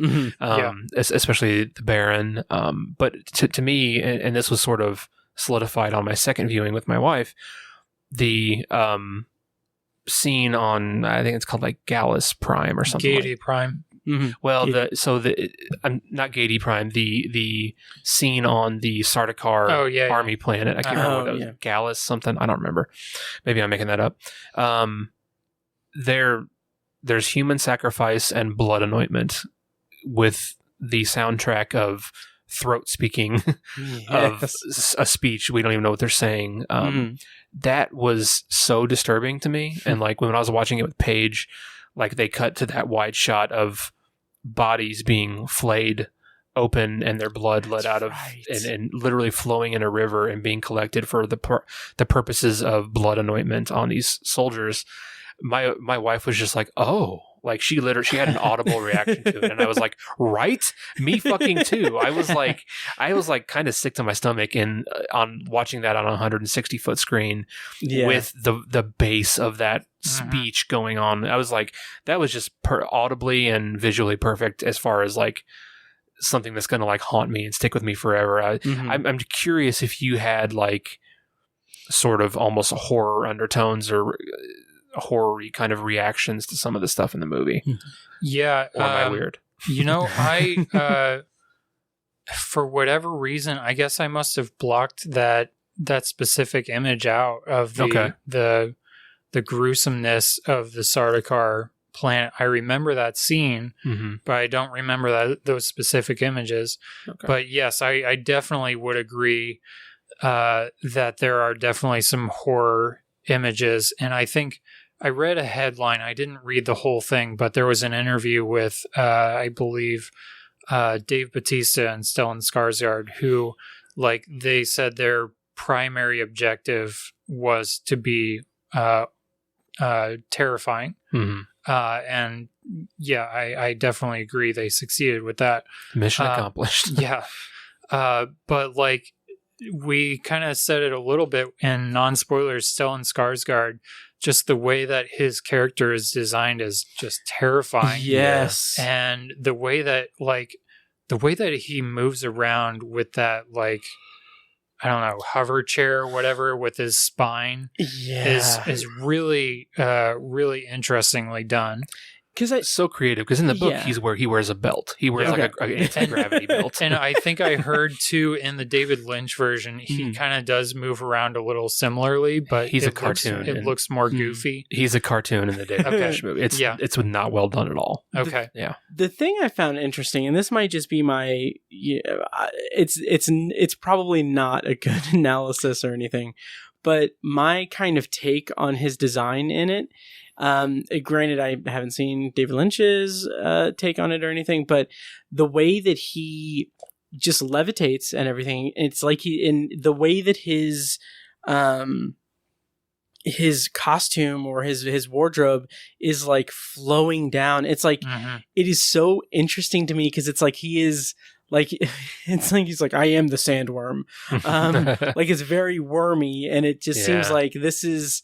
especially the Baron. But to me, and this was sort of solidified on my second viewing with my wife, the scene on, I think it's called like Gallus Prime or something. Gaiety Prime. Well, not Gaiety Prime. The scene on the Sardaukar army planet. I can't remember what it was. Gallus something. I don't remember. Maybe I'm making that up. There's human sacrifice and blood anointment with the soundtrack of throat speaking of a speech. We don't even know what they're saying. That was so disturbing to me. And like when I was watching it with Paige, like they cut to that wide shot of bodies being flayed open and their blood let out of and literally flowing in a river and being collected for the purposes of blood anointment on these soldiers. My wife was just like, oh, like she had an audible reaction to it, and I was like, right, me fucking too. I was like kind of sick to my stomach on watching that on a 160-foot screen with the bass of that speech going on. I was like, that was just audibly and visually perfect as far as like something that's going to like haunt me and stick with me forever. I'm curious if you had like sort of almost horror undertones or horror-y kind of reactions to some of the stuff in the movie. Yeah. Or am I weird? You know, I for whatever reason, I guess I must have blocked that specific image out of the gruesomeness of the Sardaukar planet. I remember that scene, but I don't remember those specific images. But yes, I definitely would agree that there are definitely some horror images. And I think I read a headline. I didn't read the whole thing, but there was an interview with, I believe, Dave Bautista and Stellan Skarsgård, who, like, they said their primary objective was to be terrifying. And yeah, I definitely agree. They succeeded with that. Mission accomplished. Yeah. But like, we kind of said it a little bit in non-spoilers, Stellan Skarsgård, just the way that his character is designed is just terrifying. Yes. And the way that he moves around with that, like, I don't know, hover chair or whatever with his spine is really, really interestingly done. Because it's so creative. Because in the book, he wears a belt. He wears like an anti-gravity belt. And I think I heard too in the David Lynch version, he kind of does move around a little similarly, but he's a cartoon. It looks more goofy. He's a cartoon in the David Lynch movie. It's not well done at all. Okay. The thing I found interesting, and this might just be my, it's probably not a good analysis or anything, but my kind of take on his design in it. Granted, I haven't seen David Lynch's take on it or anything, but the way that he just levitates and everything, it's like in the way that his his costume or his wardrobe is like flowing down. It's like it is so interesting to me because it's like he is like it's like he's like I am the sandworm. Like it's very wormy, and it just seems like this is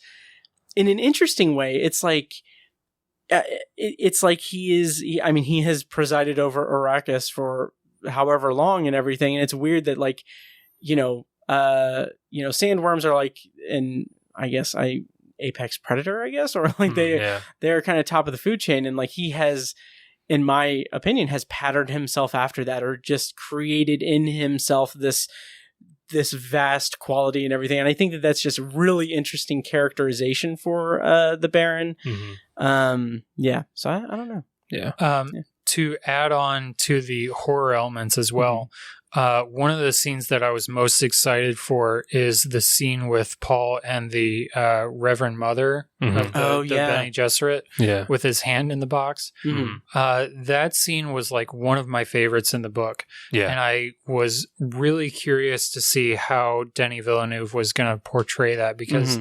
in an interesting way. It's like it's like he has presided over Arrakis for however long and everything, and it's weird that like sandworms are like I guess apex predator, I guess, or like they're kind of top of the food chain, and like he has, in my opinion, has patterned himself after that, or just created in himself this vast quality and everything. And I think that that's just really interesting characterization for the Baron. So I don't know. To add on to the horror elements as well, one of the scenes that I was most excited for is the scene with Paul and the Reverend Mother of the Bene Gesserit with his hand in the box. That scene was like one of my favorites in the book. And I was really curious to see how Denis Villeneuve was going to portray that, because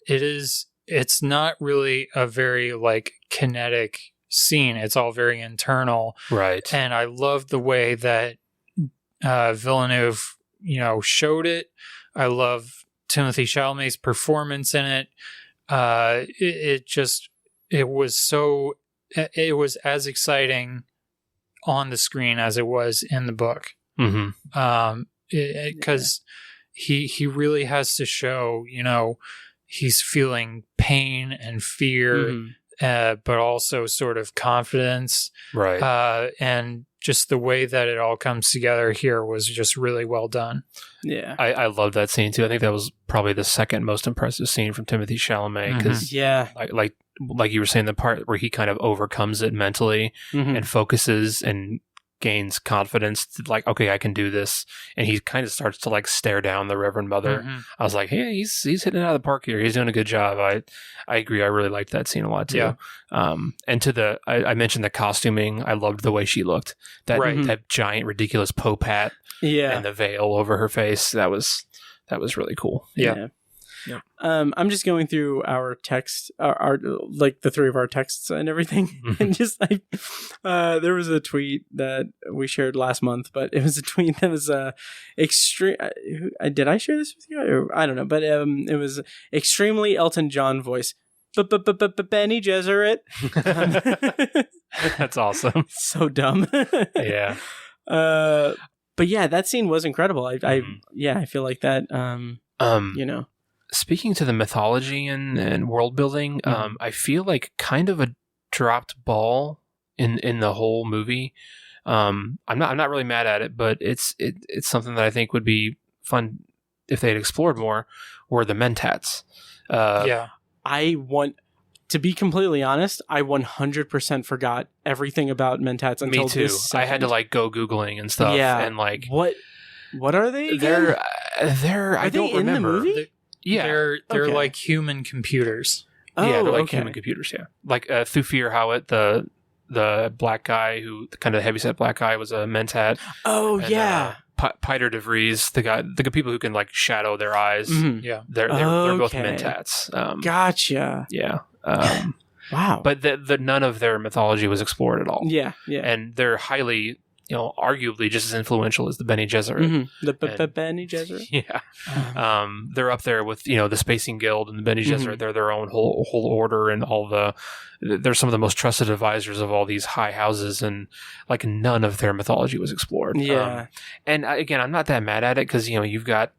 it's not really a very like kinetic scene. It's all very internal. Right. And I love the way that Villeneuve, showed it. I love Timothée Chalamet's performance in it. It was as exciting on the screen as it was in the book. Because he really has to show, he's feeling pain and fear, but also sort of confidence. Right. And just the way that it all comes together here was just really well done. Yeah. I love that scene too. I think that was probably the second most impressive scene from Timothée Chalamet, because like you were saying, the part where he kind of overcomes it mentally and focuses and gains confidence to like, okay, I can do this, and he kind of starts to like stare down the Reverend Mother. I was like, hey, he's hitting it out of the park here. He's doing a good job. I agree. I really liked that scene a lot too. And I mentioned the costuming. I loved the way she looked. That giant ridiculous pope hat and the veil over her face. That was really cool. Yeah. I'm just going through our text, our like the three of our texts and everything, and just like there was a tweet that we shared last month, but it was a tweet that was extreme. Did I share this with you? I don't know, but it was extremely Elton John voice. Bene Gesserit. That's awesome. So dumb. Yeah. But yeah, that scene was incredible. I feel like that. Speaking to the mythology and world building, I feel like kind of a dropped ball in the whole movie. I'm not really mad at it, but it's something that I think would be fun if they'd explored more. Were the Mentats? To be completely honest, I 100% forgot everything about Mentats until this. Me too. I had to like go Googling and stuff. Yeah. And like what are they? Again? I don't remember. In the movie? They're like human computers. They're like human computers. Yeah, like Thufir Hawat, the black guy who kind of heavyset black guy was a Mentat. Piter de Vries, the people who can like shadow their eyes. They're both Mentats. Gotcha. Yeah. Wow. But none of their mythology was explored at all. Yeah. And they're highly, arguably just as influential as the Bene Gesserit. The Bene Gesserit? Yeah. They're up there with, the Spacing Guild and the Bene Gesserit. They're their own whole order, and they're some of the most trusted advisors of all these high houses, and like none of their mythology was explored. Yeah. And again, I'm not that mad at it, because, you've got,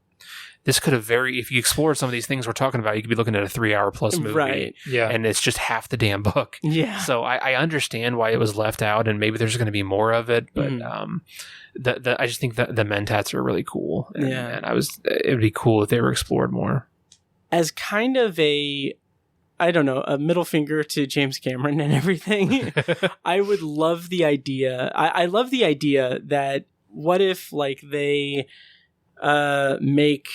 this could have if you explored some of these things we're talking about, you could be looking at a 3-hour plus movie. Right. Yeah. And it's just half the damn book. Yeah. So I understand why it was left out, and maybe there's going to be more of it, but I just think that the Mentats are really cool. And, it would be cool if they were explored more. As kind of a middle finger to James Cameron and everything, I would love the idea. I love the idea that what if like they make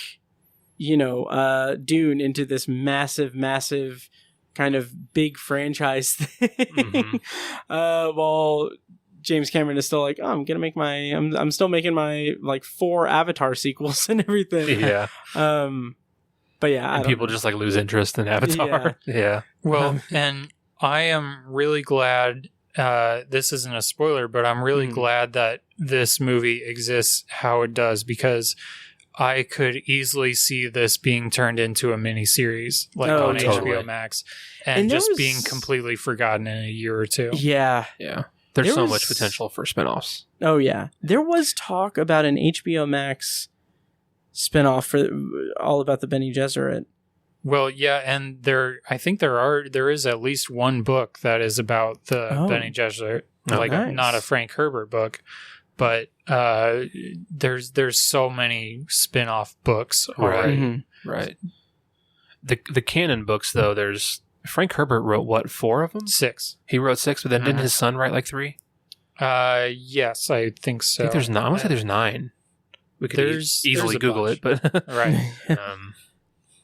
Dune into this massive kind of big franchise thing, while James Cameron is still like, oh, I'm still making my like 4 Avatar sequels and everything. Yeah. But yeah, and people just like lose interest in Avatar. Yeah. Well, and I am really glad. This isn't a spoiler, but I'm really glad that this movie exists how it does, because I could easily see this being turned into a miniseries, like on HBO Max, and just being completely forgotten in a year or two. Yeah. Yeah. There's so much potential for spinoffs. Oh, yeah. There was talk about an HBO Max spinoff for all about the Bene Gesserit. Well, yeah, and I think there is at least one book that is about the Bene Gesserit, nice. Not a Frank Herbert book, but there's so many spin-off books already. Mm-hmm. Right. The canon books, though, there's Frank Herbert wrote what, 4 of them? 6. He wrote 6, but then didn't his son write like 3? Yes, I think so. I think there's 9. I want to say there's 9. We could easily Google bunch. It, but right.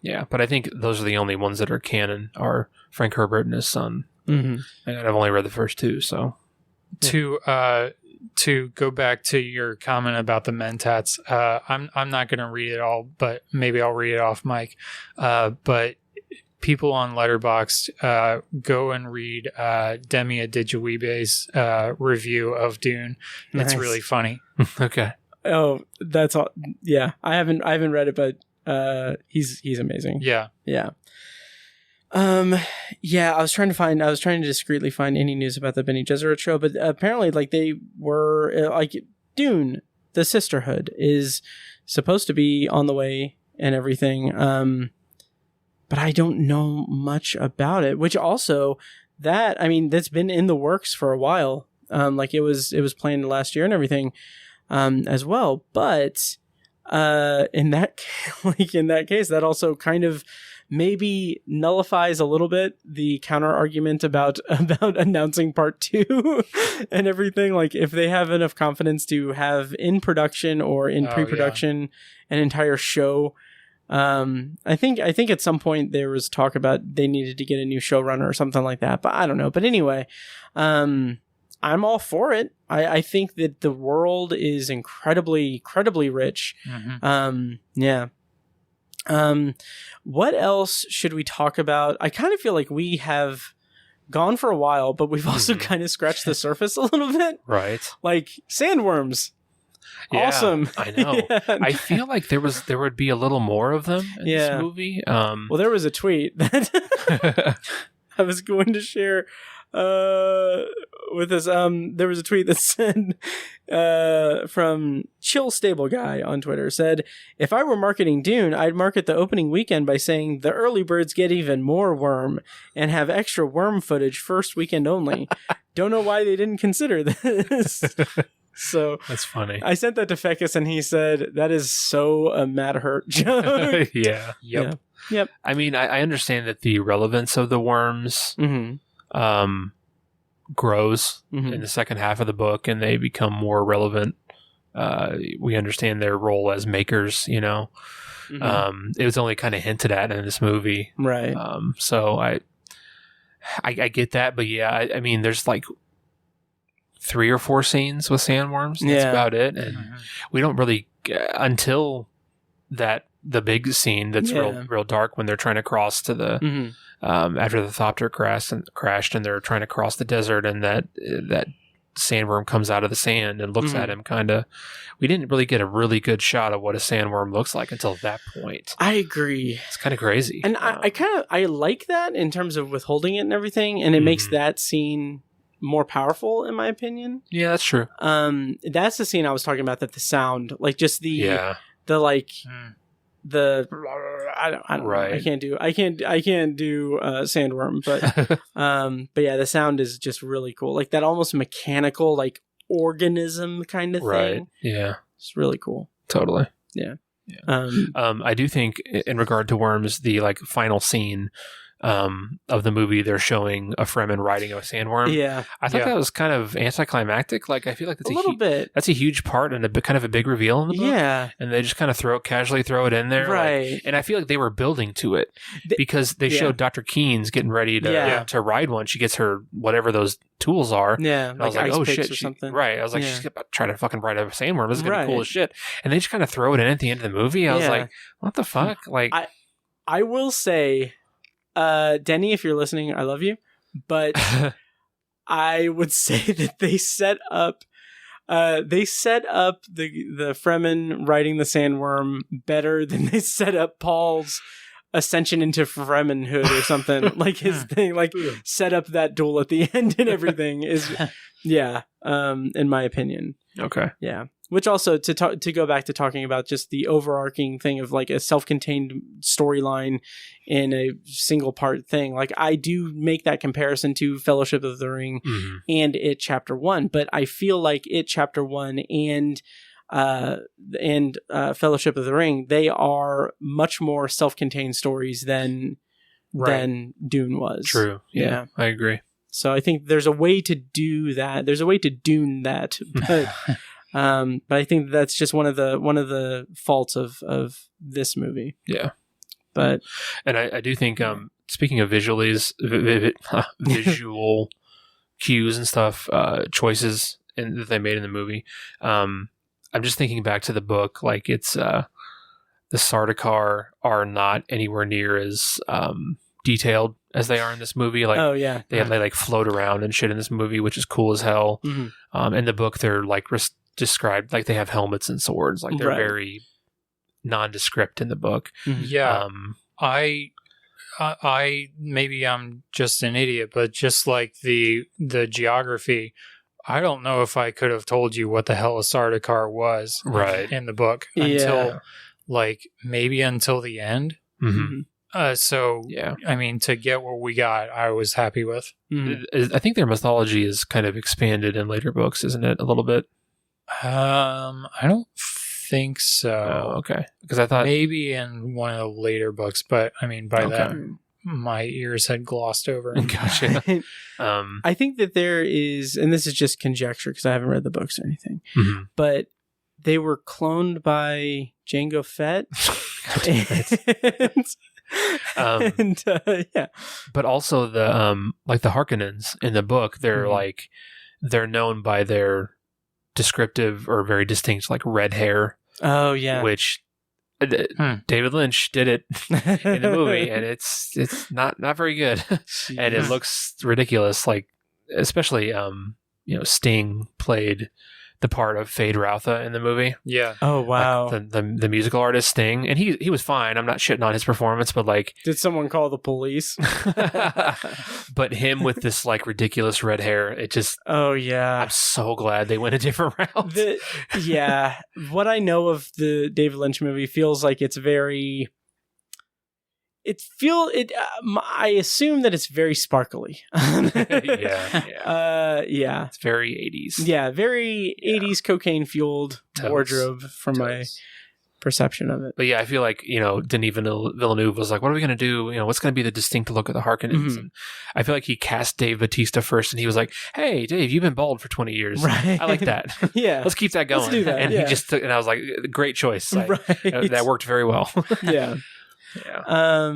Yeah, but I think those are the only ones that are canon are Frank Herbert and his son. Mm-hmm. And I've only read the first 2, so. To go back to your comment about the Mentats, I'm not going to read it all, but maybe I'll read it off mic. But people on Letterboxd, go and read Demia Digiwebe's review of Dune. It's really funny. Okay. Oh, that's all. Yeah, I haven't read it, but he's amazing. Yeah. Yeah. Yeah, I was trying to discreetly find any news about the Bene Gesserit show, but apparently, like, they were like Dune, the Sisterhood is supposed to be on the way and everything. But I don't know much about it. Which also, that's been in the works for a while. Like it was planned last year and everything, as well. But in that case, that also kind of maybe nullifies a little bit the counter argument about announcing part 2 and everything. Like, if they have enough confidence to have in production or in pre-production an entire show, I think at some point there was talk about they needed to get a new showrunner or something like that, but I don't know. But anyway, I'm all for it. I think that the world is incredibly rich. Mm-hmm. Yeah. What else should we talk about? I kind of feel like we have gone for a while, but we've also kind of scratched the surface a little bit. Right. Like sandworms. Yeah, awesome. I know. Yeah. I feel like there would be a little more of them in this movie. Well, there was a tweet that I was going to share with us. There was a tweet that said from Chill Stable Guy on Twitter, said, "If I were marketing Dune, I'd market the opening weekend by saying the early birds get even more worm and have extra worm footage first weekend only. Don't know why they didn't consider this." So that's funny. I sent that to Fecus and he said, "That is so a Matt Hurt joke." Yeah. Yep. Yep. I mean, I understand that the relevance of the worms grows in the second half of the book, and they become more relevant. We understand their role as makers, you know. It was only kind of hinted at in this movie. Right. So I get that, but yeah, I mean, there's like 3 or 4 scenes with sandworms. That's about it. And we don't really, until the big scene that's real dark when they're trying to cross to the, after the Thopter crashed and they're trying to cross the desert, and that sandworm comes out of the sand and looks at him kind of. We didn't really get a really good shot of what a sandworm looks like until that point. I agree. It's kind of crazy. And I like that in terms of withholding it and everything, and it makes that scene more powerful, in my opinion. Yeah, that's true. That's the scene I was talking about, that the sound, like just the like the I don't right. know. I can't do sandworm, but yeah, the sound is just really cool. Like that almost mechanical, like organism kind of thing. Right. Yeah. It's really cool. Totally. Yeah. I do think in regard to worms, the like final scene of the movie, they're showing a Fremen riding a sandworm. Yeah, I thought that was kind of anticlimactic. Like, I feel like that's a little bit. That's a huge part and kind of a big reveal in the book. Yeah, and they just kind of casually throw it in there, right? Like, and I feel like they were building to it because they showed Dr. Keen's getting ready to ride one. She gets her whatever those tools are. Yeah, and I was like, oh shit, or something. Right. I was like, she's about to try to fucking ride a sandworm. This is gonna be cool as shit. And they just kind of throw it in at the end of the movie. I was like, what the fuck? Like. I will say, Denny, if you're listening, I love you, but I would say that they set up the Fremen riding the sandworm better than they set up Paul's ascension into Fremenhood or something. Like his thing, like set up that duel at the end and everything is, in my opinion. Okay. Yeah. Which also, to go back to talking about just the overarching thing of like a self-contained storyline in a single part thing, like I do make that comparison to Fellowship of the Ring and It Chapter 1, but I feel like It Chapter 1 and Fellowship of the Ring, they are much more self-contained stories than Dune was. True. Yeah, I agree. So I think there's a way to do that. There's a way to Dune that, but I think that's just one of the faults of this movie. Yeah, and I do think speaking of visual cues and stuff, choices that they made in the movie. I'm just thinking back to the book, like it's the Sardaukar are not anywhere near as detailed as they are in this movie. Like, they like float around and shit in this movie, which is cool as hell. In the book, they're like described like they have helmets and swords. Like they're very nondescript in the book. Yeah, I maybe I'm just an idiot, but just like the geography, I don't know if I could have told you what the hell a Sardaukar was in the book until maybe until the end. So, I mean, to get what we got, I was happy with. I think their mythology is kind of expanded in later books, isn't it? A little bit. I don't think so. Oh, okay. Because I thought maybe in one of the later books, but I mean, by that, my ears had glossed over. Gotcha. I think that there is, and this is just conjecture because I haven't read the books or anything, but they were cloned by Jango Fett. But also the like the Harkonnens in the book, they're known by their descriptive or very distinct like red hair. Oh yeah, which David Lynch did it in the movie, and it's not very good, and it looks ridiculous. Like especially Sting played the part of Fade Routha in the movie. Yeah. Oh wow. Like the musical artist Sting, and he was fine. I'm not shitting on his performance, but like, did someone call the police? But him with this like ridiculous red hair, it just. Oh yeah. I'm so glad they went a different route. What I know of the David Lynch movie feels like it's very. I assume that it's very sparkly. It's very 80s. Yeah, very 80s cocaine fueled wardrobe from my perception of it. But yeah, I feel like, Denis Villeneuve was like, what are we going to do? What's going to be the distinct look of the Harkonnens? And I feel like he cast Dave Bautista first, and he was like, hey, Dave, you've been bald for 20 years. Right. I like that. Yeah. Let's keep that going. Let's do that. And he just took, and I was like, great choice. That worked very well. Yeah. Yeah.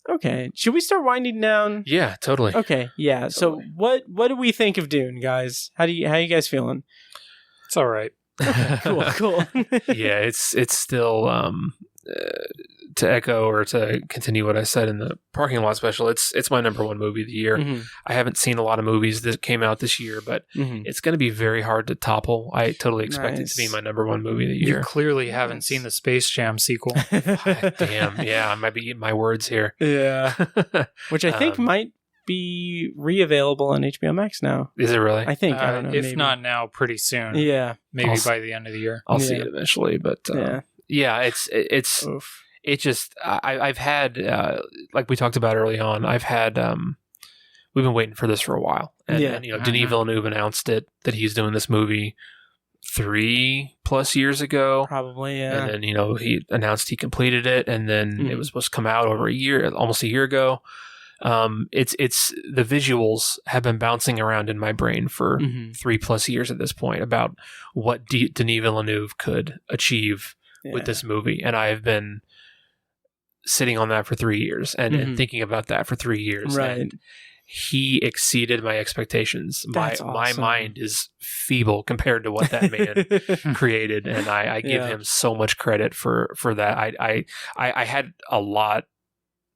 Okay. Should we start winding down? Yeah, totally. Okay. Yeah. Totally. So what do we think of Dune, guys? How you guys feeling? It's all right. Okay, cool. Yeah, it's still to echo or to continue what I said in the parking lot special. It's my number one movie of the year. I haven't seen a lot of movies that came out this year, but it's going to be very hard to topple. I totally expect it to be my number one movie of the year. You clearly haven't seen the Space Jam sequel. Damn, yeah, I might be eating my words here. Yeah, which I think might be re-available on HBO Max now. Is it really? I think. I don't know. If maybe. Not now, pretty soon. Yeah, maybe by the end of the year. I'll see it eventually. But it's. Oof. It just, I've had, like we talked about early on, I've had, we've been waiting for this for a while. And Denis Villeneuve announced that he's doing this movie 3+ years ago. Probably, yeah. And then, he announced he completed it, and then it was supposed to come out almost a year ago. It's the visuals have been bouncing around in my brain for 3+ years at this point about what Denis Villeneuve could achieve with this movie. And I have been sitting on that for 3 years and thinking about that for 3 years. Right. And he exceeded my expectations. That's awesome. My mind is feeble compared to what that man created. And I give him so much credit for that. I had a lot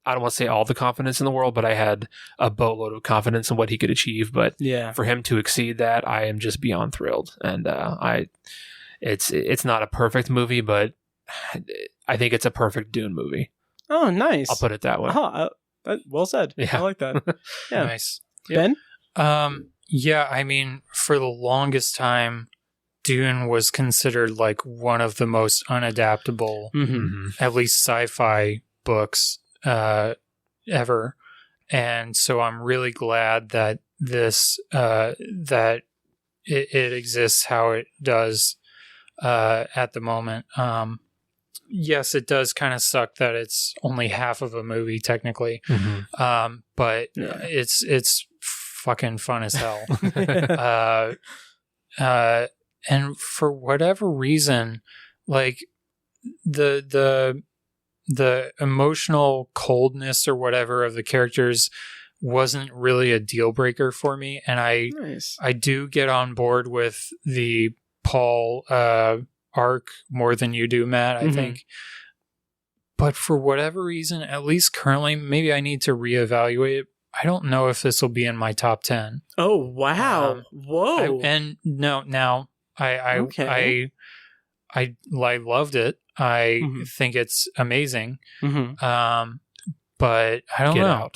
I don't want to say all the confidence in the world, but I had a boatload of confidence in what he could achieve. But for him to exceed that, I am just beyond thrilled. And it's not a perfect movie, but I think it's a perfect Dune movie. Oh, nice. I'll put it that way. Well said. Yeah. I like that. Yeah. Nice. Ben? Yeah, I mean, for the longest time, Dune was considered like one of the most unadaptable, at least sci-fi books ever. And so I'm really glad that this, that it exists how it does at the moment. Yes, it does kind of suck that it's only half of a movie technically, but it's fucking fun as hell. And for whatever reason, like the emotional coldness or whatever of the characters wasn't really a deal breaker for me, and I do get on board with the Paul arc more than you do, Matt, I think. But for whatever reason, at least currently, maybe I need to reevaluate it. I don't know if this will be in my top 10. Oh, wow. Whoa. I loved it. I think it's amazing. But I don't know.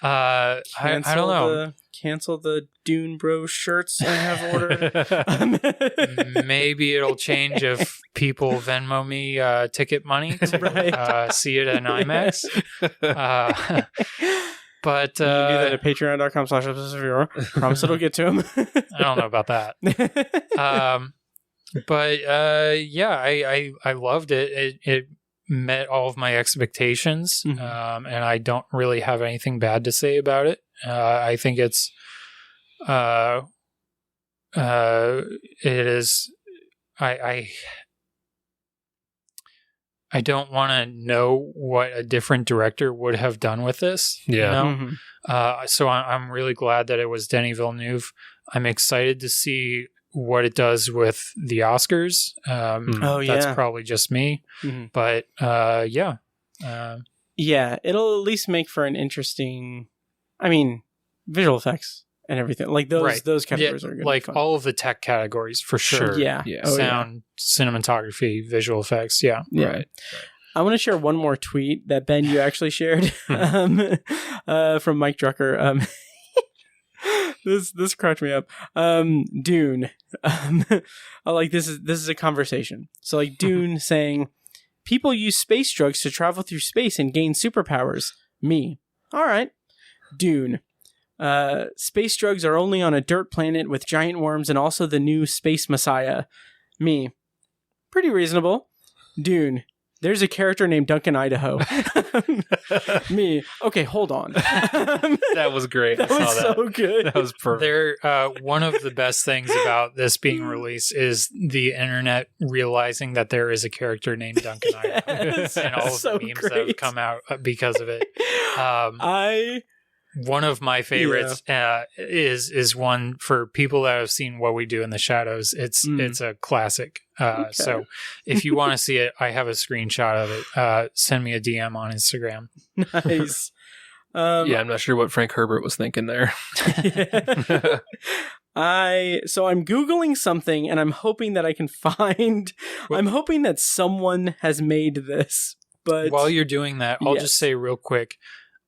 I don't know. Cancel the Dune Bro shirts I have ordered. Maybe it'll change if people Venmo me ticket money to see it in IMAX. But you can do that at patreon.com/episode. Promise it'll get to him. I don't know about that. But I loved it. It met all of my expectations, and I don't really have anything bad to say about it. I think it is. I don't want to know what a different director would have done with this. Yeah. You know? So I'm really glad that it was Denis Villeneuve. I'm excited to see what it does with the Oscars. That's probably just me. But yeah, it'll at least make for an interesting, visual effects and everything. Like those categories are good. Like all of the tech categories for sure. Yeah. Sound, cinematography, visual effects. Yeah. Right. I want to share one more tweet that Ben, you actually shared from Mike Drucker. This cracked me up. Dune. This is a conversation. So like Dune saying, people use space drugs to travel through space and gain superpowers. Me. All right. Dune. Space drugs are only on a dirt planet with giant worms and also the new space messiah. Me. Pretty reasonable. Dune. There's a character named Duncan Idaho. Me. Okay, hold on. That was great. That was so good. That was perfect. One of the best things about this being released is the internet realizing that there is a character named Duncan Idaho. And all of the memes that have come out because of it. One of my favorites is one for people that have seen What We Do in the Shadows. It's a classic. So if you want to see it, I have a screenshot of it. Send me a DM on Instagram. Nice. I'm not sure what Frank Herbert was thinking there. So I'm Googling something and I'm hoping that I can find, I'm hoping that someone has made this, but while you're doing that, I'll just say real quick,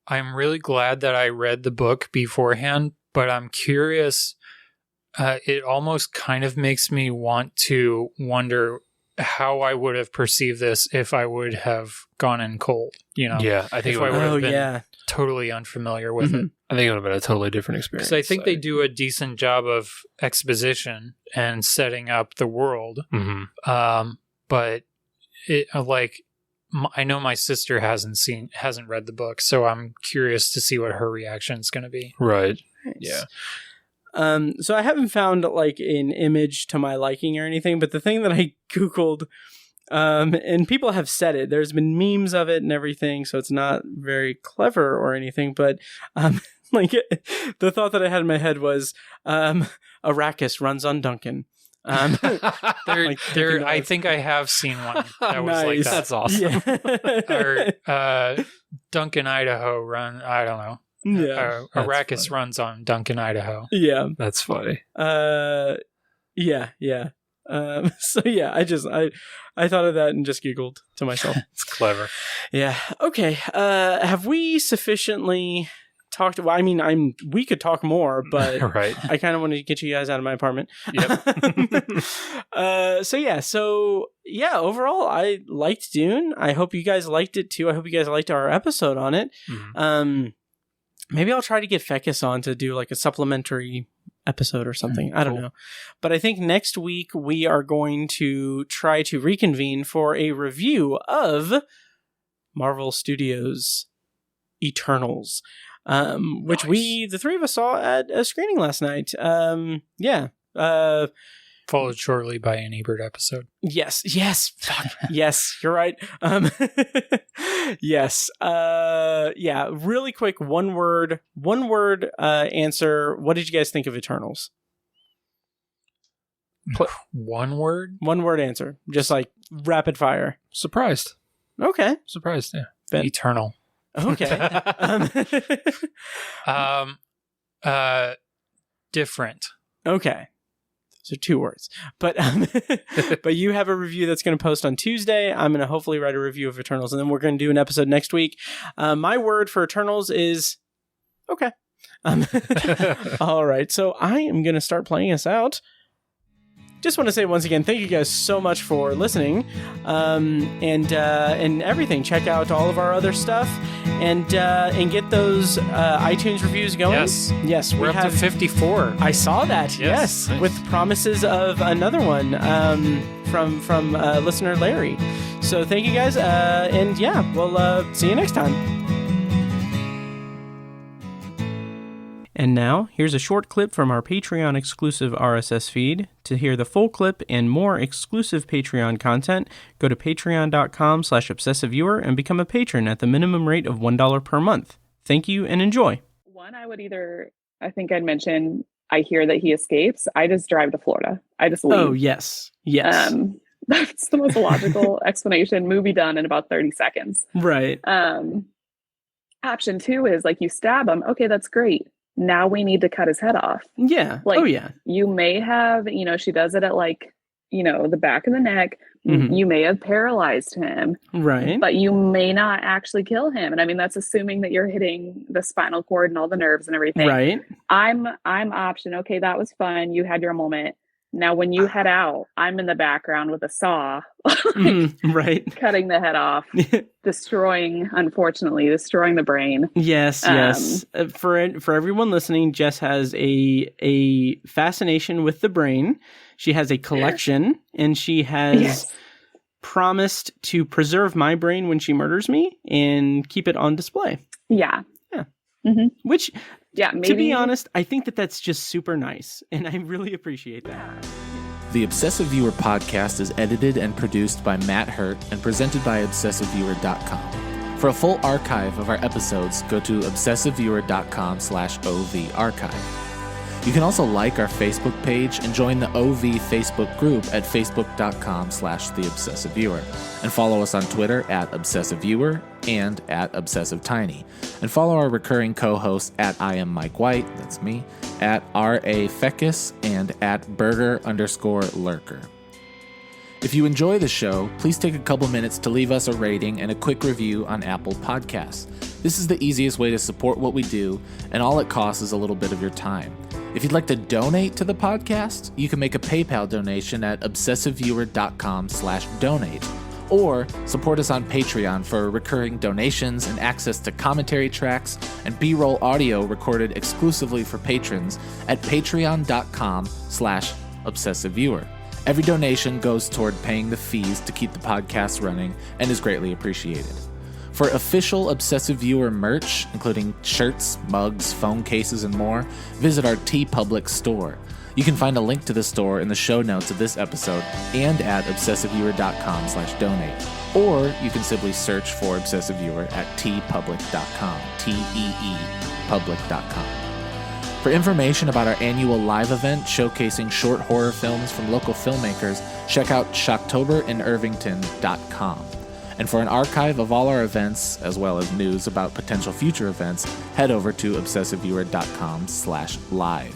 I'm really glad that I read the book beforehand, but I'm curious. It almost kind of makes me want to wonder how I would have perceived this if I would have gone in cold. You know, I think if I would have been totally unfamiliar with it. I think it would have been a totally different experience. Because I think they do a decent job of exposition and setting up the world. But it I know my sister hasn't read the book, so I'm curious to see what her reaction is going to be. Right. Nice. Yeah. So I haven't found like an image to my liking or anything, but the thing that I Googled, and people have said it, there's been memes of it and everything, so it's not very clever or anything, but the thought that I had in my head was, Arrakis runs on Duncan. I think I have seen one that was like that. That's awesome. Or Duncan, Idaho run. I don't know. Yeah. Arrakis runs on Duncan, Idaho. Yeah. That's funny. Yeah. So yeah, I thought of that and just giggled to myself. It's clever. Yeah. Okay. Have we sufficiently talked? Well, I mean, we could talk more, but right. I kind of want to get you guys out of my apartment. Yep. So overall, I liked Dune. I hope you guys liked it too. I hope you guys liked our episode on it. Mm-hmm. Maybe I'll try to get Fekis on to do like a supplementary episode or something. I don't know. But I think next week we are going to try to reconvene for a review of Marvel Studios' Eternals, which the three of us saw at a screening last night. Followed shortly by an Ebert episode. Yes. Fuck. Yes, you're right. Yes. Really quick, one word answer. What did you guys think of Eternals? One word? One word answer. Just like rapid fire. Surprised. Okay. Surprised, yeah. Ben? Eternal. Okay. Different. Okay. So 2 words, but you have a review that's going to post on Tuesday. I'm going to hopefully write a review of Eternals, and then we're going to do an episode next week. My word for Eternals is okay. All right, so I am going to start playing us out. Just want to say once again, thank you guys so much for listening, and everything. Check out all of our other stuff, and get those iTunes reviews going. Yes, we're up to 54. I saw that. Yes, nice. With promises of another one from listener Larry. So thank you guys, and we'll see you next time. And now, here's a short clip from our Patreon-exclusive RSS feed. To hear the full clip and more exclusive Patreon content, go to patreon.com/obsessiveviewer and become a patron at the minimum rate of $1 per month. Thank you and enjoy. One, I think I'd mention, I hear that he escapes. I just drive to Florida. I just leave. Oh, yes. That's the most logical explanation. Movie done in about 30 seconds. Right. Option 2 is like you stab him. Okay, that's great. Now we need to cut his head off. Yeah. You may have, she does it at the back of the neck. Mm-hmm. You may have paralyzed him. Right. But you may not actually kill him. And I mean, that's assuming that you're hitting the spinal cord and all the nerves and everything. Right. I'm option. Okay, that was fun. You had your moment. Now, when you head out, I'm in the background with a saw, right, cutting the head off, destroying the brain. Yes. For everyone listening, Jess has a fascination with the brain. She has a collection, and she has promised to preserve my brain when she murders me and keep it on display. Yeah. Mm-hmm. Which, maybe. To be honest, I think that's just super nice, and I really appreciate that. The Obsessive Viewer podcast is edited and produced by Matt Hurt and presented by ObsessiveViewer.com. For a full archive of our episodes, go to ObsessiveViewer.com/OV archive. You can also like our Facebook page and join the OV Facebook group at facebook.com/TheObsessiveViewer, and follow us on Twitter at ObsessiveViewer and at ObsessiveTiny, and follow our recurring co-hosts at I am Mike White, that's me, at R.A. Fekis, and at Burger_Lurker. If you enjoy the show, please take a couple minutes to leave us a rating and a quick review on Apple Podcasts. This is the easiest way to support what we do, and all it costs is a little bit of your time. If you'd like to donate to the podcast, you can make a PayPal donation at obsessiveviewer.com/donate, or support us on Patreon for recurring donations and access to commentary tracks and B-roll audio recorded exclusively for patrons at patreon.com/obsessiveviewer. Every donation goes toward paying the fees to keep the podcast running and is greatly appreciated. For official Obsessive Viewer merch, including shirts, mugs, phone cases, and more, visit our TeePublic store. You can find a link to the store in the show notes of this episode and at obsessiveviewer.com/donate. Or you can simply search for Obsessive Viewer at teepublic.com, T-E-E, public.com. For information about our annual live event showcasing short horror films from local filmmakers, check out shocktoberinirvington.com. And for an archive of all our events, as well as news about potential future events, head over to obsessiveviewer.com/live.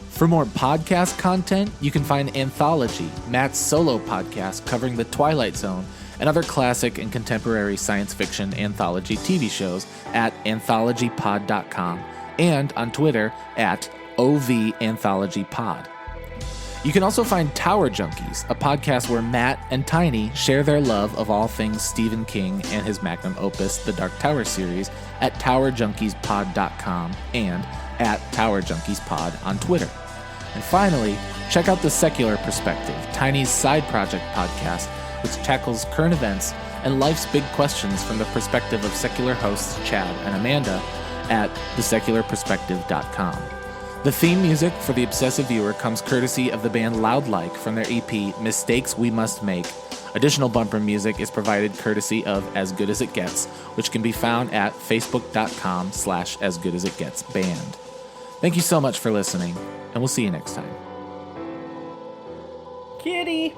For more podcast content, you can find Anthology, Matt's solo podcast covering The Twilight Zone and other classic and contemporary science fiction anthology TV shows at anthologypod.com and on Twitter at OVAnthologyPod. You can also find Tower Junkies, a podcast where Matt and Tiny share their love of all things Stephen King and his magnum opus, the Dark Tower series, at towerjunkiespod.com and at towerjunkiespod on Twitter. And finally, check out The Secular Perspective, Tiny's side project podcast, which tackles current events and life's big questions from the perspective of secular hosts Chad and Amanda at thesecularperspective.com. The theme music for The Obsessive Viewer comes courtesy of the band Loudlike from their EP Mistakes We Must Make. Additional bumper music is provided courtesy of As Good As It Gets, which can be found at facebook.com/asgoodasitgetsband. Thank you so much for listening, and we'll see you next time. Kitty!